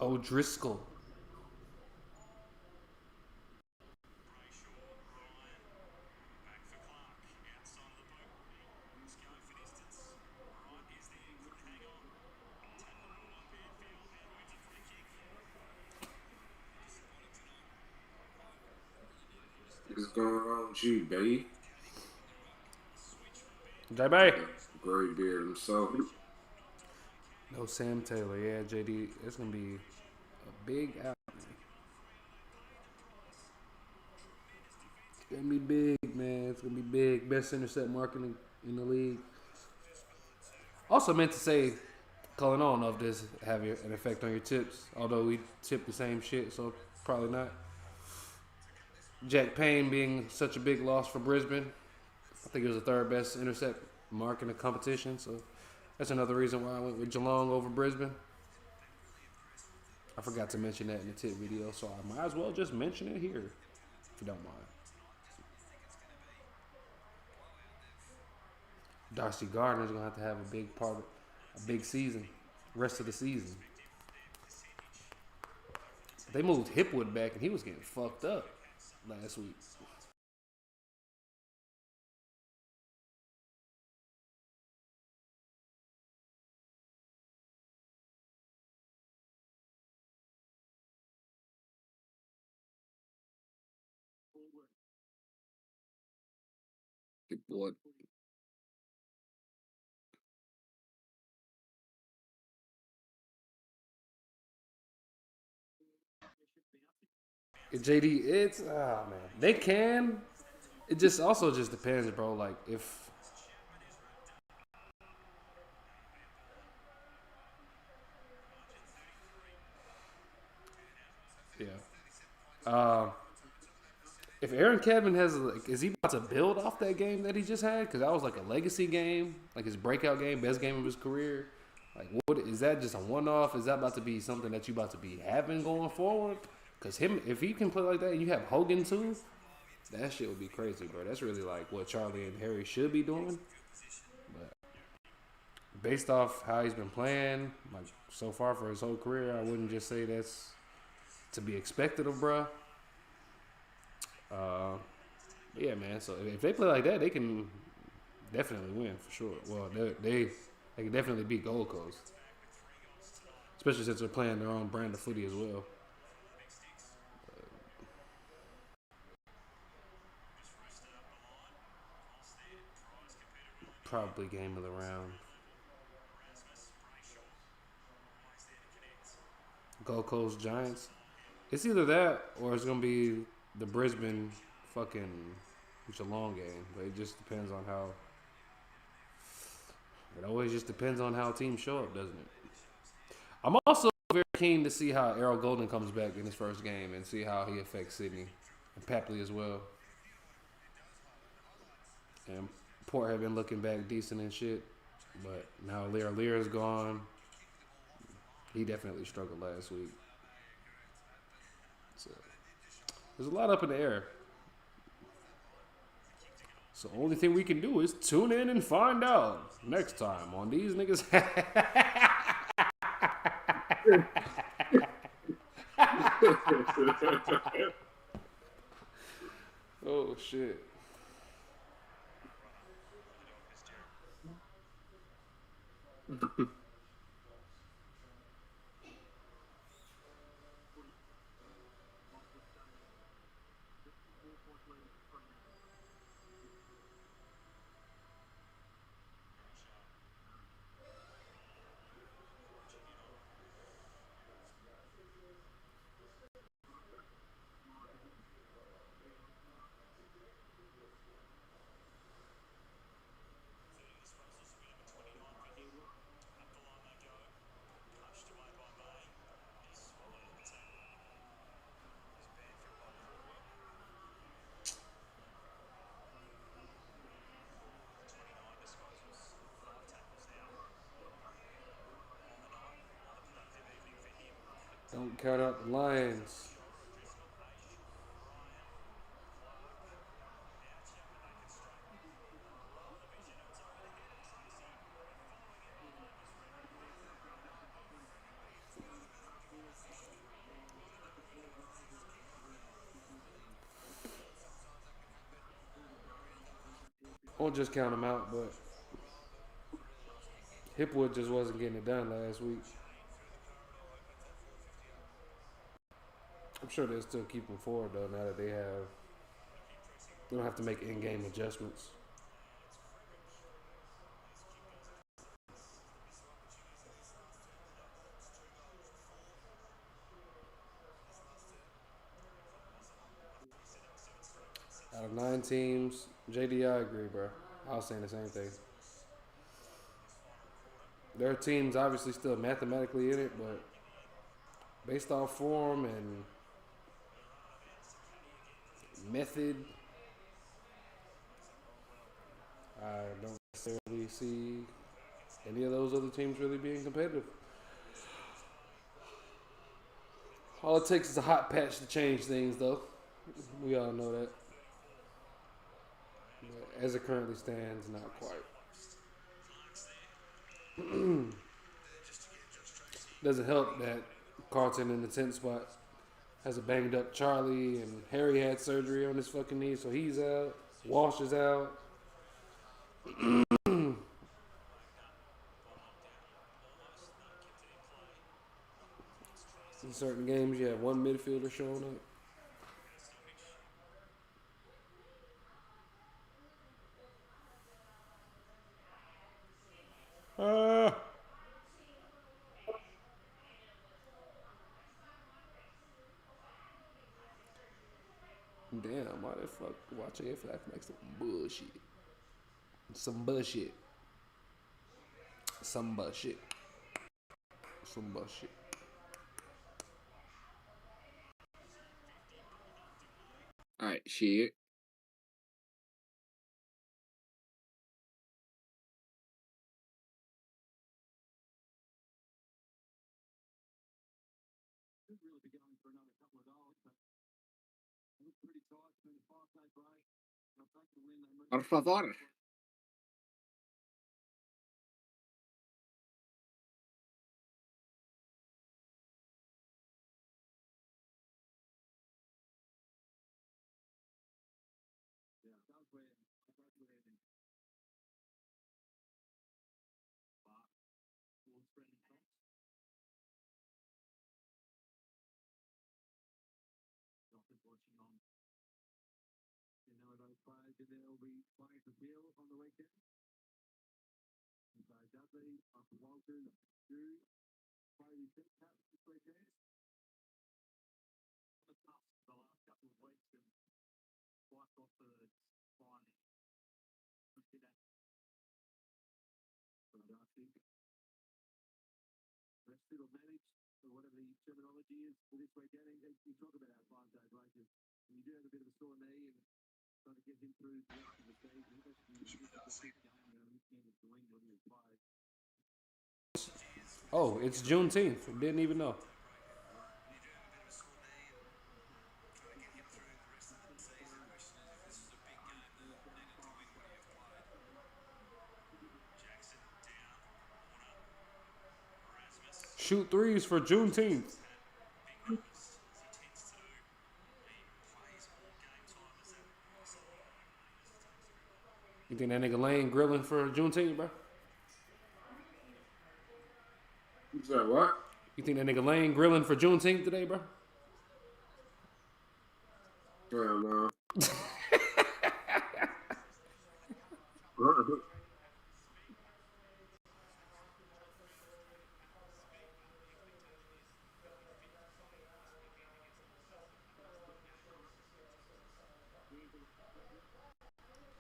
O'Driscoll. What's going on, G, baby? JB. Gray beard himself. No Sam Taylor. Yeah, JD. It's gonna be a big out. It's gonna be big, man. It's gonna be big. Best intercept marketing in the league. Also meant to say, Cullen, I don't know if this have an effect on your tips. Although we tip the same shit, so probably not. Jack Payne being such a big loss for Brisbane. I think it was the third best intercept mark in the competition. So that's another reason why I went with Geelong over Brisbane. I forgot to mention that in the tip video, so I might as well just mention it here, if you don't mind. Darcy Gardner's gonna have a big part of a big season, rest of the season. They moved Hipwood back, and he was getting fucked up last week. Hipwood. JD, it's man, they can. It just also just depends, bro. Like if yeah, if Aaron Kevin has like, is he about to build off that game that he just had? Because that was like a legacy game, like his breakout game, best game of his career. Like, what is that? Just a one-off? Is that about to be something that you about to be having going forward? Because him, if he can play like that, and you have Hogan too, that shit would be crazy, bro. That's really like what Charlie and Harry should be doing. But based off how he's been playing, like so far for his whole career, I wouldn't just say that's to be expected of bruh. But yeah, man. So if they play like that, they can definitely win for sure. Well, they can definitely beat Gold Coast, especially since they're playing their own brand of footy as well. Probably game of the round. Gold Coast Giants. It's either that or it's gonna be the Brisbane fucking Geelong game. But it just depends on how. It always just depends on how teams show up, doesn't it? I'm also very keen to see how Errol Golden comes back in his first game and see how he affects Sydney and Papley as well. And Port have been looking back decent and shit, but now Lear's gone. He definitely struggled last week. So there's a lot up in the air. So only thing we can do is tune in and find out next time on these niggas. Oh shit. Don't count out the Lions. Won't just count them out, but Hipwood just wasn't getting it done last week. I'm sure they'll still keep him forward though. Now that they don't have to make in-game adjustments. Out of 9 teams, JD, I agree, bro. I was saying the same thing. There are teams obviously still mathematically in it, but based off form and method, I don't necessarily see any of those other teams really being competitive. All it takes is a hot patch to change things, though. We all know that. But as it currently stands, not quite. Doesn't help that Carlton in the 10th spot has a banged up Charlie, and Harry had surgery on his fucking knee, so he's out. Walsh is out. In certain games, you have one midfielder showing up. Damn, why the fuck watch it feel like some bullshit? Some bullshit. Some bullshit. Some bullshit. All right, shit. Por favor. Oh, it's Juneteenth. Didn't even know. Shoot threes for Juneteenth. You think that nigga Lane grilling for Juneteenth, bro? Is that what? You think that nigga Lane grilling for Juneteenth today, bro? Well,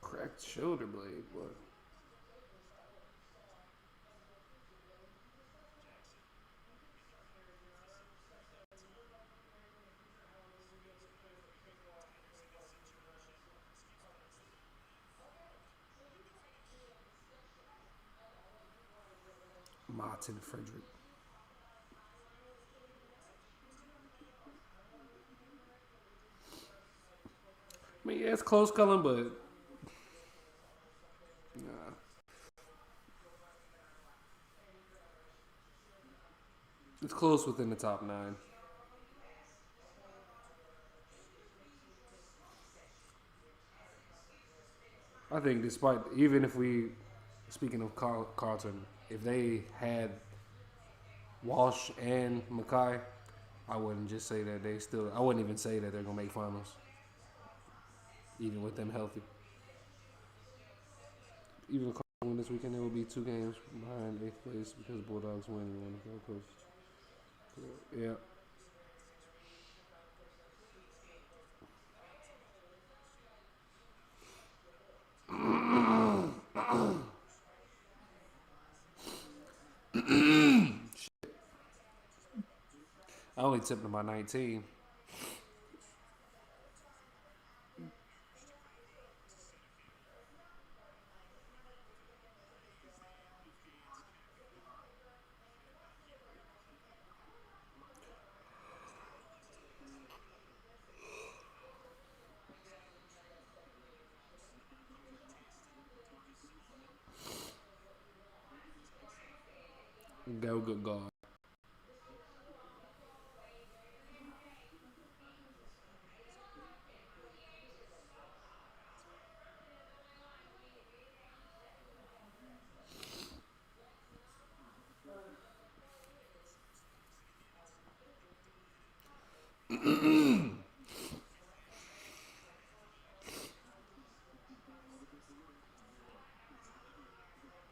Cracked shoulder blade, boy. Martin Frederick. I mean, yeah, it's close, Cullen, but nah. It's close within the top 9. I think despite, even if we, speaking of Carlton, if they had Walsh and Mackay, I wouldn't just say that they still, I wouldn't even say that they're going to make finals, even with them healthy. Even if Carlton win this weekend, they will be 2 games behind 8th place because Bulldogs win on the Gold Coast. Yeah. I only tipped him by 19. Go, good God.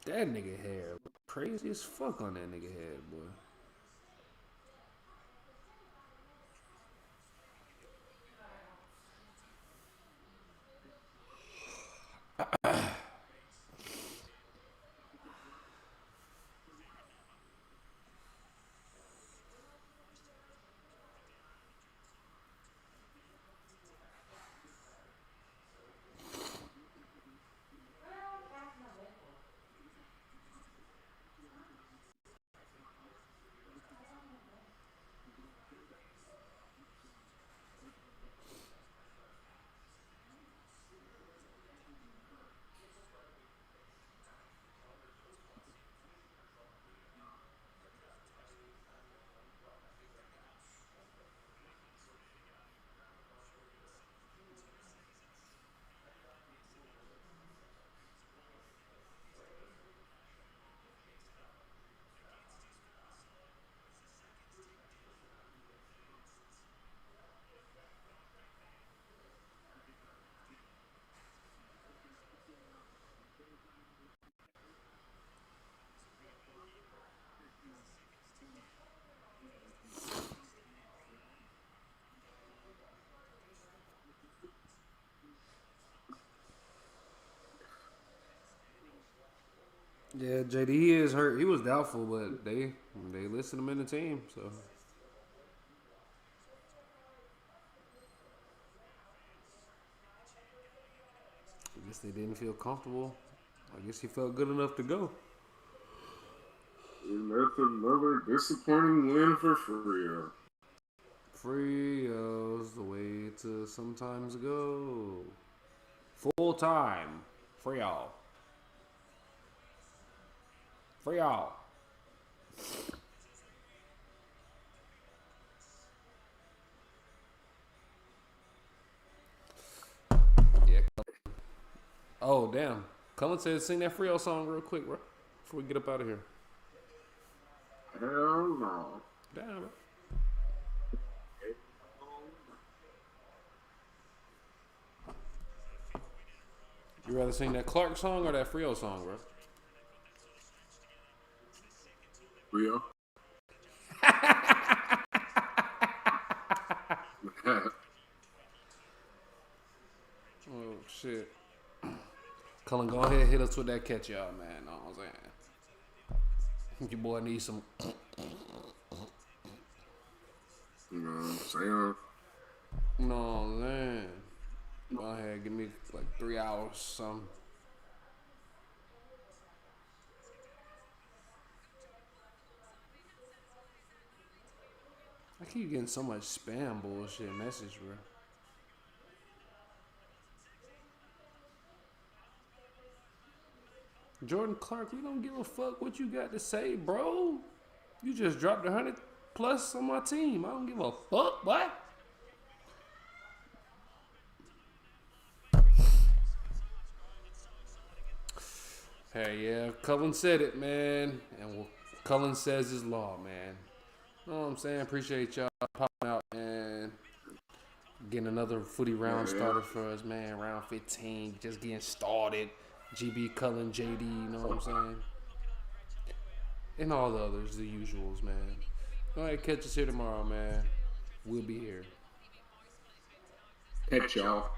That nigga hair crazy as fuck on that nigga head, boy. Yeah, JD he is hurt. He was doubtful, but they listed him in the team. So I guess they didn't feel comfortable. I guess he felt good enough to go. And that's another disappointing win for Frio. Frio's the way to sometimes go. Full time. Frio. Frio. Yeah. Oh, damn. Cullen said sing that Frio song real quick, bro. Before we get up out of here. Hell no. Damn, bro. You rather sing that Clark song or that Frio song, bro? Frio. Oh, shit. Cullen, go ahead and hit us with that catch, y'all, man. Know what I'm saying? Your boy needs some. You know what I'm saying? No, man. Go ahead, give me like 3 hours or something. I keep getting so much spam bullshit message, bro. Jordan Clark, we don't give a fuck what you got to say, bro. You just dropped 100 plus on my team. I don't give a fuck, what? Hey, yeah, Cullen said it, man. And Cullen says his law, man. You know what I'm saying? Appreciate y'all popping out and getting another footy round started for us, man. Round 15, just getting started. GB, Cullen, JD, you know what I'm saying? And all the others, the usuals, man. Go ahead, catch us here tomorrow, man. We'll be here. Catch y'all.